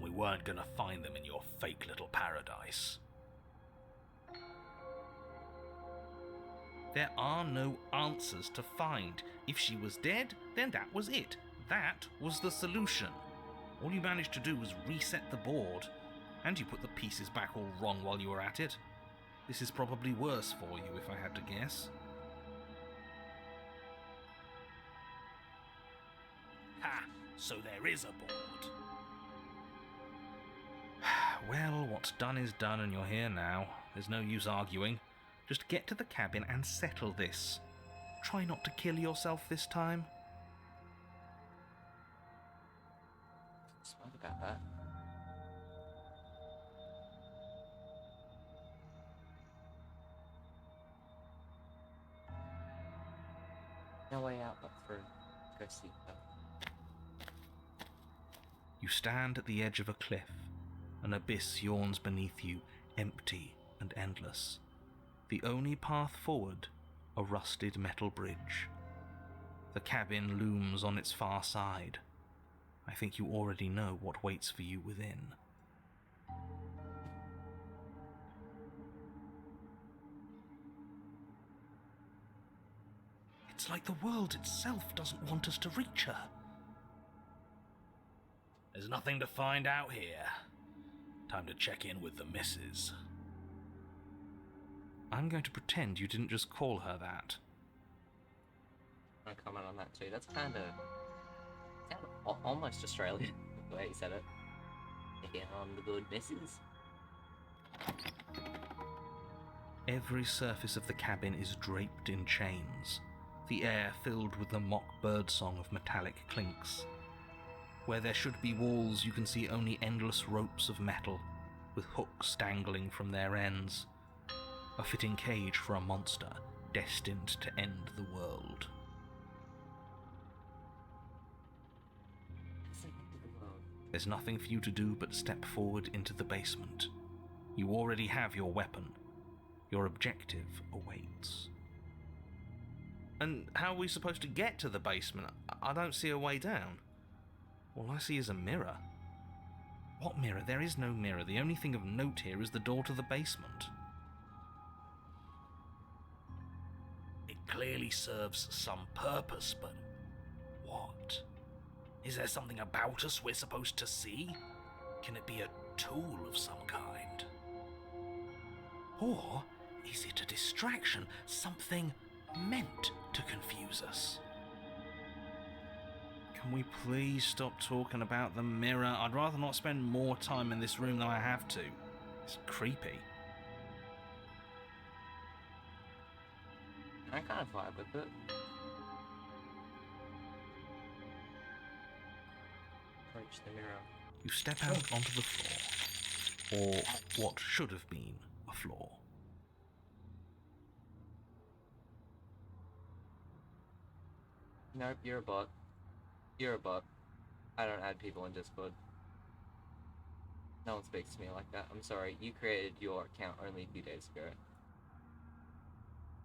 We weren't gonna find them in your fake little paradise.
There are no answers to find. If she was dead, then that was it. That was the solution. All you managed to do was reset the board, and you put the pieces back all wrong while you were at it.
This is probably worse for you, if I had to guess. Ha! So there is a board. Well, what's done is done, and you're here now. There's no use arguing. Just get to the cabin and settle this. Try not to kill yourself this time.
Smart about that. No way out but through. Go see her.
You stand at the edge of a cliff. An abyss yawns beneath you, empty and endless. The only path forward, a rusted metal bridge. The cabin looms on its far side. I think you already know what waits for you within. It's like the world itself doesn't want us to reach her. There's nothing to find out here. Time to check in with the missus. I'm going to pretend you didn't just call her that.
I'm gonna comment on that too. That's kind of almost Australian, the way you said it. Again, on the good missus.
Every surface of the cabin is draped in chains, the air filled with the mock birdsong of metallic clinks. Where there should be walls, you can see only endless ropes of metal, with hooks dangling from their ends. A fitting cage for a monster destined to end the world. There's nothing for you to do but step forward into the basement. You already have your weapon. Your objective awaits. And how are we supposed to get to the basement? I don't see a way down. All I see is a mirror. What mirror? There is no mirror. The only thing of note here is the door to the basement. It clearly serves some purpose, but what? Is there something about us we're supposed to see? Can it be a tool of some kind? Or is it a distraction? Something meant to confuse us? Can we please stop talking about the mirror? I'd rather not spend more time in this room than I have to. It's creepy.
I kind of vibe with it. Approach the mirror.
You step out onto the floor. Or what should have been a floor.
Nope, you're a bot. You're a bot. I don't add people in Discord. No one speaks to me like that. I'm sorry, you created your account only a few days ago.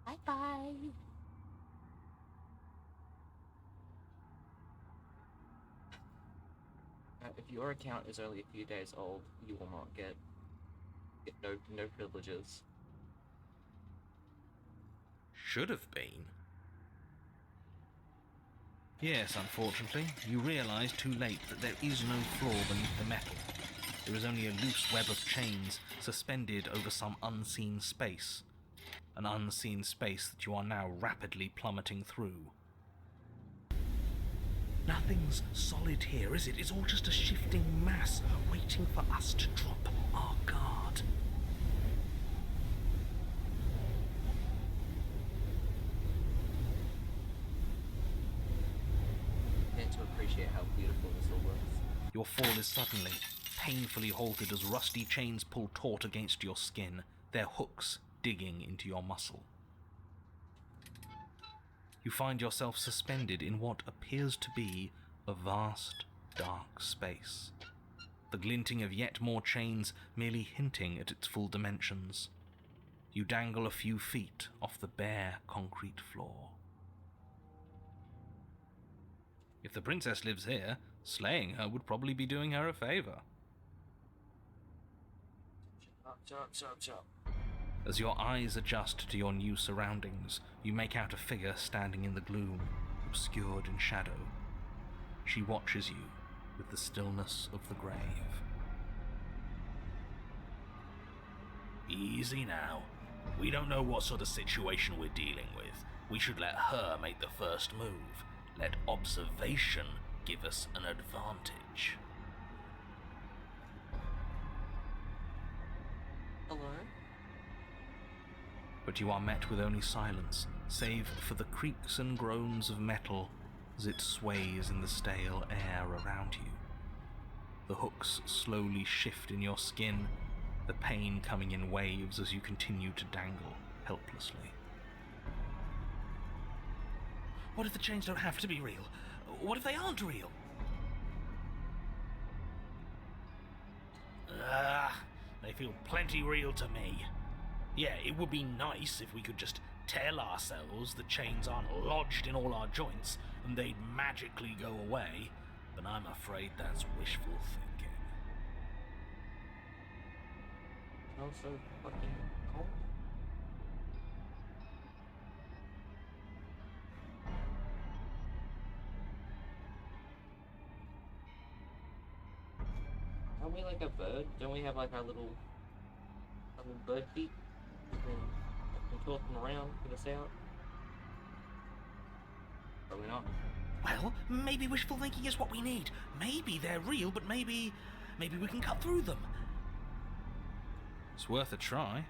Bye-bye. If your account is only a few days old, you will not get no privileges.
Should have been. Yes, unfortunately, you realise too late that there is no floor beneath the metal. There is only a loose web of chains suspended over some unseen space. An unseen space that you are now rapidly plummeting through. Nothing's solid here, is it? It's all just a shifting mass waiting for us to drop our guard.
Begin to appreciate how beautiful this all looks.
Your fall is suddenly, painfully halted as rusty chains pull taut against your skin, their hooks digging into your muscle. You find yourself suspended in what appears to be a vast, dark space. The glinting of yet more chains merely hinting at its full dimensions. You dangle a few feet off the bare concrete floor. If the princess lives here, slaying her would probably be doing her a favor.
Chop.
As your eyes adjust to your new surroundings, you make out a figure standing in the gloom, obscured in shadow. She watches you with the stillness of the grave. Easy now. We don't know what sort of situation we're dealing with. We should let her make the first move. Let observation give us an advantage.
Hello?
But you are met with only silence, save for the creaks and groans of metal as it sways in the stale air around you. The hooks slowly shift in your skin, the pain coming in waves as you continue to dangle helplessly. What if the chains don't have to be real? What if they aren't real? They feel plenty real to me. Yeah, it would be nice if we could just tell ourselves the chains aren't lodged in all our joints and they'd magically go away, but I'm afraid that's wishful thinking.
Also fucking cold. Aren't we like a bird? Don't we have like our little bird feet? We can toss them around, get us out. Probably not.
Well, maybe wishful thinking is what we need. Maybe they're real, but maybe we can cut through them. It's worth a try.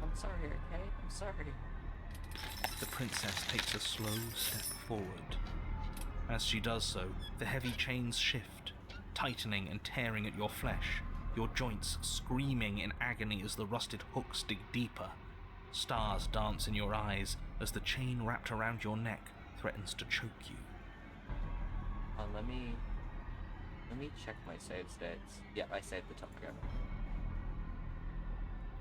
I'm sorry, okay? I'm sorry.
The princess takes a slow step forward. As she does so, the heavy chains shift, tightening and tearing at your flesh, your joints screaming in agony as the rusted hooks dig deeper. Stars dance in your eyes as the chain wrapped around your neck threatens to choke you.
Let me check my save states. Yeah, I saved the top gun.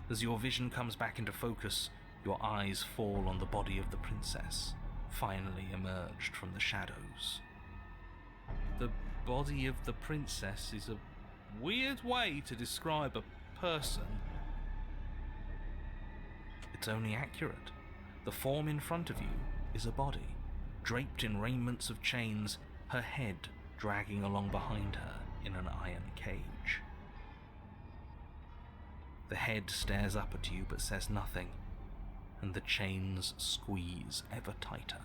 As your vision comes back into focus, your eyes fall on the body of the princess, finally emerged from the shadows. The body of the princess is a weird way to describe a person. It's only accurate. The form in front of you is a body, draped in raiments of chains, her head dragging along behind her in an iron cage. The head stares up at you but says nothing, and the chains squeeze ever tighter.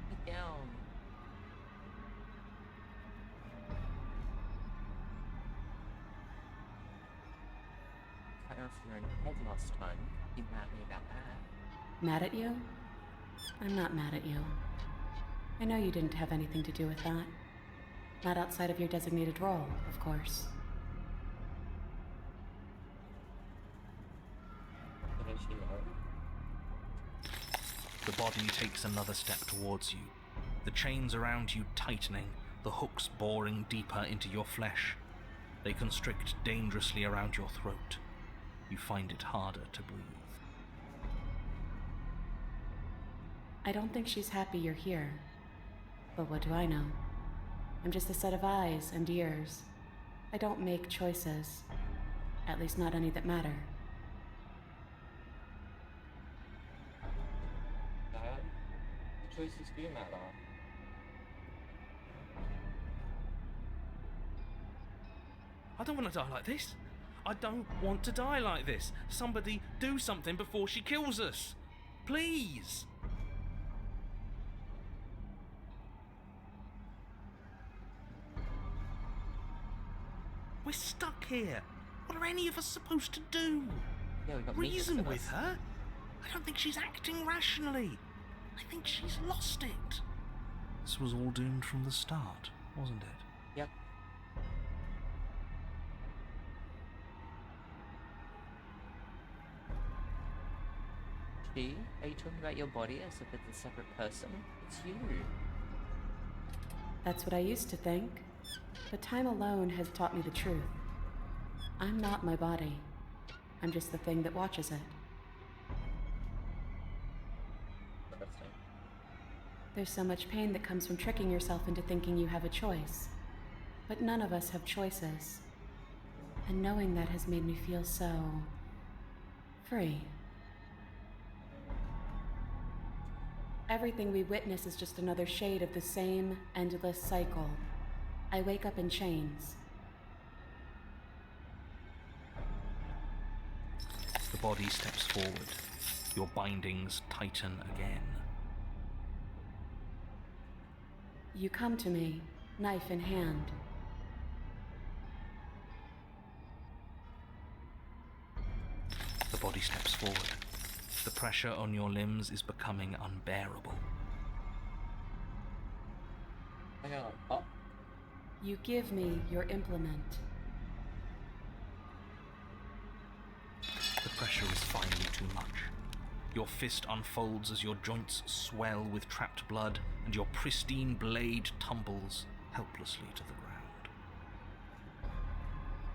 Get down. Cut off your own head last time. You mad at me about that?
Mad at you? I'm not mad at you. I know you didn't have anything to do with that. Not outside of your designated role, of course.
But does she know?
The body takes another step towards you, the chains around you tightening, the hooks boring deeper into your flesh. They constrict dangerously around your throat. You find it harder to breathe.
I don't think she's happy you're here. But what do I know? I'm just a set of eyes and ears. I don't make choices. At least not any that matter.
Dad, the choices do matter.
I don't want to die like this. I don't want to die like this. Somebody do something before she kills us. Please. We're stuck here. What are any of us supposed to do?
Yeah, we got
Reason
meat
with her? I don't think she's acting rationally. I think she's lost it. This was all doomed from the start, wasn't it?
Yep. She? Are you talking about your body as if it's a separate person? It's you.
That's what I used to think. But time alone has taught me the truth. I'm not my body. I'm just the thing that watches it.
Interesting.
There's so much pain that comes from tricking yourself into thinking you have a choice. But none of us have choices. And knowing that has made me feel so... free. Everything we witness is just another shade of the same endless cycle. I wake up in chains.
The body steps forward. Your bindings tighten again.
You come to me, knife in hand.
The body steps forward. The pressure on your limbs is becoming unbearable.
Hang on. Oh,
You give me your implement.
The pressure is finally too much. Your fist unfolds as your joints swell with trapped blood, and your pristine blade tumbles helplessly to the ground.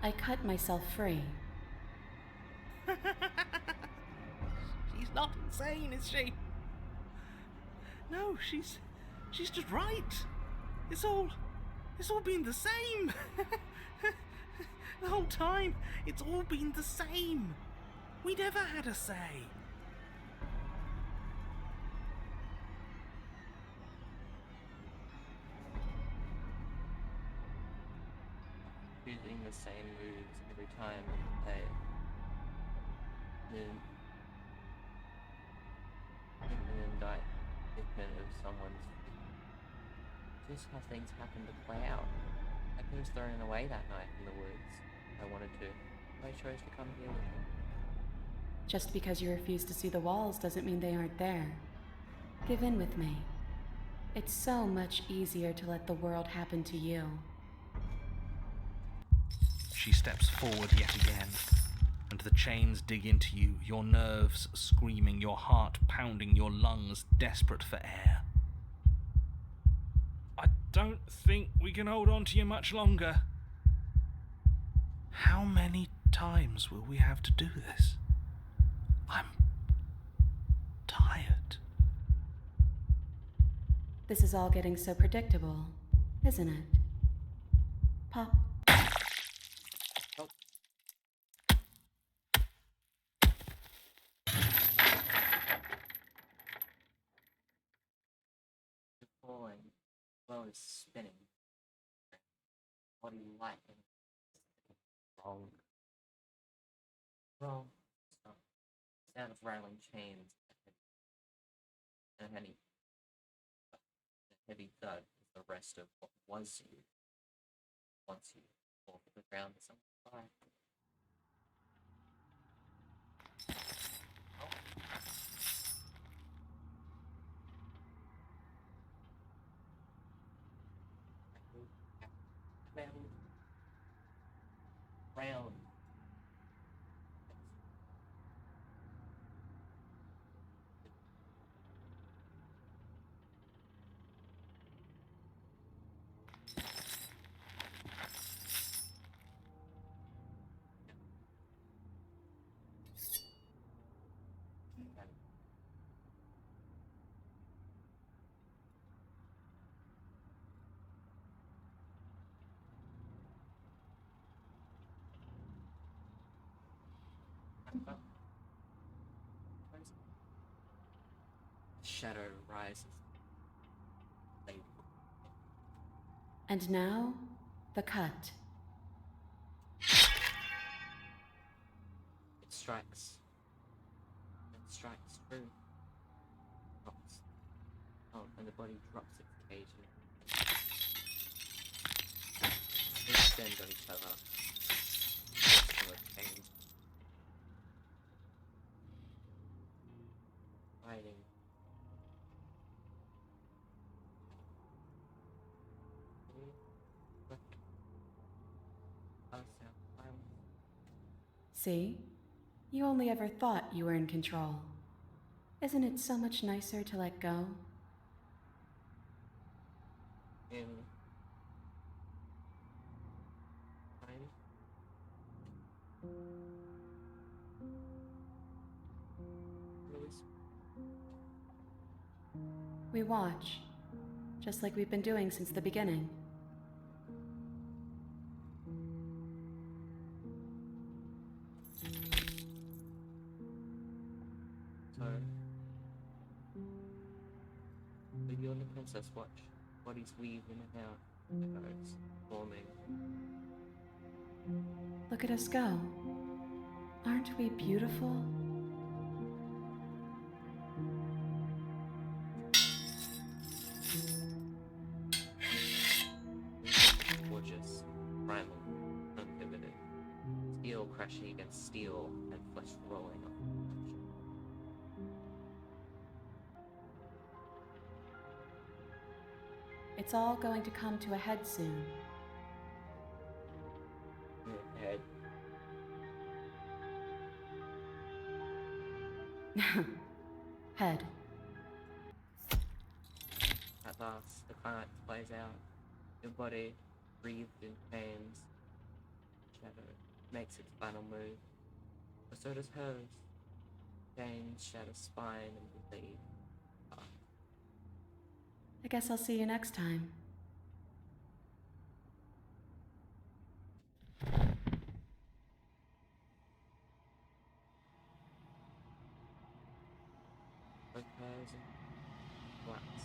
I cut myself free.
She's not insane, is she? No, she's just right. It's all been the same. The whole time, it's all been the same. We never had a say.
using the same moves every time I then an indictment of someone's just how things happen to play out. I could have thrown away that knife in the woods if I wanted to. But I chose to come here with it.
Just because you refuse to see the walls doesn't mean they aren't there. Give in with me. It's so much easier to let the world happen to you.
She steps forward yet again, and the chains dig into you, your nerves screaming, your heart pounding, your lungs desperate for air. I don't think we can hold on to you much longer. How many times will we have to do this? I'm tired.
This is all getting so predictable, isn't it? Pop.
Falling, well as spinning. Body light and wrong. Wrong. Stop. Sound of rattling chains and a heavy thud is the rest of what was you once you fall to the ground to someone's fire. Round. Shadow rises.
And now, the cut.
It strikes. It strikes true. Drops. Oh, and the body drops its cage. They extend on each other. Fighting.
See? You only ever thought you were in control. Isn't it so much nicer to let go?
In time.
We watch, just like we've been doing since the beginning.
So princess watch. Bodies weave in and out. Shadows forming.
Look at us go. Aren't we beautiful?
Gorgeous. Primal. Uninhibited. Steel crashing against steel and flesh rolling up.
It's all going to come to a head soon.
Head.
Head.
At last, the climax plays out. Your body, breathed in chains. Shadow makes its final move. But so does hers. Chains shatter spine and bleed.
I guess I'll see you next time.
Both hers and Black's.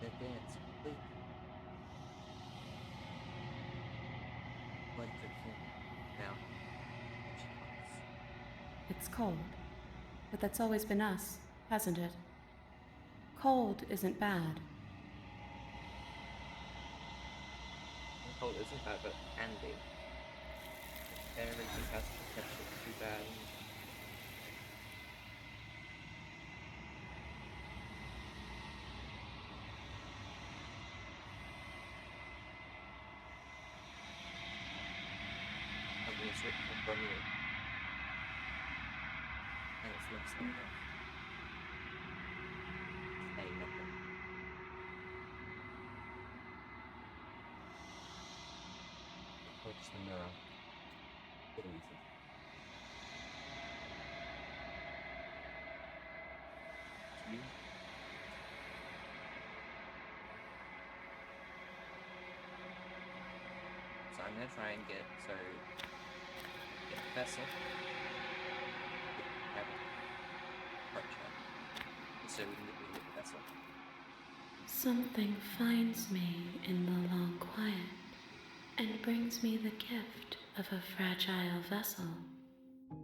Their dance complete. Blood dripping down. She cuts.
It's cold, but that's always been us, hasn't it? Cold isn't bad.
Cold isn't bad, but can be. Everything has the potential to be bad. Something is written from you. And it's not something. Say nothing. Approach the mirror. Get easy. You. So I'm gonna try and get the vessel. Have it. Approach her. So we can get the vessel.
Something finds me in the long quiet and brings me the gift of a fragile vessel.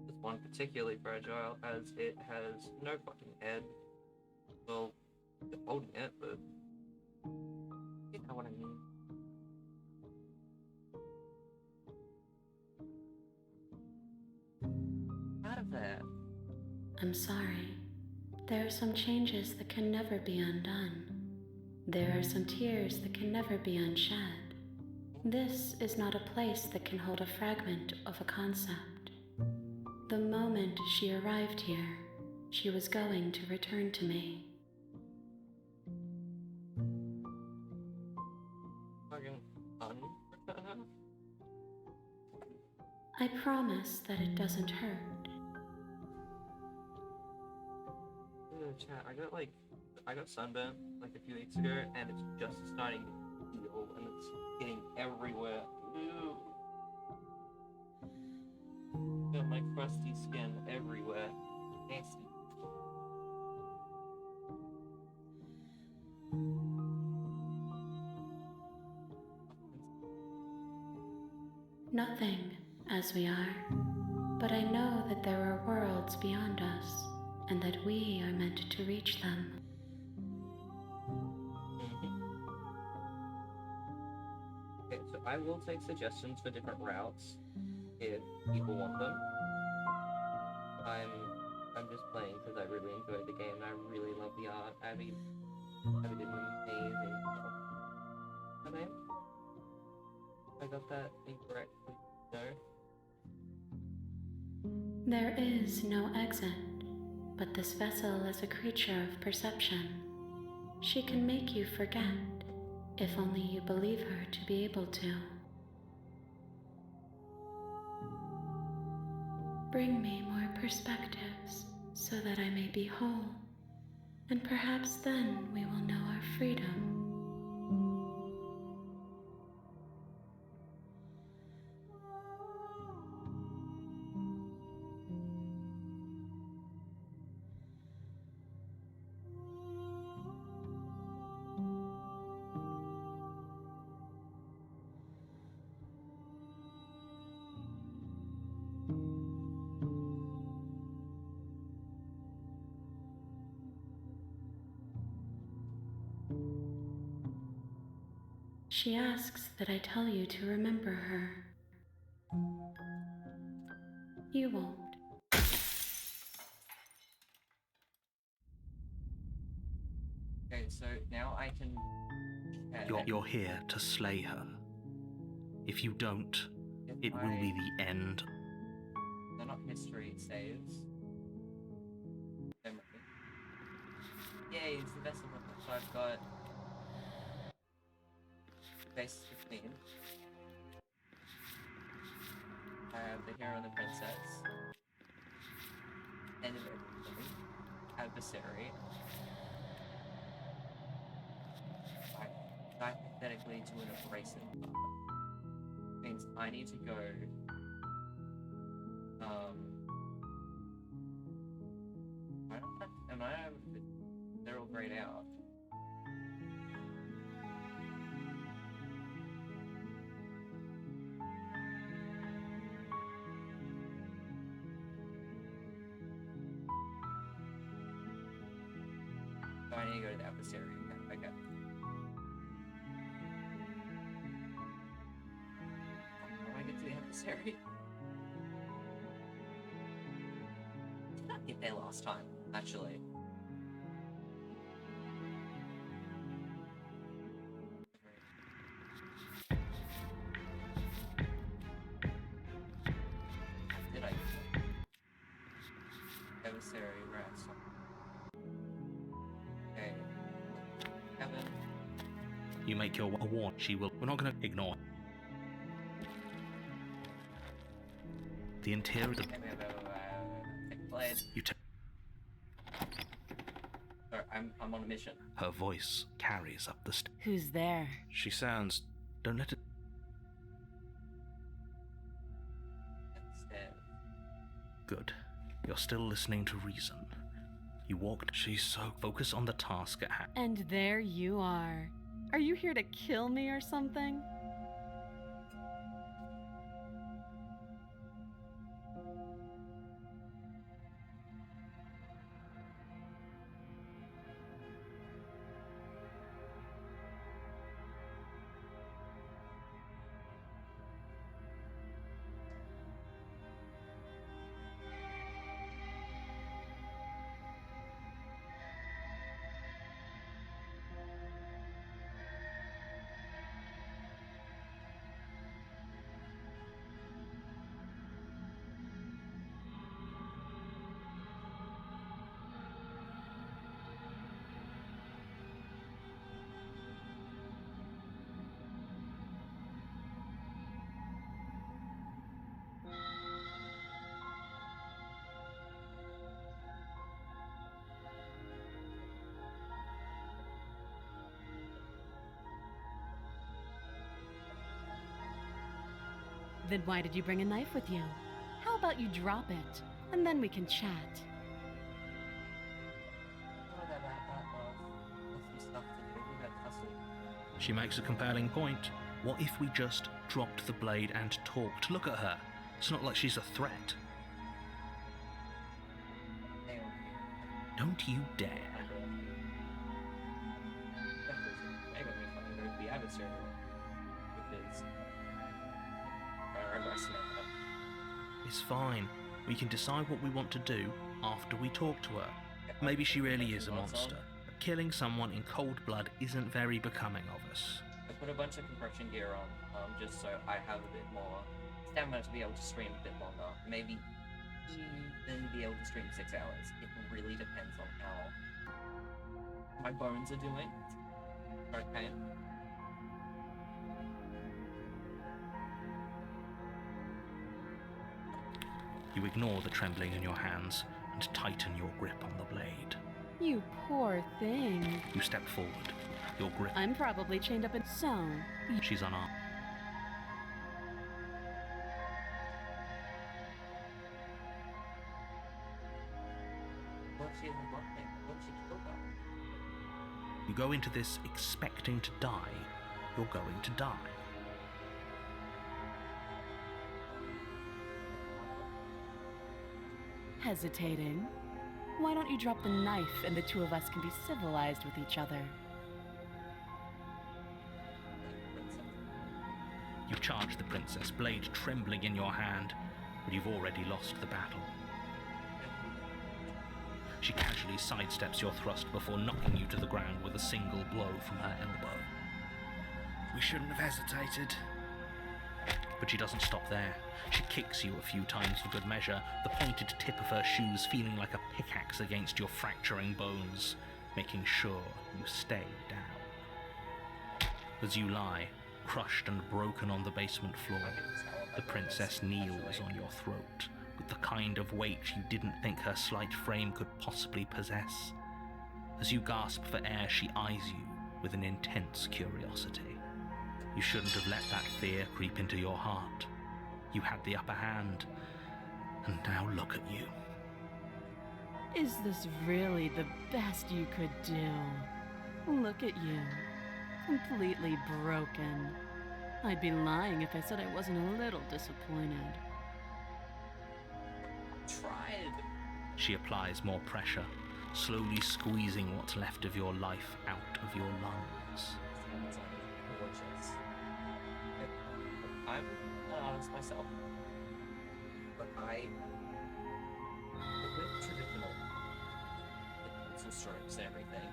This one particularly fragile as it has no fucking head. Well, you're holding it, but you know what I mean. Out of there.
I'm sorry. There are some changes that can never be undone. There are some tears that can never be unshed. This is not a place that can hold a fragment of a concept. The moment she arrived here, she was going to return to me.
Fucking fun.
I promise that it doesn't hurt.
Chat, I got sunburnt like a few weeks ago, and it's just starting to heal, and it's getting everywhere. Ew. Got my crusty skin everywhere. Nasty.
Nothing, as we are, but I know that there are worlds beyond us, and that we are meant to reach them.
Okay, so I will take suggestions for different routes if people want them. I'm just playing because I really enjoyed the game and I really love the art. Abby did an amazing job. Her name? I got that incorrectly. No.
There is no exit, but this vessel is a creature of perception. She can make you forget, if only you believe her to be able to. Bring me more perspectives so that I may be whole, and perhaps then we will know our freedom. She asks that I tell you to remember her. You won't.
Okay, so now I can.
You're here to slay her. If you don't, it will be the end.
They're not history saves. Memory. Yay, it's the best of them. So I've got base 15. I have the hero and the princess. End of everything. Adversary. I hypothetically do an abrasive part. Means I need to go. Am I? They're all grayed out. So I need to go to the adversary again. Okay. How do I get to the adversary? Did not get there last time, actually. Did I get there? Adversary rest. Okay. Kevin.
You make your warn. She will. We're not going to ignore. The interior. You take.
Sorry, I'm on a mission.
Her voice carries up the
Who's there?
She sounds. Don't let it.
Instead.
Good. You're still listening to reason. You walked. She's so focused on the task at hand.
And there you are. Are you here to kill me or something? Then why did you bring a knife with you? How about you drop it, and then we can chat?
She makes a compelling point. What if we just dropped the blade and talked? Look at her. It's not like she's a threat. Don't you dare.
The adversary, because I underestimate that.
It's fine. We can decide what we want to do after we talk to her. Maybe she really is a monster. But killing someone in cold blood isn't very becoming of us.
I put a bunch of compression gear on, just so I have a bit more stamina to be able to stream a bit longer. Maybe even be able to stream 6 hours. It really depends on how my bones are doing. Okay.
You ignore the trembling in your hands and tighten your grip on the blade.
You poor thing.
You step forward. Your grip.
I'm probably chained up in... So,
She's unarmed.
What if she isn't blocking? What if she killed her?
You go into this expecting to die. You're going to die.
hesitating. Why don't you drop the knife and the two of us can be civilized with each other?
Princess.
You charge the princess, blade trembling in your hand, but you've already lost the battle. She casually sidesteps your thrust before knocking you to the ground with a single blow from her elbow.
We shouldn't have hesitated.
But she doesn't stop there. She kicks you a few times for good measure, the pointed tip of her shoes feeling like a pickaxe against your fracturing bones, making sure you stay down. As you lie, crushed and broken on the basement floor, the princess kneels on your throat with the kind of weight you didn't think her slight frame could possibly possess. As you gasp for air, she eyes you with an intense curiosity. You shouldn't have let that fear creep into your heart. You had the upper hand, and now look at you.
Is this really the best you could do? Look at you. Completely broken. I'd be lying if I said I wasn't a little disappointed.
Tried.
She applies more pressure, slowly squeezing what's left of your life out of your lungs.
Sounds gorgeous. I'm not honest myself, but with traditional pencil strokes and everything,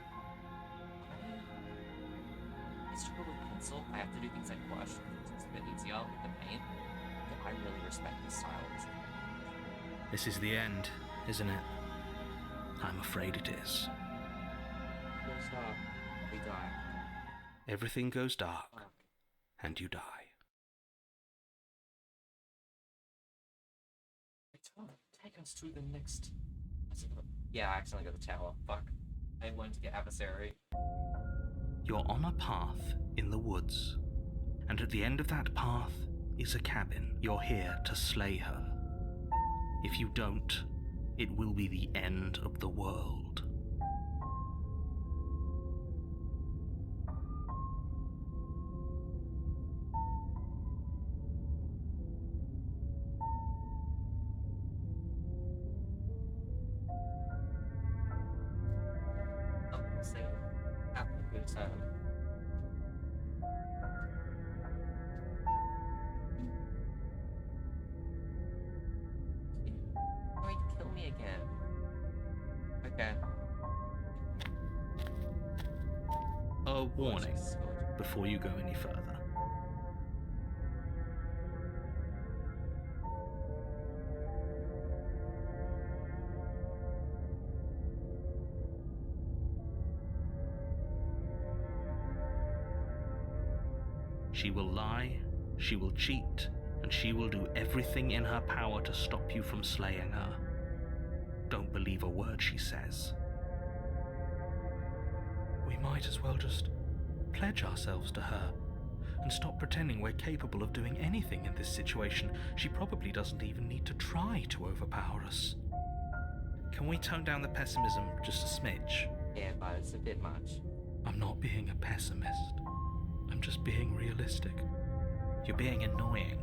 I struggle with pencil. I have to do things like brush. It's a bit easier with the paint. But I really respect this style.
This is the end, isn't it? I'm afraid it is.
First off, we die.
Everything goes dark,
Fuck.
and you die.
Take us to the next. Yeah, I accidentally got the tower. Fuck. I wanted to get adversary.
You're on a path in the woods, and at the end of that path is a cabin. You're here to slay her. If you don't, it will be the end of the world.
I'm saying, have a good time. You're going to kill me again. Okay.
A warning before you go any further. She will lie, she will cheat, and she will do everything in her power to stop you from slaying her. Don't believe a word she says. We might as well just pledge ourselves to her and stop pretending we're capable of doing anything in this situation. She probably doesn't even need to try to overpower us. Can we tone down the pessimism just a smidge?
Yeah, but it's a bit much.
I'm not being a pessimist. I'm just being realistic. You're being annoying.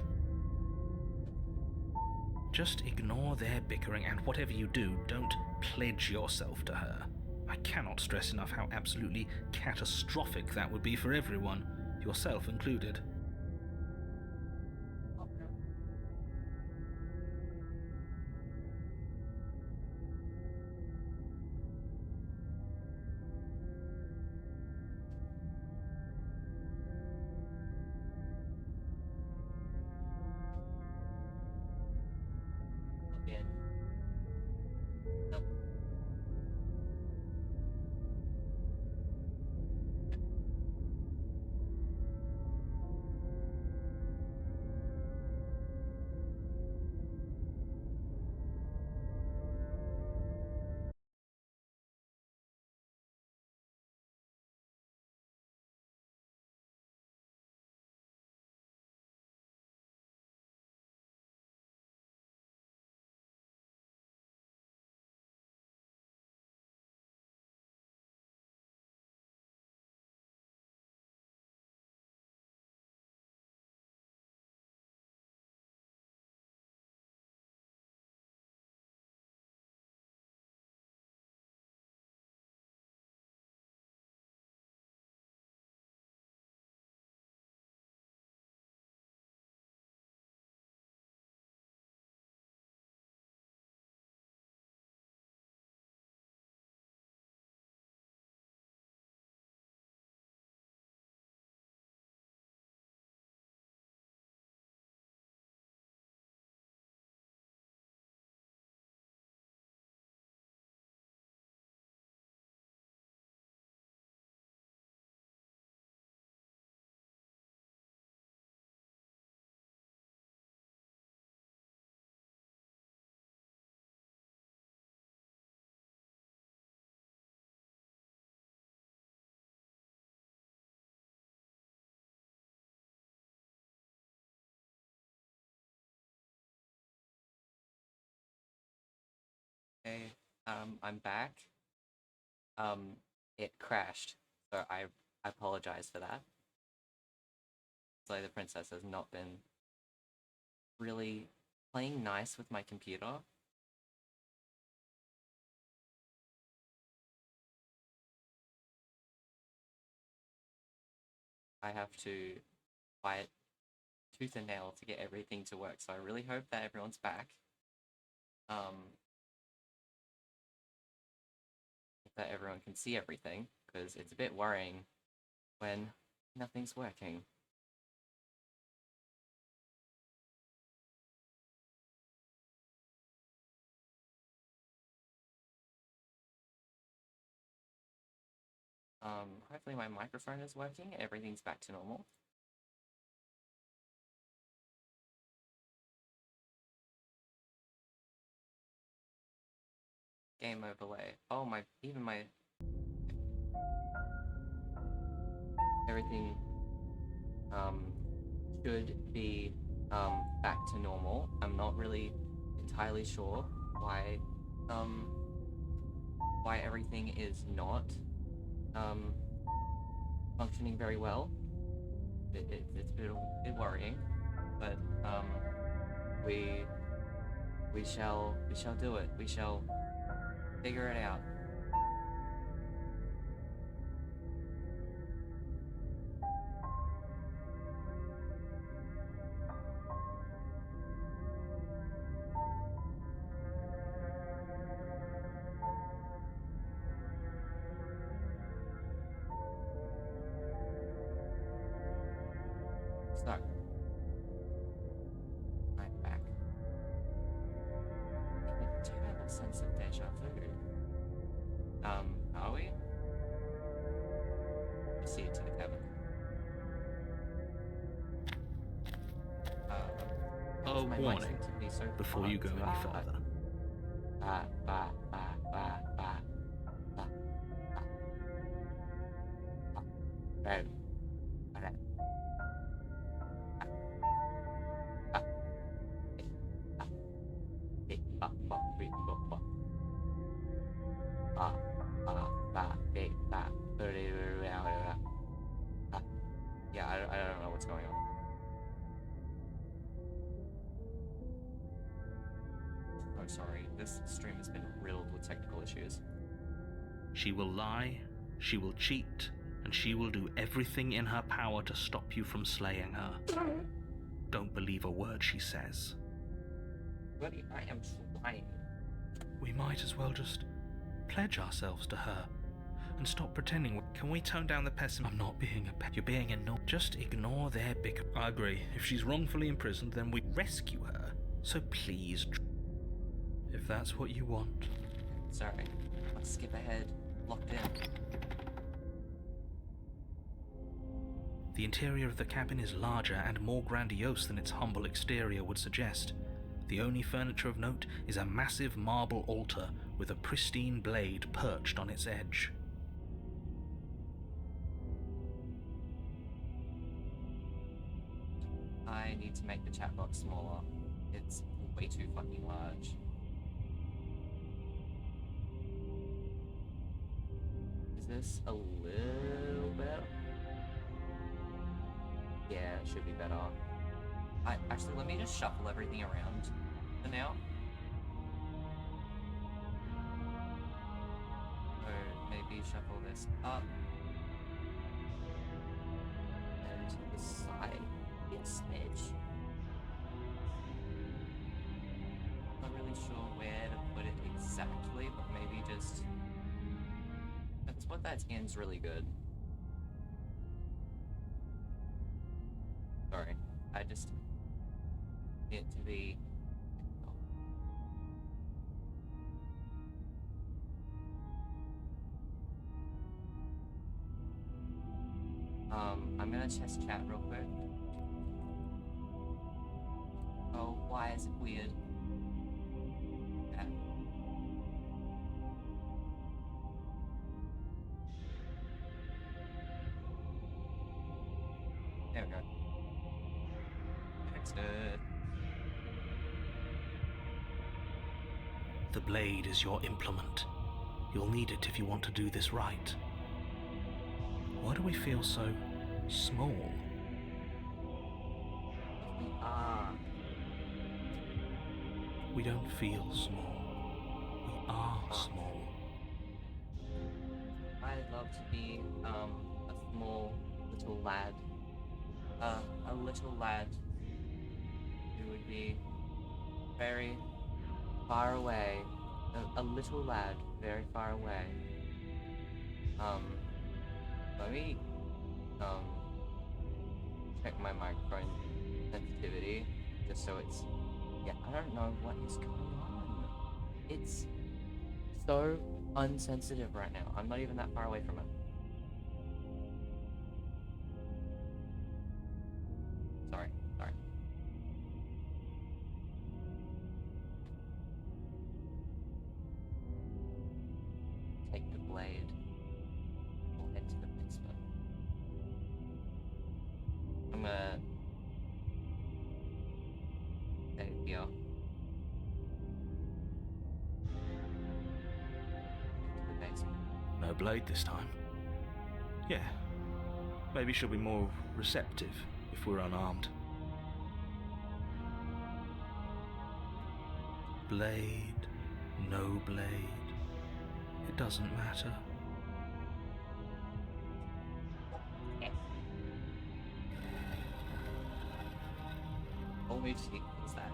Just ignore their bickering, and whatever you do, don't pledge yourself to her. I cannot stress enough how absolutely catastrophic that would be for everyone, yourself included.
Again. No. Okay, I'm back. It crashed, so I apologize for that. So the princess has not been really playing nice with my computer. I have to fight tooth and nail to get everything to work, so I really hope that everyone's back. That everyone can see everything, because it's a bit worrying when nothing's working. Hopefully my microphone is working and everything's back to normal. Game overlay. Oh, even my... Everything, should be, back to normal. I'm not really entirely sure why everything is not, functioning very well. It's a bit worrying, but, we shall do it. We shall figure it out. So, I'm back. A terrible sense of deja vu. Are we? Proceed to the cabin.
A
my
warning
mic seems to be so
before you go
hard
any
to-
further.
Ba, ba, ba, ba, ba, ba, ba, ba. Right. Alright. Ba, ba, be, ba, ba, be, ba, ba. Ba, ba, ba, be, ba, ba, be, ba, ba, ba. Ba. Yeah, I don't know what's going on. I'm sorry, this stream has been riddled with technical issues.
She will lie, she will cheat, and she will do everything in her power to stop you from slaying her. Don't believe a word she says.
Buddy, I am trying.
We might as well just pledge ourselves to her and stop pretending. Can we tone down the pessimism? I'm not being you're being just ignore their big... I agree. If she's wrongfully imprisoned, then we rescue her. So please, if that's what you want.
Sorry. Let's skip ahead. Locked in.
The interior of the cabin is larger and more grandiose than its humble exterior would suggest. The only furniture of note is a massive marble altar with a pristine blade perched on its edge.
I need to make the chat box smaller. It's way too fucking large. Is this a little better? Yeah, it should be better. Actually, let me just shuffle everything around for now. So maybe shuffle this up and to the side. Be a smidge. Not really sure where to put it exactly, but maybe just... That's what that's in's really good. Sorry, I just need it to be... I'm gonna test chat real quick. Oh, why is it weird? Chat. There we go. Fixed it.
The blade is your implement. You'll need it if you want to do this right. Why do we feel so small?
We are.
We don't feel small. We are small.
I'd love to be a small little lad. A little lad who would be very far away. A little lad very far away. Let me check my microphone sensitivity just so it's, yeah, I don't know what is going on. It's so unsensitive right now. I'm not even that far away from it. Sorry. Take the blade. We'll head to the basement. I'm gonna stay here. To the basement.
No blade this time. Yeah. Maybe she'll be more receptive if we're unarmed. Blade, no blade. It doesn't matter.
All moves equals that.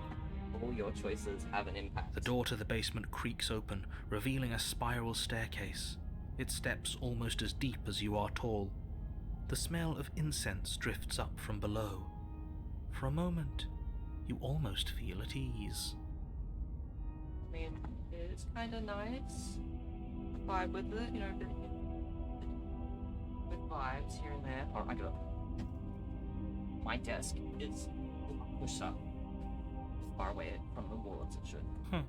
All your choices have an impact.
The door to the basement creaks open, revealing a spiral staircase. Its steps almost as deep as you are tall. The smell of incense drifts up from below. For a moment, you almost feel at ease.
I mean, it's kind of nice. Vibe with it, you know, with vibes here and there. Oh, I got my desk is pushed up far away from the wall as it should.
Huh.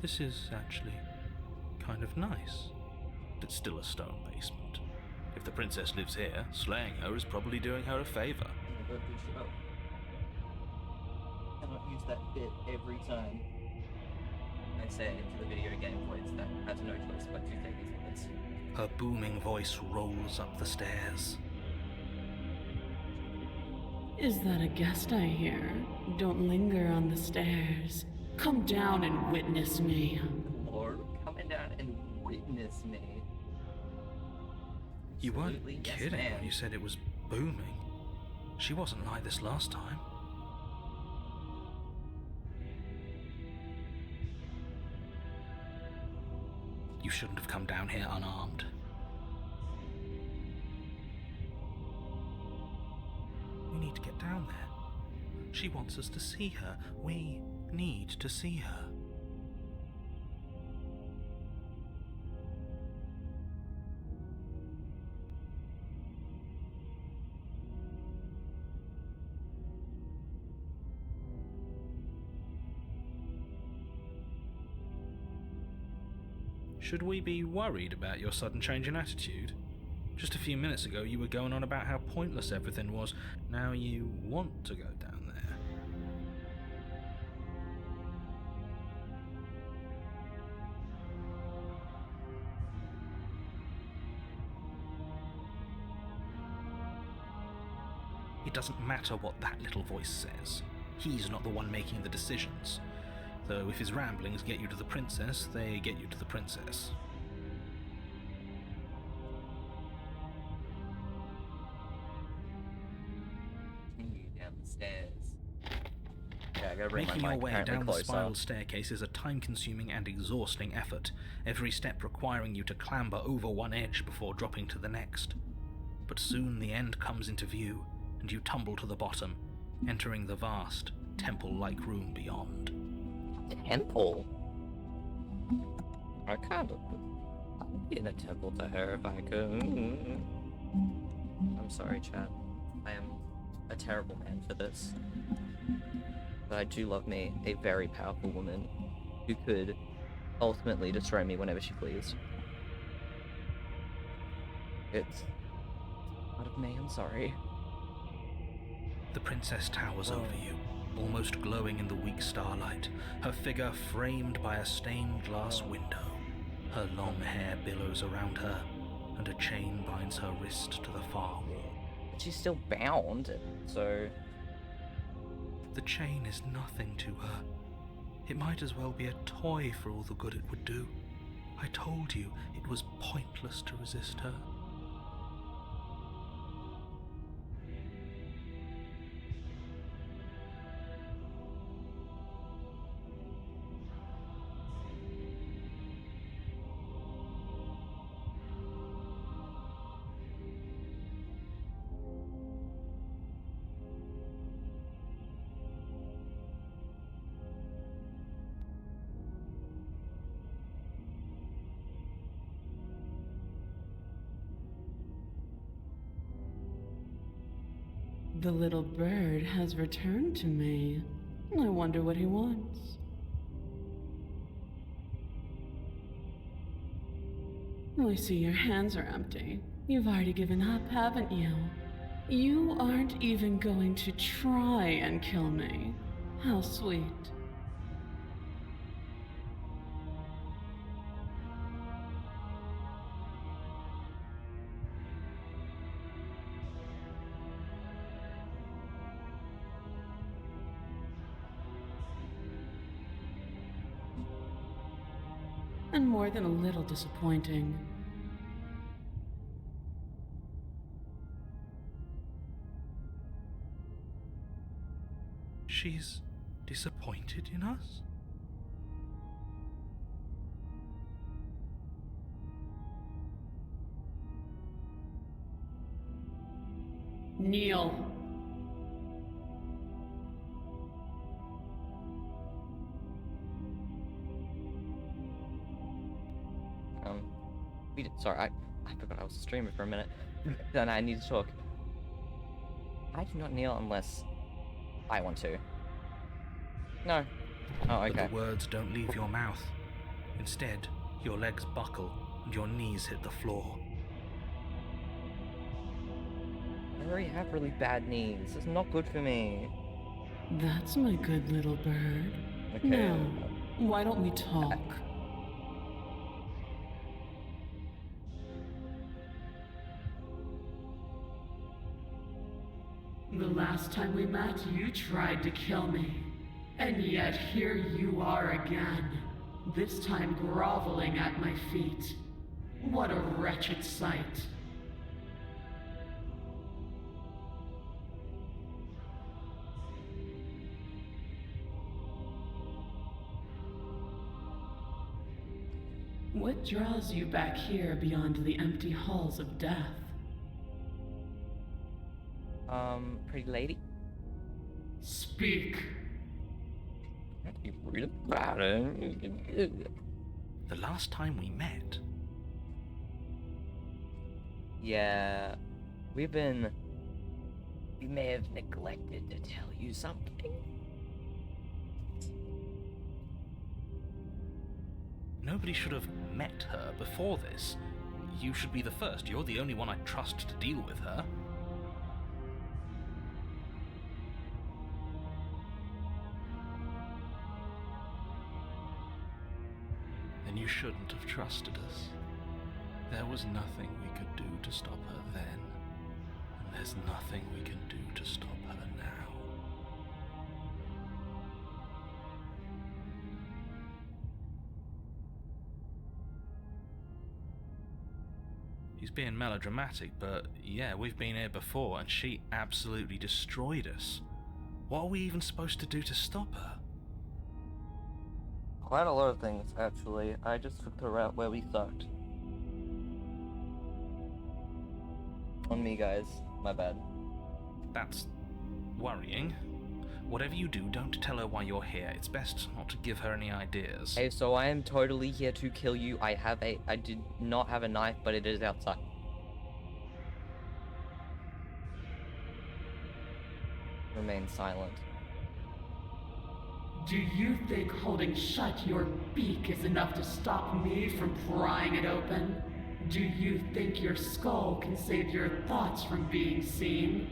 This is actually kind of nice. It's still a stone basement. If the princess lives here, slaying her is probably doing her a favor.
Cannot use that bit every time I say it to the video game voice that has no choice but to say these words.
Her booming voice rolls up the stairs.
Is that a guest I hear? Don't linger on the stairs. Come down and witness me.
Lord, coming down and witness me.
You weren't
Absolutely, yes,
kidding
ma'am.
when you said it was booming. She wasn't like this last time. You shouldn't have come down here unarmed. We need to get down there. She wants us to see her. We need to see her. Should we be worried about your sudden change in attitude? Just a few minutes ago you were going on about how pointless everything was. Now you want to go down there. It doesn't matter what that little voice says. He's not the one making the decisions. Though if his ramblings get you to the princess, they get you to the princess.
Continue down the stairs. Yeah, I gotta bring
Making
my
your
mic
way
apparently
down the
closer.
spiral staircase is a time-consuming and exhausting effort, every step requiring you to clamber over one edge before dropping to the next. But soon the end comes into view, and you tumble to the bottom, entering the vast, temple-like room beyond.
Temple? I can't. I'd be in a temple to her if I could. I'm sorry, Chad. I am a terrible man for this. But I do love me a very powerful woman who could ultimately destroy me whenever she pleased. It's part of me, I'm sorry.
The princess towers over you, almost glowing in the weak starlight, her figure framed by a stained glass window. Her long hair billows around her, and a chain binds her wrist to the far wall.
But she's still bound, so...
The chain is nothing to her. It might as well be a toy for all the good it would do. I told you it was pointless to resist her.
The little bird has returned to me. I wonder what he wants. I see your hands are empty. You've already given up, haven't you? You aren't even going to try and kill me. How sweet. And more than a little disappointing.
She's disappointed in us?
Kneel.
Sorry, I forgot I was a streamer for a minute. Then I need to talk. I do not kneel unless I want to. No. Oh, okay.
But the words don't leave your mouth. Instead, your legs buckle and your knees hit the floor.
I already have really bad knees. It's not good for me.
That's my good little bird.
Okay.
Now, why don't we talk? The last time we met, you tried to kill me. And yet here you are again. This time groveling at my feet. What a wretched sight. What draws you back here beyond the empty halls of death?
Pretty lady?
Speak.
You rude about it.
The last time we met,
Yeah, we may have neglected to tell you something.
nobody should have met her before this. You should be the first. You're the only one I trust to deal with her. Then you shouldn't have trusted us. There was nothing we could do to stop her then, and there's nothing we can do to stop her now. He's being melodramatic, but yeah, we've been here before, and she absolutely destroyed us. What are we even supposed to do to stop her?
Quite a lot of things, actually. I just took the route where we sucked. On me, guys. My bad.
That's worrying. Whatever you do, don't tell her why you're here. It's best not to give her any ideas.
Hey, so I am totally here to kill you. I did not have a knife, but it is outside. Remain silent.
Do you think holding shut your beak is enough to stop me from prying it open? Do you think your skull can save your thoughts from being seen?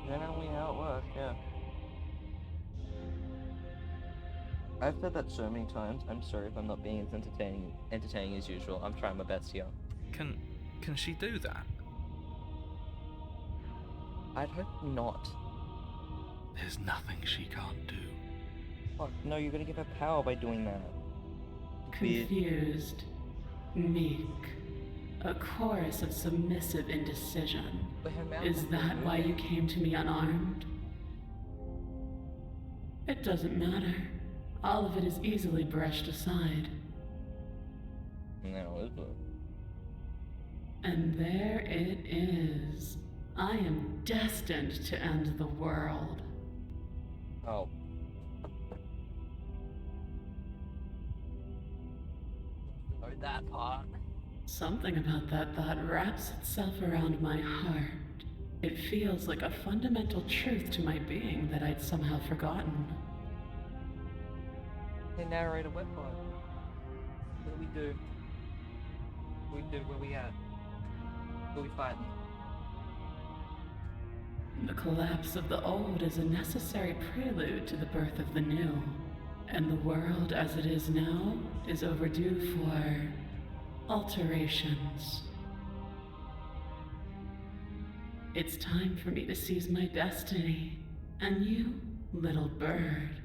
Generally how it works, yeah. I've said that so many times. I'm sorry if I'm not being as entertaining as usual. I'm trying my best here.
Can she do that?
I'd hope not.
There's nothing she can't do.
Fuck, no, you're gonna give her power by doing that. Weird.
Confused, meek, a chorus of submissive indecision.
But her mouth
Is
is
that why you
moving.
came to me unarmed? It doesn't matter. All of it is easily brushed aside.
No, is it?
And there it is. I am destined to end the world.
Oh. Oh, that part.
Something about that thought wraps itself around my heart. It feels like a fundamental truth to my being that I'd somehow forgotten.
Hey, narrator, what part? What do we do? What do we do? Where we at? Who we fighting?
The collapse of the old is a necessary prelude to the birth of the new. And the world as it is now is overdue for alterations. It's time for me to seize my destiny, and you, little bird,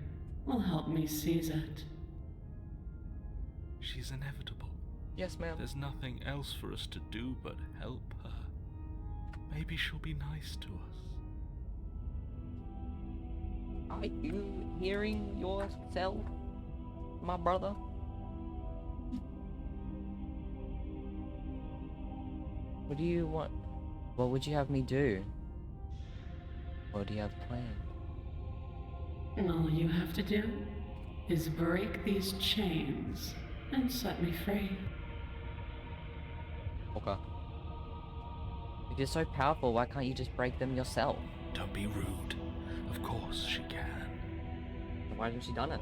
will help me seize it.
She's inevitable.
Yes, ma'am.
There's nothing else for us to do but help her. Maybe she'll be nice to us.
Are you hearing yourself, my brother? What do you want? What would you have me do? What do you have planned?
All you have to do is break these chains and set me free.
Okay. If you're so powerful, why can't you just break them yourself?
Don't be rude. Of course she can.
Why hasn't she done it?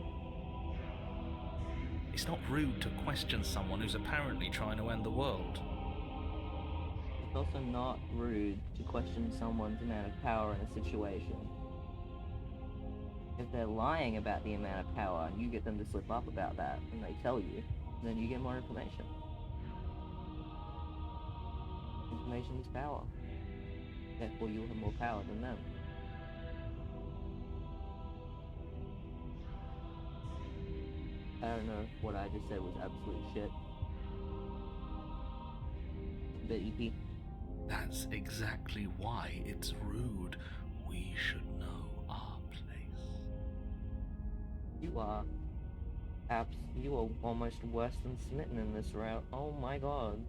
It's not rude to question someone who's apparently trying to end the world.
It's also not rude to question someone's amount of power in a situation. If they're lying about the amount of power and you get them to slip up about that and they tell you, then you get more information. Information is power. Therefore you have more power than them. I don't know if what I just said was absolute shit. Bit EP.
That's exactly why it's rude. We should know our place.
You are you are almost worse than smitten in this route. Oh my god.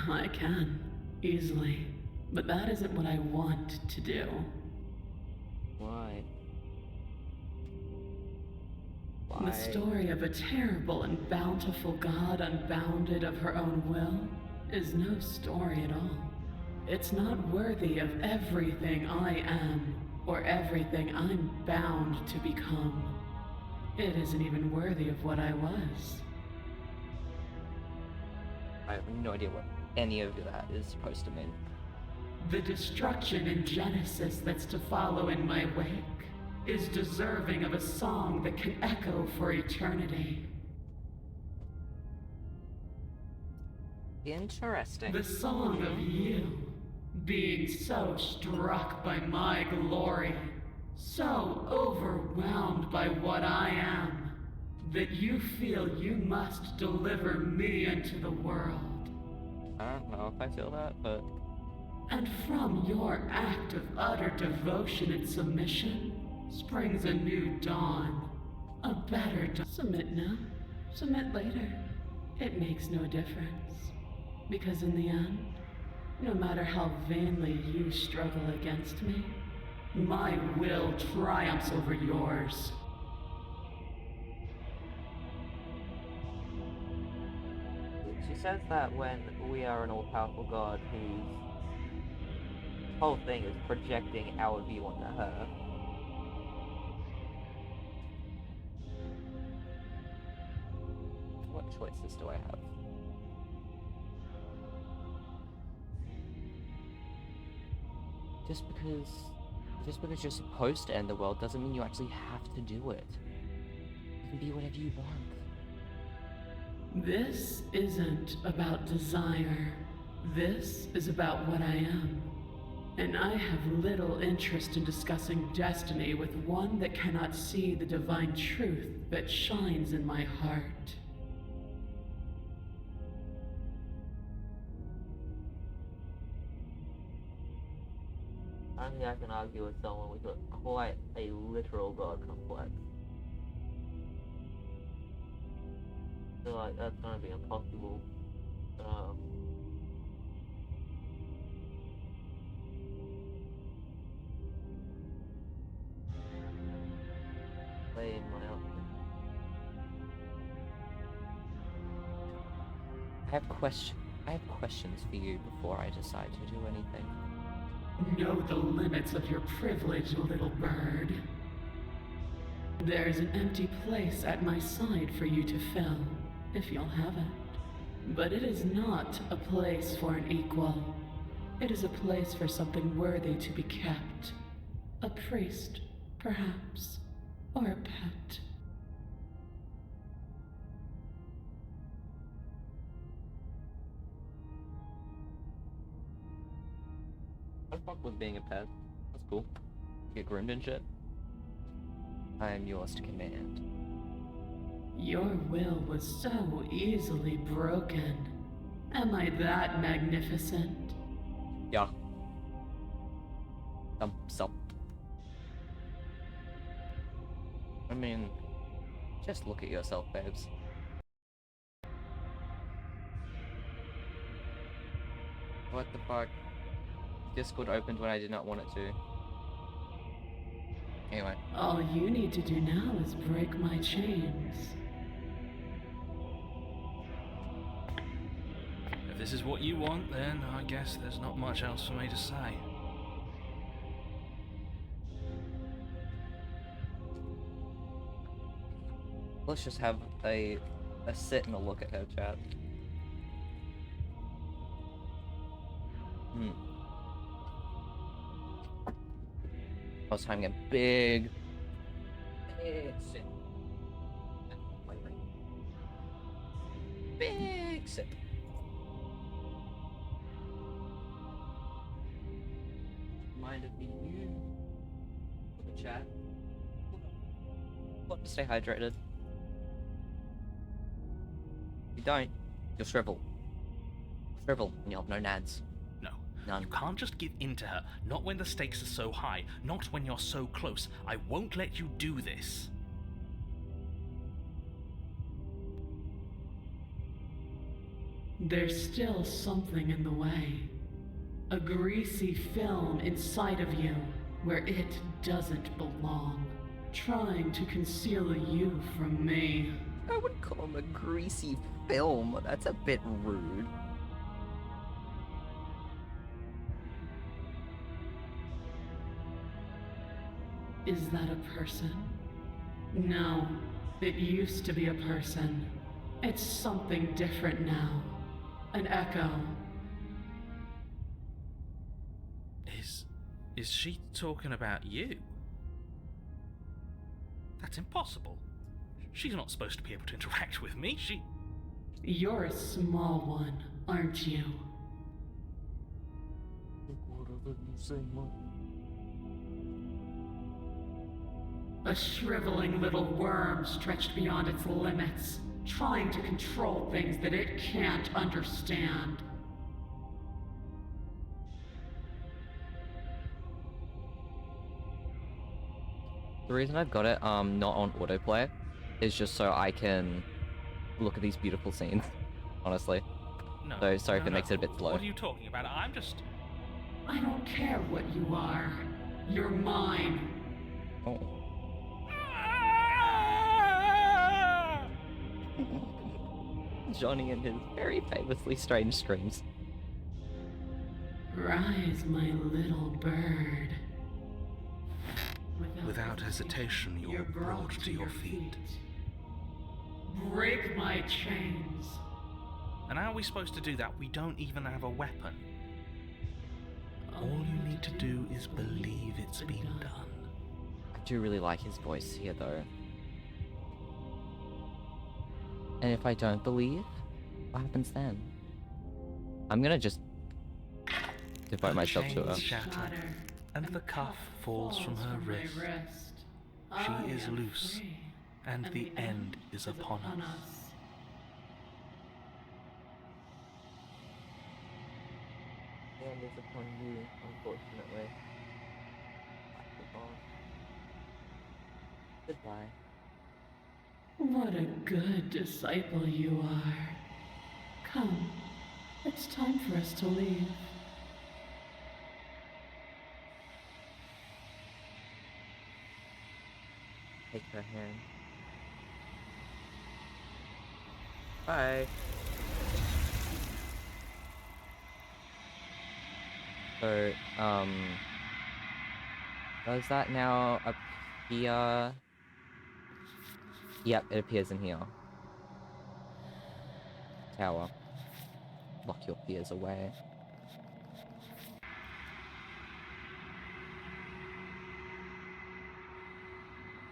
I can, easily. But that isn't what I want to do.
Why?
The story of a terrible and bountiful God unbounded of her own will is no story at all. It's not worthy of everything I am or everything I'm bound to become. It isn't even worthy of what I was.
I have no idea what any of that is supposed to mean.
The destruction in Genesis that's to follow in my wake is deserving of a song that can echo for eternity.
Interesting.
The song of you, being so struck by my glory, so overwhelmed by what I am, that you feel you must deliver me into the world.
I don't know if I feel that, but
And from your act of utter devotion and submission springs a new dawn, a better dawn. Submit now, submit later. It makes no difference. Because in the end, no matter how vainly you struggle against me, my will triumphs over yours.
she says that when we are an all-powerful god whose whole thing is projecting our view onto her. What choices do I have? just because you're supposed to end the world doesn't mean you actually have to do it. You can be whatever you want.
This isn't about desire. This is about what I am. And I have little interest in discussing destiny with one that cannot see the divine truth that shines in my heart.
I don't think I can argue with someone with quite a literal god complex. I feel like that's gonna be impossible. Play in my outfit. I have questions for you before I decide to do anything.
Know the limits of your privilege, little bird. There's an empty place at my side for you to fill, if you'll have it. But it is not a place for an equal. It is a place for something worthy to be kept. A priest, perhaps, or a pet.
I fuck with being a pet. That's cool. Get groomed and shit. I am yours to command.
Your will was so easily broken. Am I that magnificent?
Yeah. So. I mean, just look at yourself, babes. What the fuck? Discord opened when I did not want it to. Anyway.
All you need to do now is break my chains.
If this is what you want, then I guess there's not much else for me to say.
Let's just have a sit and a look at her, chat. I was having a big sip. Big sip. Reminded me you. Look at chat. Got to stay hydrated. If you don't, you'll shrivel. Shrivel, and you'll have no nads.
No.
None.
You can't just give in to her, not when the stakes are so high, not when you're so close. I won't let you do this.
There's still something in the way. A greasy film inside of you where it doesn't belong. Trying to conceal you from me.
I wouldn't call him a greasy film. That's a bit rude.
Is that a person? No, it used to be a person. It's something different now. An echo.
Is she talking about you? That's impossible. She's not supposed to be able to interact with me.
You're a small one, aren't you? A shriveling little worm stretched beyond its limits, trying to control things that it can't understand.
The reason I've got it not on autoplay is just so I can look at these beautiful scenes, honestly.
No.
So sorry if
no,
it makes it a bit slow.
What are you talking about? I'm just...
I don't care what you are. You're mine.
Oh. Johnny and his very famously strange screams.
Rise, my little bird.
Without hesitation, you're brought to your feet.
Break my chains.
And how are we supposed to do that? We don't even have a weapon.
All you need to do is believe it's been done.
I do really like his voice here, though. And if I don't believe, what happens then? I'm gonna just devote
Her
myself to her.
chains shatter, and the cuff falls from her wrist. She is loose, and the end is upon us.
The end is upon you, unfortunately. Goodbye.
What a good disciple you are. Come, it's time for us to leave.
Take her hand. Bye. So, does that now appear? Yep, it appears in here. Tower. Lock your fears away.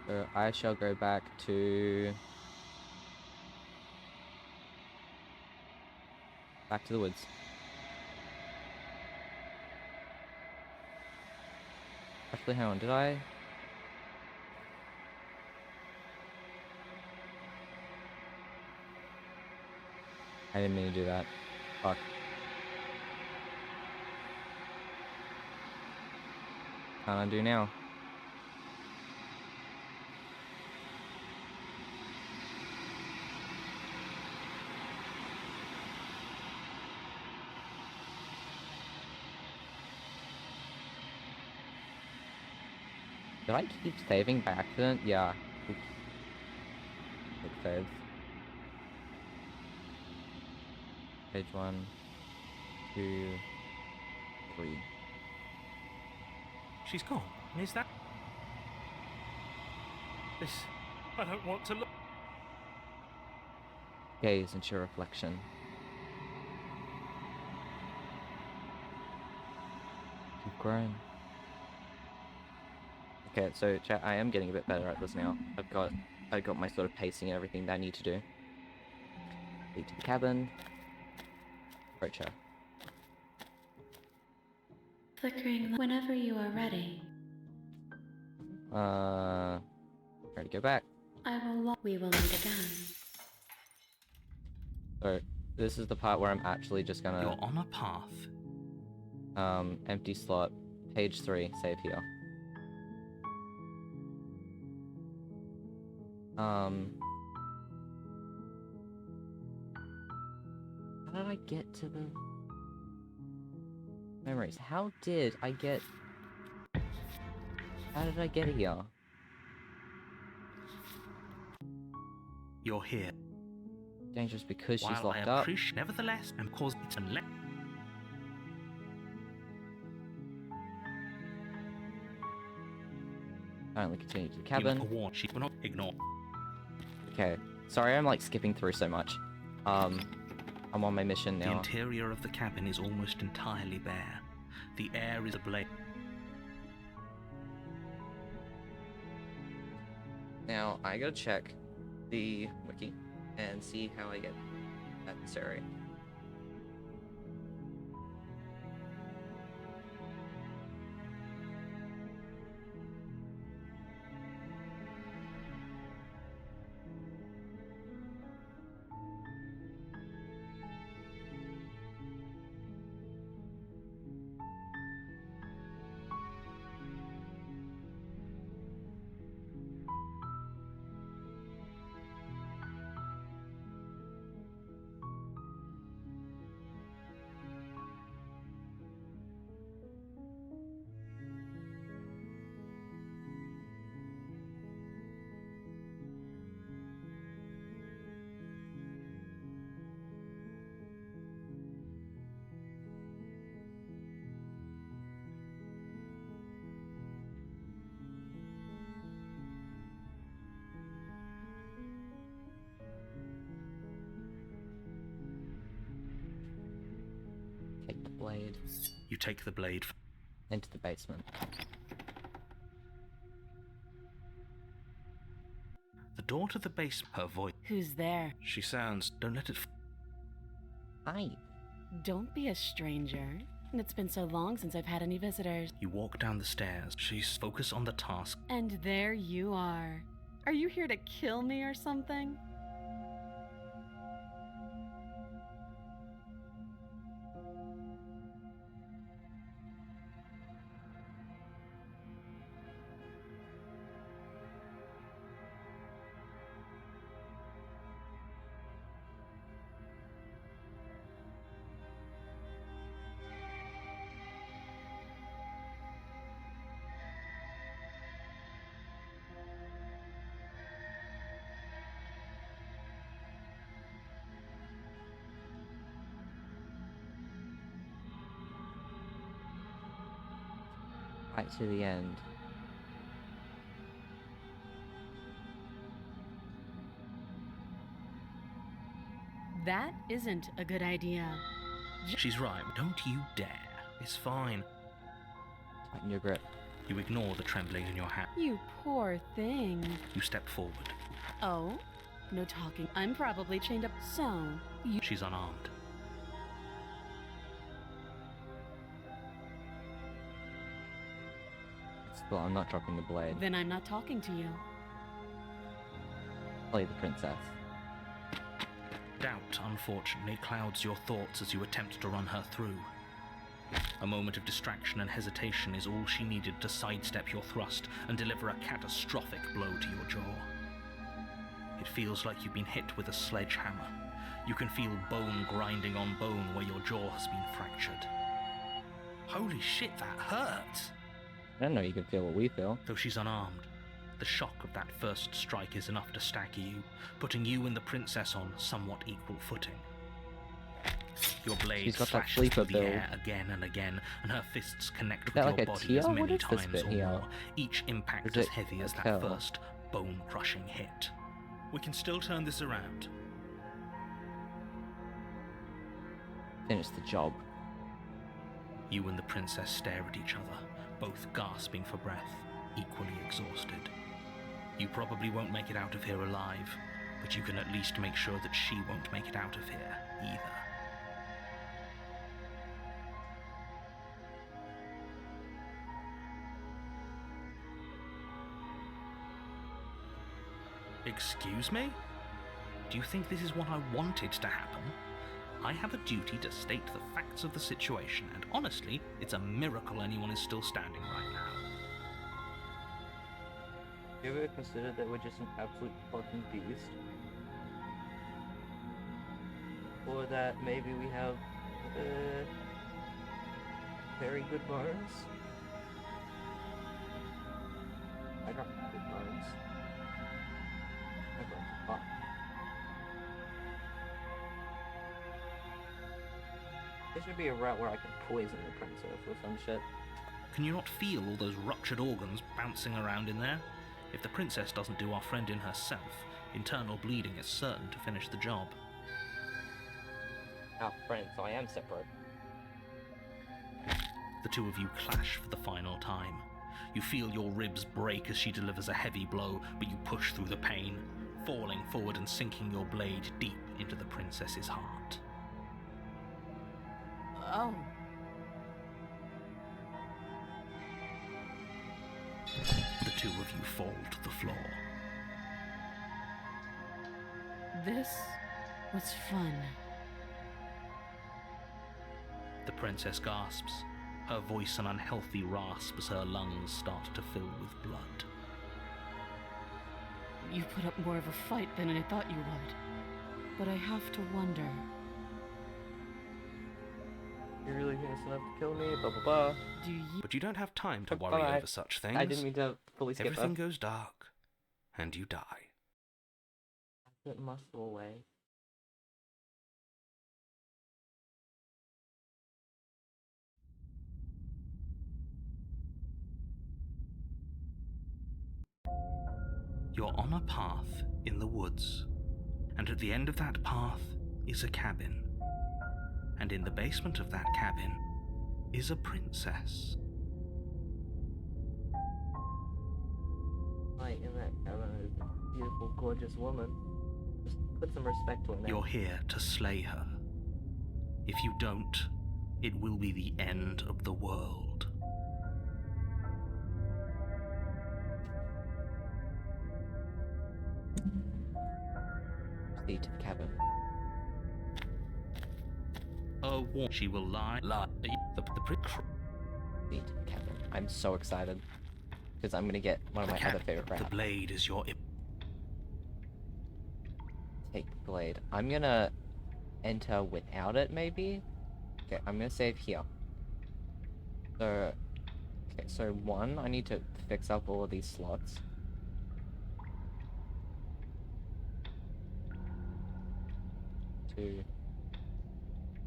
So I shall go back to the woods. Actually, hang on, did I? I didn't mean to do that. Fuck. Can't undo now. Did I keep saving by accident? Yeah. Oops. Quick saves. Page 1, 2, 3.
She's gone. Is that... This... I don't want to look...
Gaze into your reflection. You've grown. Okay, so chat, I am getting a bit better at this now. I've got my sort of pacing and everything that I need to do. Lead to the cabin. Approach her.
Flickering whenever you are ready.
Ready to go back.
We will meet again.
So, this is the part where I'm actually just gonna...
You're on a path.
Empty slot. Page 3, save here. How did I get to the... memories? How did I get here?
You're here.
Dangerous because she's
While
locked
I
up.
appreciate, nevertheless, and cause it to let...
Apparently continue to the
You
cabin.
never warned, she will not ignore.
Okay. Sorry, I'm like skipping through so much. I'm on my mission
The
now.
interior of the cabin is almost entirely bare. The air is ablaze.
Now, I gotta check the wiki and see how I get that necessary. Take the blade.
You take the blade.
into the basement.
The door to the basement, her voice.
Who's there?
She sounds, don't let it.
Hi.
Don't be a stranger. It's been so long since I've had any visitors.
You walk down the stairs. She's focused on the task.
And there you are. Are you here to kill me or something?
Right to the end.
That isn't a good idea.
She's right. Don't you dare. It's fine.
Tighten your grip.
You ignore the trembling in your hand.
You poor thing.
You step forward.
Oh? No talking. I'm probably chained up. So, you.
She's unarmed.
Well, I'm not dropping the blade.
Then I'm not talking to you.
Play the princess.
Doubt, unfortunately, clouds your thoughts as you attempt to run her through. A moment of distraction and hesitation is all she needed to sidestep your thrust and deliver a catastrophic blow to your jaw. It feels like you've been hit with a sledgehammer. You can feel bone grinding on bone where your jaw has been fractured. Holy shit, that hurts!
I don't know you can feel what we feel.
Though she's unarmed, the shock of that first strike is enough to stagger you, putting you and the princess on somewhat equal footing. Your blade
She's got that
flashes
sleeper
through the
build.
air again and again, and her fists connect
Is
with
that
your
like a
body
tear?
as
What
many
is this
times
bit
or
here?
more, each impact
Is
as
it
heavy
a
as that
tail?
first bone-crushing hit. We can still turn this around.
Finish the job.
You and the princess stare at each other, both gasping for breath, equally exhausted. You probably won't make it out of here alive, but you can at least make sure that she won't make it out of here either. Excuse me? Do you think this is what I wanted to happen? I have a duty to state the facts of the situation, and honestly, it's a miracle anyone is still standing right now.
You ever considered that we're just an absolute fucking beast? Or that maybe we have very good bones? I got good bones. My bones are hot. There should be a route where I can poison the princess or some shit.
Can you not feel all those ruptured organs bouncing around in there? If the princess doesn't do our friend in herself, internal bleeding is certain to finish the job.
Our friends, so I am separate.
The two of you clash for the final time. You feel your ribs break as she delivers a heavy blow, but you push through the pain, falling forward and sinking your blade deep into the princess's heart.
Oh.
The two of you fall to the floor.
This was fun.
The princess gasps, her voice an unhealthy rasp as her lungs start to fill with blood.
You put up more of a fight than I thought you would. But I have to wonder.
You're really gonna enough to kill me, blah blah blah.
Do you?
But you don't have time to worry
Bye.
over such things.
I didn't mean to fully skip
Everything
that.
goes dark, and you die.
Get muscle away.
You're on a path in the woods, and at the end of that path is a cabin. And in the basement of that cabin is a princess.
is a beautiful, gorgeous woman. Just put some respect to her name.
You're here to slay her. If you don't, it will be the end of the world.
Proceed to the cabin.
She will lie. The
Proceed to the cabin. I'm so excited. Because I'm gonna get one of my other favorite
The
raps.
blade is your...
Take the blade. I'm gonna enter without it, maybe? Okay, I'm gonna save here. So... Okay, so one, I need to fix up all of these slots. 2,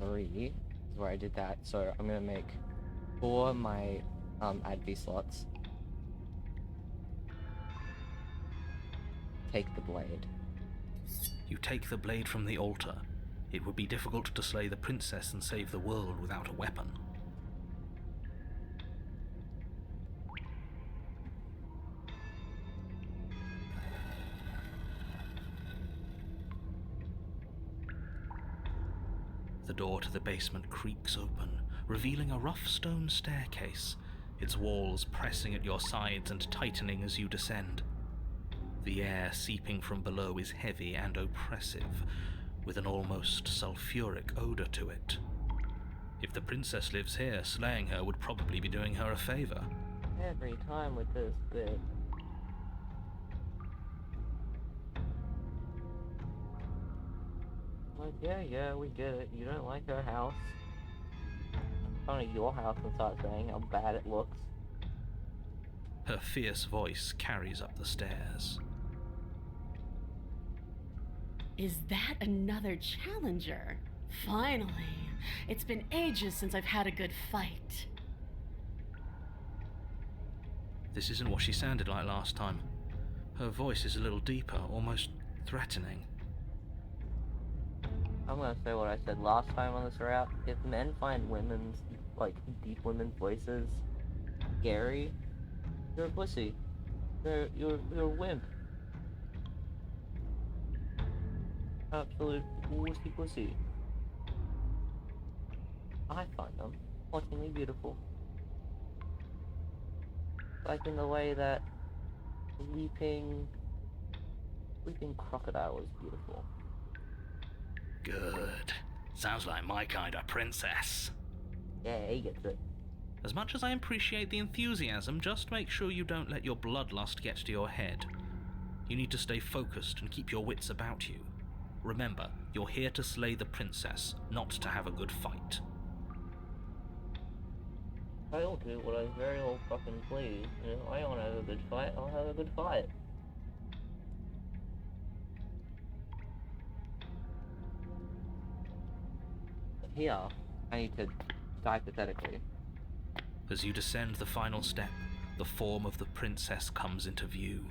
3 is where I did that. So I'm gonna make 4 my ADV slots. Take the blade.
You take the blade from the altar. It would be difficult to slay the princess and save the world without a weapon. The door to the basement creaks open, revealing a rough stone staircase, its walls pressing at your sides and tightening as you descend. The air seeping from below is heavy and oppressive, with an almost sulfuric odor to it. If the princess lives here, slaying her would probably be doing her a favor.
Every time with this bit. Like, yeah, we get it. You don't like her house. Come to your house and start saying how bad it looks.
Her fierce voice carries up the stairs.
Is that another challenger? Finally. It's been ages since I've had a good fight.
This isn't what she sounded like last time. Her voice is a little deeper, almost threatening.
I'm gonna say what I said last time on this route. If men find women's, like, deep women's voices scary, you're a pussy. You're a wimp. Absolute pussy. I find them hauntingly beautiful. Like in the way that weeping crocodile is beautiful.
Good. Sounds like my kind of princess.
Yeah, he gets it.
As much as I appreciate the enthusiasm, just make sure you don't let your bloodlust get to your head. You need to stay focused and keep your wits about you. Remember, you're here to slay the princess, not to have a good fight.
I'll do what I very well fucking please. You know, I want to have a good fight, I'll have a good fight. But here, I need to die pathetically.
As you descend the final step, the form of the princess comes into view.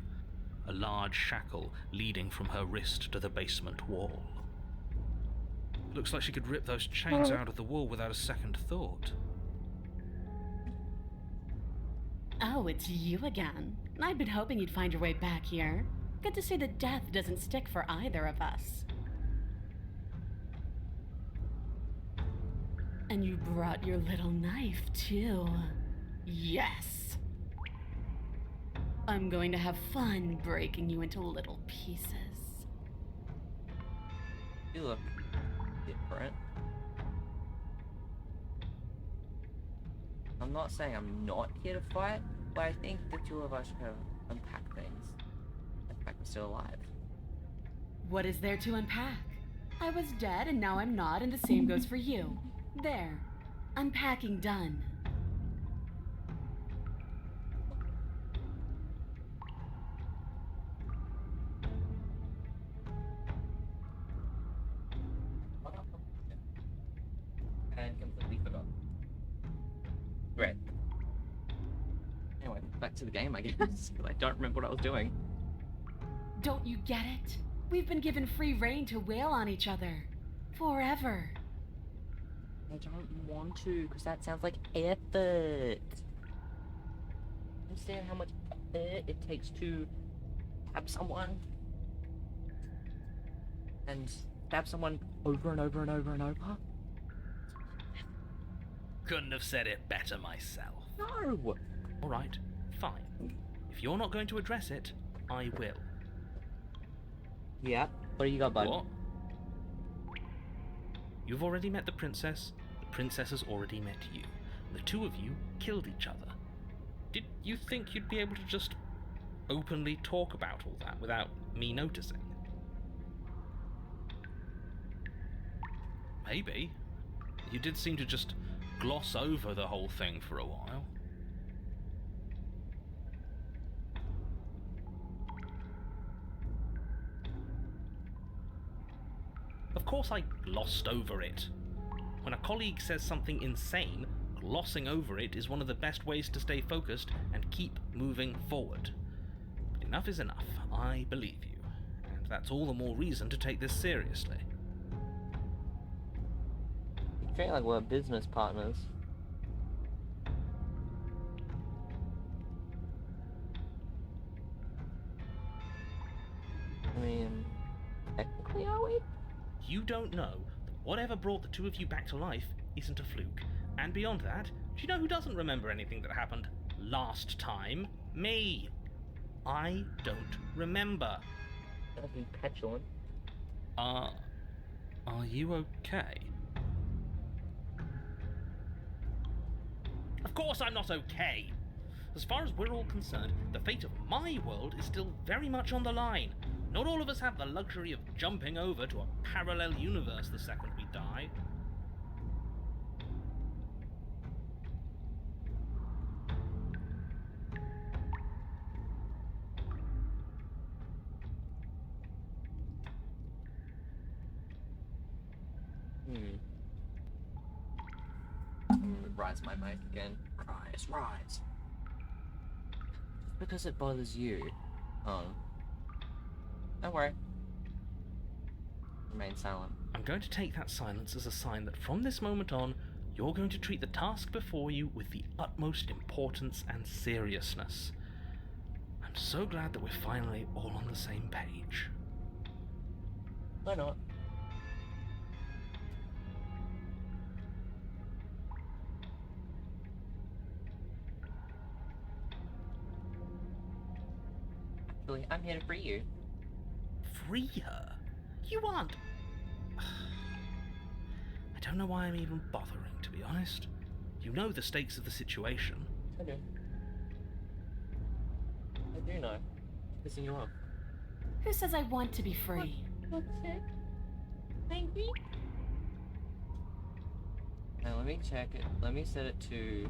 A large shackle leading from her wrist to the basement wall. Looks like she could rip those chains out of the wall without a second thought.
Oh, it's you again. I'd been hoping you'd find your way back here. Good to see that death doesn't stick for either of us. And you brought your little knife, too. Yes. I'm going to have fun breaking you into little pieces.
You look different. I'm not saying I'm not here to fight, but I think the two of us should have unpacked things. In fact, we're still alive.
What is there to unpack? I was dead and now I'm not, and the same goes for you. There. Unpacking done.
And completely forgot. Great. Anyway, back to the game, I guess. But I don't remember what I was doing.
Don't you get it? We've been given free rein to wail on each other. Forever.
I don't want to, because that sounds like effort. Understand how much effort it takes to stab someone and stab someone over and over and over and over?
Couldn't have said it better myself.
No!
Alright, fine. If you're not going to address it, I will.
Yeah. What do you got, bud?
What? You've already met the princess has already met you. The two of you killed each other. Did you think you'd be able to just openly talk about all that without me noticing? Maybe. You did seem to just gloss over the whole thing for a while. Of course I glossed over it. When a colleague says something insane, glossing over it is one of the best ways to stay focused and keep moving forward. But enough is enough. I believe you. And that's all the more reason to take this seriously.
I feel like we're business partners. I mean, technically, are we?
You don't know that whatever brought the two of you back to life isn't a fluke. And beyond that, do you know who doesn't remember anything that happened last time? Me. I don't remember.
Don't be petulant.
Are you okay? Of course I'm not okay. As far as we're all concerned, the fate of my world is still very much on the line. Not all of us have the luxury of jumping over to a parallel universe the second we die.
Rise my mic again. Rise. Just because it bothers you, don't worry. Remain silent.
I'm going to take that silence as a sign that from this moment on, you're going to treat the task before you with the utmost importance and seriousness. I'm so glad that we're finally all on the same page.
Why not? Actually, I'm here to free you.
Free her? You aren't... I don't know why I'm even bothering, to be honest. You know the stakes of the situation.
I do. I do know. Pissing you off.
Who says I want to be free?
What's it? Maybe? Now let me check it. Let me set it to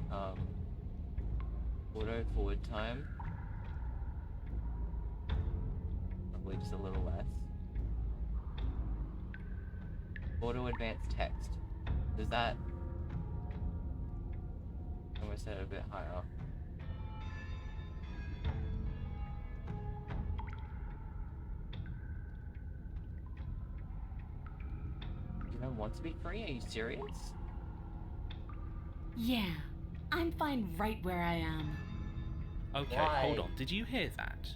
auto forward time. Probably just a little less. Auto advanced text. Does that... I'm gonna set it a bit higher. You don't want to be free? Are you serious?
Yeah, I'm fine right where I am.
Okay,
Why?
hold on. Did you hear that?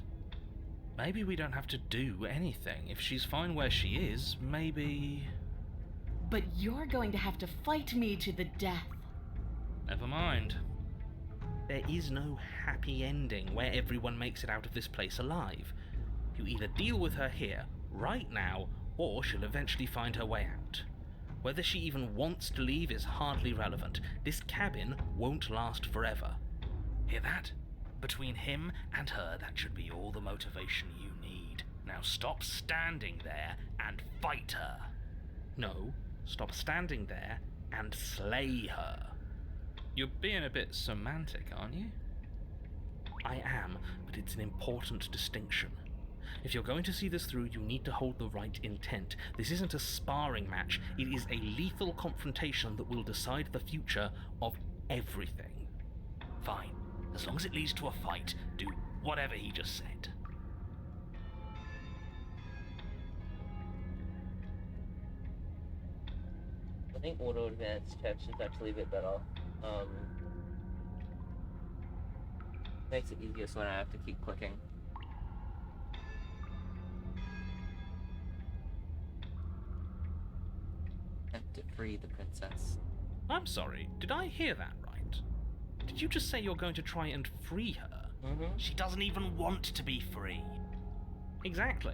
Maybe we don't have to do anything. If she's fine where she is, maybe...
But you're going to have to fight me to the death.
Never mind. There is no happy ending where everyone makes it out of this place alive. You either deal with her here, right now, or she'll eventually find her way out. Whether she even wants to leave is hardly relevant. This cabin won't last forever. Hear that? Between him and her, that should be all the motivation you need. Now stop standing there and fight her. No, stop standing there and slay her. You're being a bit semantic, aren't you? I am, but it's an important distinction. If you're going to see this through, you need to hold the right intent. This isn't a sparring match. It is a lethal confrontation that will decide the future of everything. Fine. As long as it leads to a fight, do whatever he just said.
I think auto advanced text is actually a bit better. Makes it easier so I don't have to keep clicking. free the princess.
I'm sorry, did I hear that right? Did you just say you're going to try and free her?
Mm-hmm.
She doesn't even want to be free.
Exactly.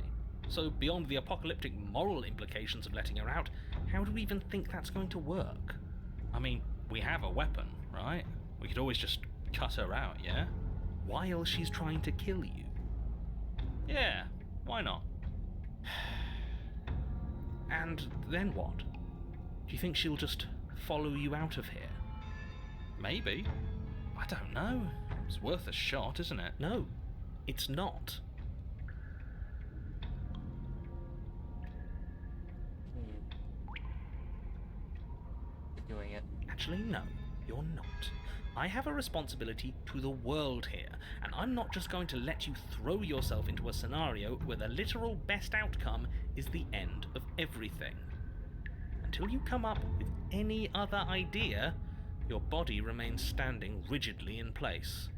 So beyond the apocalyptic moral implications of letting her out, how do we even think that's going to work? I mean, we have a weapon, right? We could always just cut her out, yeah? While she's trying to kill you. Yeah, why not? And then what? Do you think she'll just follow you out of here? Maybe. I don't know. It's worth a shot, isn't it? No, it's not.
You're doing it.
Actually, no, you're not. I have a responsibility to the world here, and I'm not just going to let you throw yourself into a scenario where the literal best outcome is the end of everything. Until you come up with any other idea, your body remains standing rigidly in place.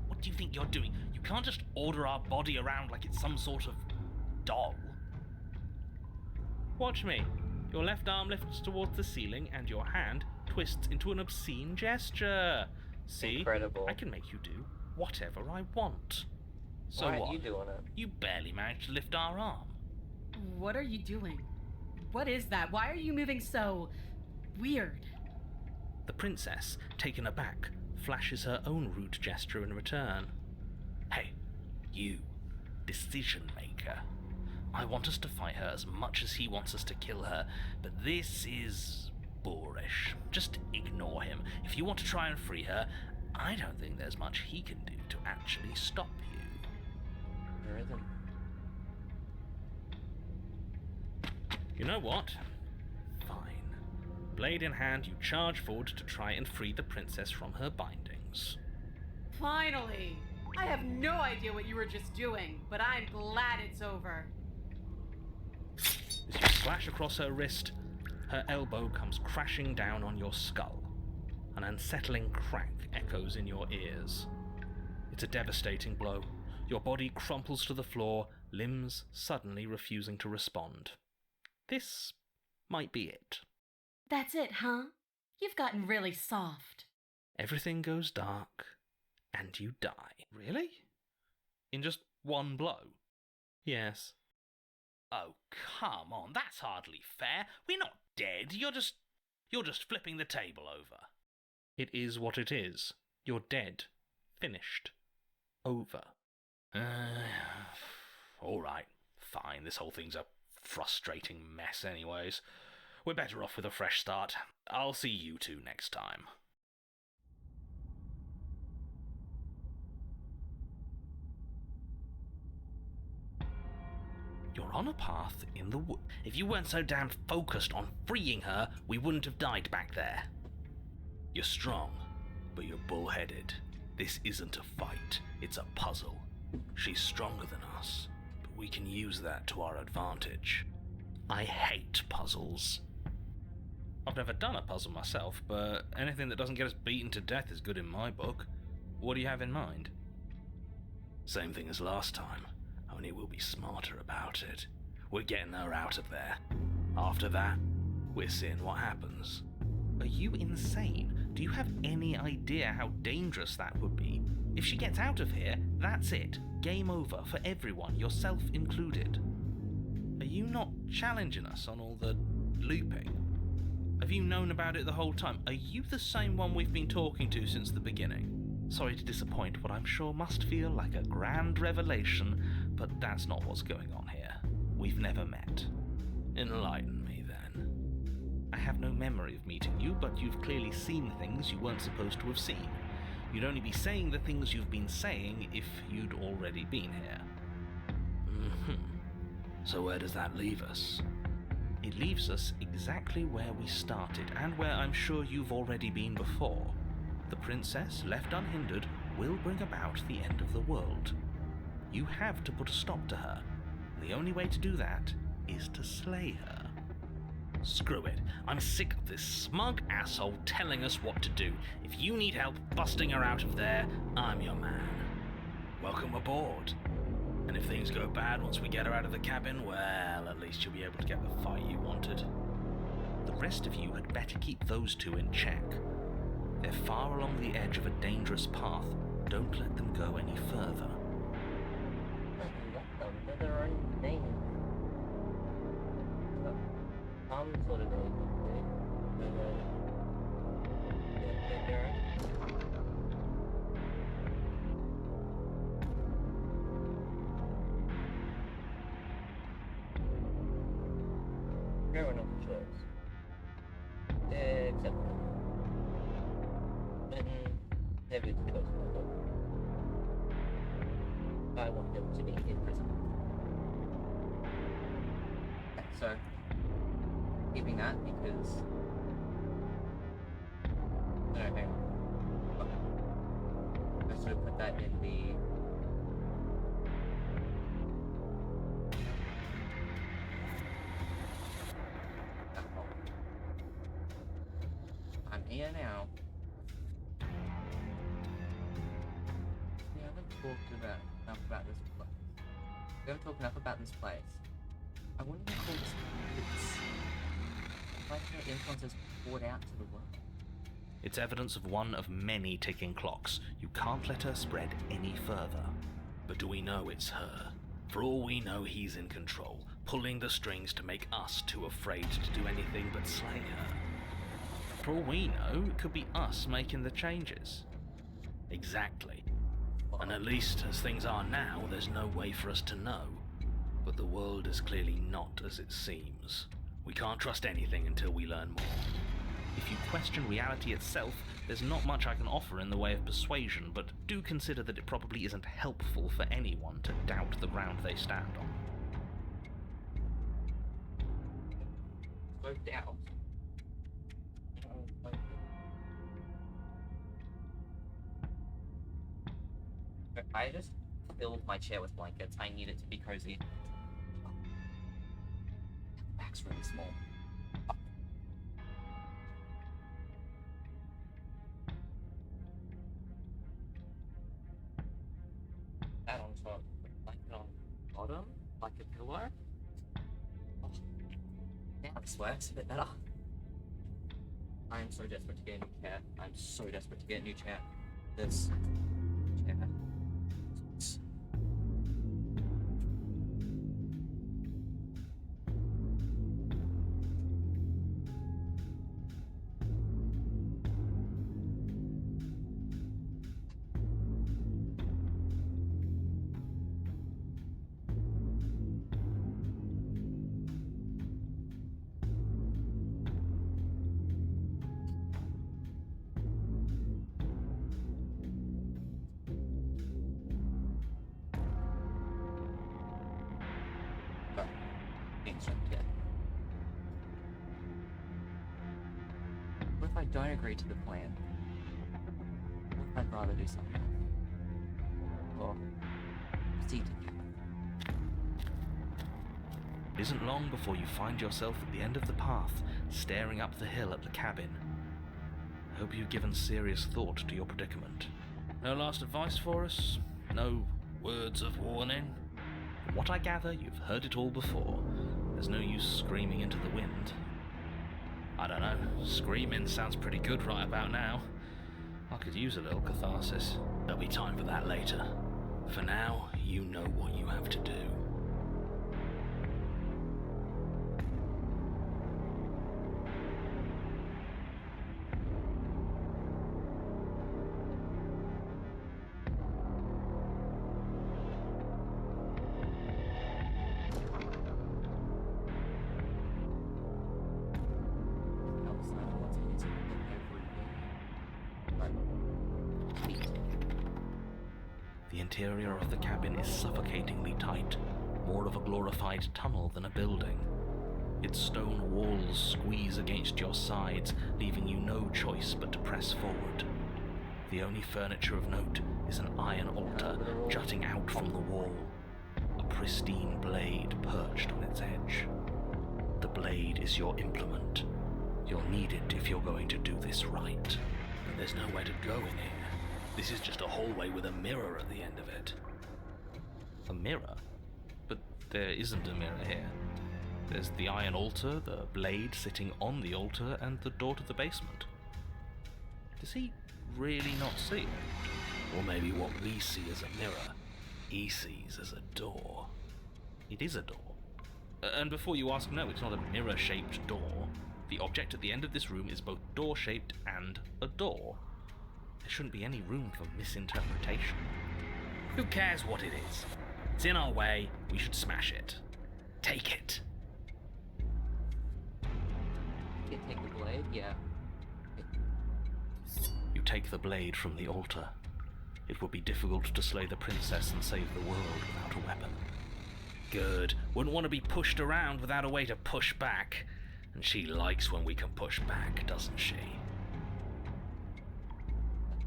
What do you think you're doing? You can't just order our body around like it's some sort of doll.
Watch me. Your left arm lifts towards the ceiling and your hand twists into an obscene gesture. See?
Incredible.
I can make you do whatever I want. So
Why
what?
aren't you doing it?
You barely managed to lift our arm.
What are you doing? What is that? Why are you moving so weird?
The princess, taken aback, flashes her own rude gesture in return.
Hey, you, decision maker. I want us to fight her as much as he wants us to kill her, but this is boorish. Just ignore him. If you want to try and free her, I don't think there's much he can do to actually stop you.
There isn't.
You know what? Fine. Blade in hand, you charge forward to try and free the princess from her bindings.
Finally! I have no idea what you were just doing, but I'm glad it's over.
As you slash across her wrist, her elbow comes crashing down on your skull. An unsettling crack echoes in your ears. It's a devastating blow. Your body crumples to the floor, limbs suddenly refusing to respond. This might be it.
That's it, huh? You've gotten really soft.
Everything goes dark, and you die. Really? In just one blow? Yes.
Oh, come on, that's hardly fair. We're not dead. You're just flipping the table over.
It is what it is. You're dead. Finished. Over.
All right, fine. This whole thing's a frustrating mess anyways. We're better off with a fresh start. I'll see you two next time. You're on a path in the wood. If you weren't so damn focused on freeing her, we wouldn't have died back there. You're strong, but you're bullheaded. This isn't a fight, it's a puzzle. She's stronger than us, but we can use that to our advantage. I hate puzzles.
I've never done a puzzle myself, but anything that doesn't get us beaten to death is good in my book. What do you have in mind?
Same thing as last time, only we'll be smarter about it. We're getting her out of there. After that, we're seeing what happens.
Are you insane? Do you have any idea how dangerous that would be? If she gets out of here, that's it. Game over for everyone, yourself included. Are you not challenging us on all the looping? Have you known about it the whole time? Are you the same one we've been talking to since the beginning? Sorry to disappoint what I'm sure must feel like a grand revelation, but that's not what's going on here. We've never met.
Enlighten me then.
I have no memory of meeting you, but you've clearly seen things you weren't supposed to have seen. You'd only be saying the things you've been saying if you'd already been here.
So where does that leave us?
It leaves us exactly where we started, and where I'm sure you've already been before. The princess, left unhindered, will bring about the end of the world. You have to put a stop to her. The only way to do that is to slay her.
Screw it. I'm sick of this smug asshole telling us what to do. If you need help busting her out of there, I'm your man. Welcome aboard. And if things go bad once we get her out of the cabin, well, at least you'll be able to get the fight you wanted.
The
the rest of you had better keep those two in check. They're far along the edge of a dangerous path. Don't let them go any further.
They're their own names. Some sort of name. They're everyone else chose. Except David's chose. I want them to be in prison. Okay, so keeping that because no, hang on. I should have put that in the I'm here now. We haven't talked enough about this place. We haven't talked enough about this place. I wouldn't call this it's like the influence is poured out to the world.
It's evidence of one of many ticking clocks. You can't let her spread any further. But do we know it's her? For all we know, he's in control, pulling the strings to make us too afraid to do anything but slay her. For all we know, it could be us making the changes. Exactly. And at least, as things are now, there's no way for us to know. But the world is clearly not as it seems. We can't trust anything until we learn more. If you question reality itself, there's not much I can offer in the way of persuasion, but do consider that it probably isn't helpful for anyone to doubt the ground they stand on.
So doubt. I just filled my chair with blankets. I need it to be cozy. The back's really small. That on top, blanket on bottom, like a pillow. Oh, now this works a bit better. I am so desperate to get a new chair. I'm so desperate to get a new chair. This chair. What if I don't agree to the plan? What if I'd rather do something else? Or proceed to
It isn't long before you find yourself at the end of the path, staring up the hill at the cabin. I hope you've given serious thought to your predicament. No last advice for us? No words of warning? From what I gather, you've heard it all before. There's no use screaming into the wind. I don't know, screaming sounds pretty good right about now. I could use a little catharsis. There'll be time for that later. For now, you know what you have to do. The interior of the cabin is suffocatingly tight, more of a glorified tunnel than a building. Its stone walls squeeze against your sides, leaving you no choice but to press forward. The only furniture of note is an iron altar jutting out from the wall, a pristine blade perched on its edge. The blade is your implement. You'll need it if you're going to do this right. But there's nowhere to go in here. This is just a hallway with a mirror at the end of it. A mirror? But there isn't a mirror here.
There's the iron altar, the blade sitting on the altar, and the door to the basement. Does he really not see it? Or maybe what we see as a mirror, he sees as a door. It is a door. And before you ask, no, it's not a mirror-shaped door. The object at the end of this room is both door-shaped and a door. There shouldn't be any room for misinterpretation. Who cares what it is? It's in our way, we should smash it. Take it.
You take the blade? Yeah.
You take the blade from the altar. It would be difficult to slay the princess and save the world without a weapon. Good. Wouldn't want to be pushed around without a way to push back. And she likes when we can push back, doesn't she?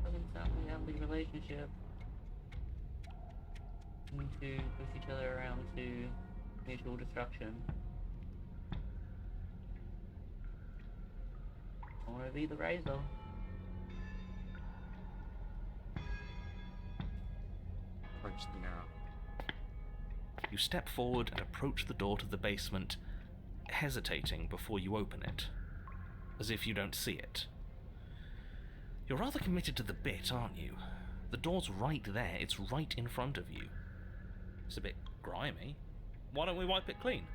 Doesn't sound like a healthy relationship. Need to push each other around to mutual destruction. I want to be the razor. Approach the mirror.
You step forward and approach the door to the basement, hesitating before you open it, as if you don't see it. You're rather committed to the bit, aren't you? The door's right there, it's right in front of you. It's a bit grimy. Why don't we wipe it clean?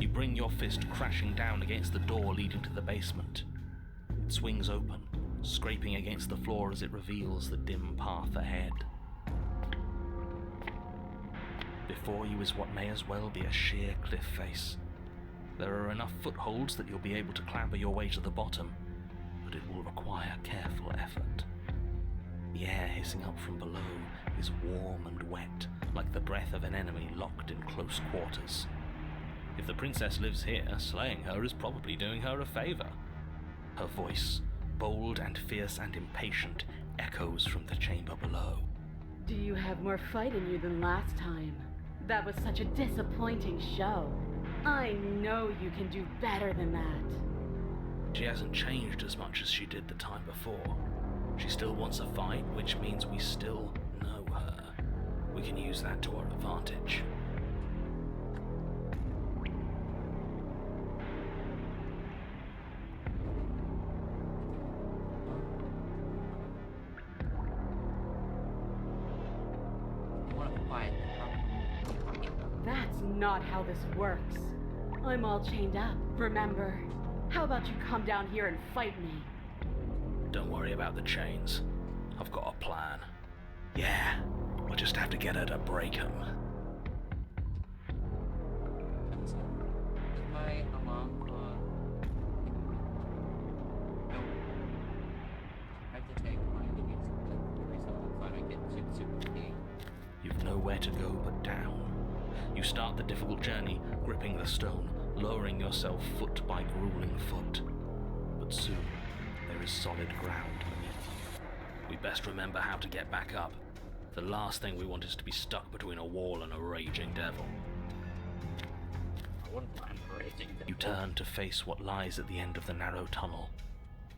You bring your fist crashing down against the door leading to the basement. It swings open, scraping against the floor as it reveals the dim path ahead. Before you is what may as well be a sheer cliff face. There are enough footholds that you'll be able to clamber your way to the bottom, but it will require careful effort. The air hissing up from below is warm and wet, like the breath of an enemy locked in close quarters. If the princess lives here, slaying her is probably doing her a favor. Her voice, bold and fierce and impatient, echoes from the chamber below.
Do you have more fight in you than last time? That was such a disappointing show. I know you can do better than that.
She hasn't changed as much as she did the time before. She still wants a fight, which means we still know her. We can use that to our advantage.
That's not how this works. I'm all chained up, remember? How about you come down here and fight me?
Don't worry about the chains. I've got a plan. Yeah, we'll just have to get her to break them.
Is my alarm clock? No. I have to take my leaves so I don't get super fatigued.
You've nowhere to go but down. You start the difficult journey, gripping the stone, lowering yourself foot by grueling foot. But soon, there is solid ground beneath you. We best remember how to get back up. The last thing we want is to be stuck between a wall and a raging devil.
I wouldn't mind raging devil.
You turn to face what lies at the end of the narrow tunnel.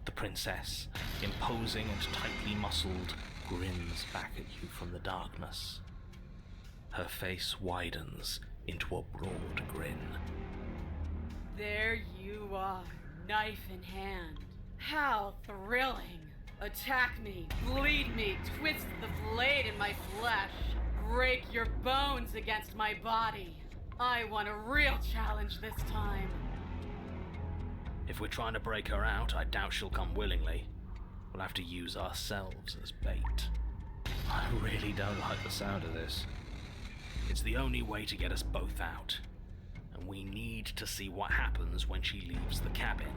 The princess, imposing and tightly muscled, grins back at you from the darkness. Her face widens into a broad grin.
There you are, knife in hand. How thrilling! Attack me, bleed me, twist the blade in my flesh, break your bones against my body. I want a real challenge this time.
If we're trying to break her out, I doubt she'll come willingly. We'll have to use ourselves as bait. I really don't like the sound of this. It's the only way to get us both out. And we need to see what happens when she leaves the cabin.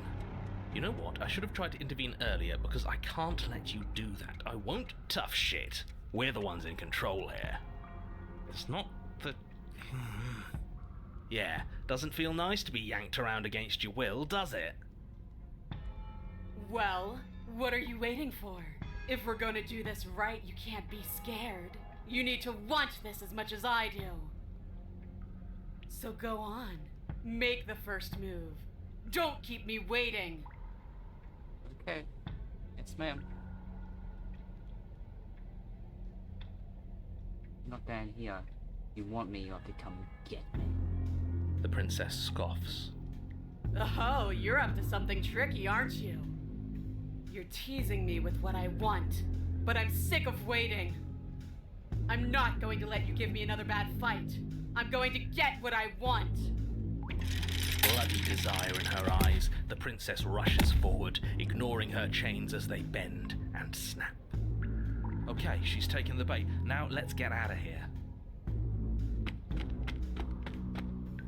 You know what? I should have tried to intervene earlier because I can't let you do that. I won't. Tough shit. We're the ones in control here. It's not the... Yeah, doesn't feel nice to be yanked around against your will, does it?
Well, what are you waiting for? If we're gonna do this right, you can't be scared. You need to want this as much as I do. So go on. Make the first move. Don't keep me waiting.
Okay. Yes, ma'am. Not down here. You want me, you have to come get me.
The princess scoffs.
Oh, you're up to something tricky, aren't you? You're teasing me with what I want, but I'm sick of waiting. I'm not going to let you give me another bad fight. I'm going to get what I want.
Bloody desire in her eyes, the princess rushes forward, ignoring her chains as they bend and snap. Okay, she's taken the bait. Now let's get out of here.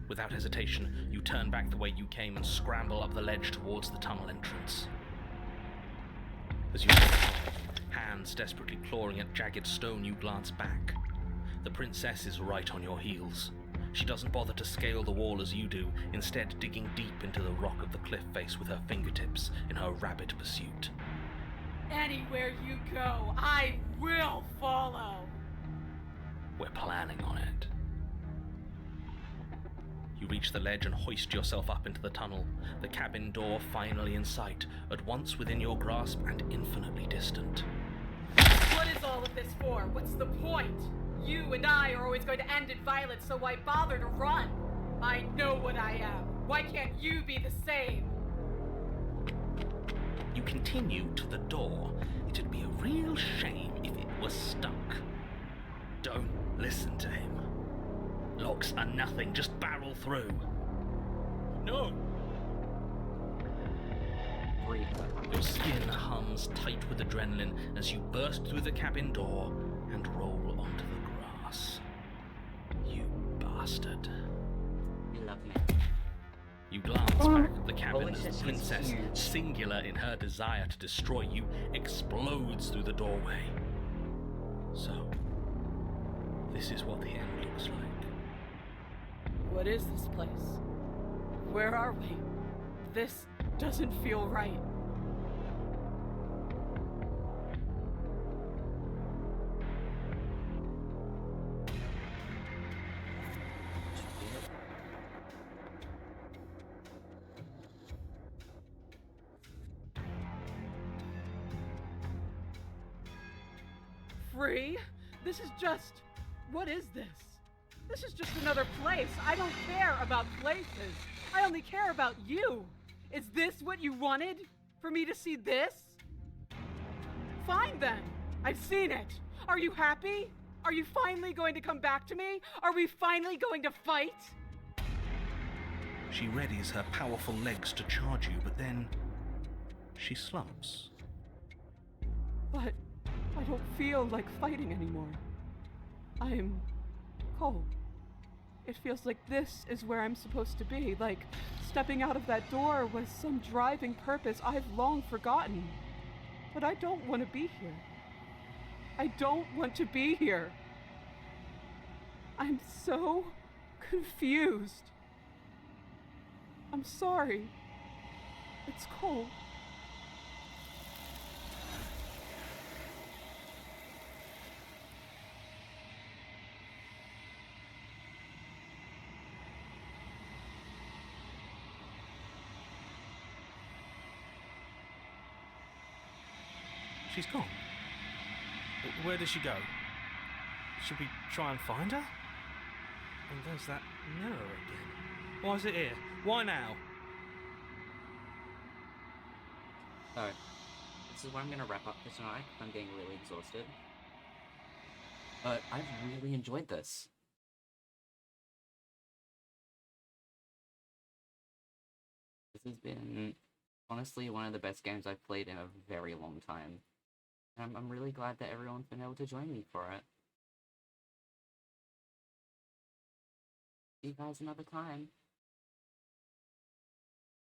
Without hesitation, you turn back the way you came and scramble up the ledge towards the tunnel entrance. As you hands desperately clawing at jagged stone, you glance back. The princess is right on your heels. She doesn't bother to scale the wall as you do, instead digging deep into the rock of the cliff face with her fingertips in her rabid pursuit.
Anywhere you go, I will follow.
We're planning on it. You reach the ledge and hoist yourself up into the tunnel, the cabin door finally in sight, at once within your grasp and infinitely distant.
What is all of this for? What's the point? You and I are always going to end in violence, so why bother to run? I know what I am. Why can't you be the same?
You continue to the door. It'd be a real shame if it was stuck. Don't listen to him. Locks are nothing, just barrel through. No! Your skin hums tight with adrenaline as you burst through the cabin door and roll onto the grass. You bastard.
You love me.
You glance back at the cabin
Holy
as
shit,
the
she's
princess,
huge.
singular in her desire to destroy you, explodes through the doorway. So, this is what the end looks like.
What is this place? Where are we? This doesn't feel right. Free? This is just... What is this? This is just another place. I don't care about places. I only care about you. Is this what you wanted? For me to see this? Fine then. I've seen it. Are you happy? Are you finally going to come back to me? Are we finally going to fight?
She readies her powerful legs to charge you, but then she slumps.
But I don't feel like fighting anymore. I'm cold. It feels like this is where I'm supposed to be, like stepping out of that door with some driving purpose I've long forgotten. But I don't want to be here. I don't want to be here. I'm so confused. I'm sorry. It's cold.
She's gone. Where does she go? Should we try and find her? And there's that mirror again. Why is it here? Why now?
So, this is where I'm gonna wrap up for tonight, 'cause I'm getting really exhausted. But I've really enjoyed this. This has been, honestly, one of the best games I've played in a very long time. And I'm really glad that everyone's been able to join me for it. See you guys another time.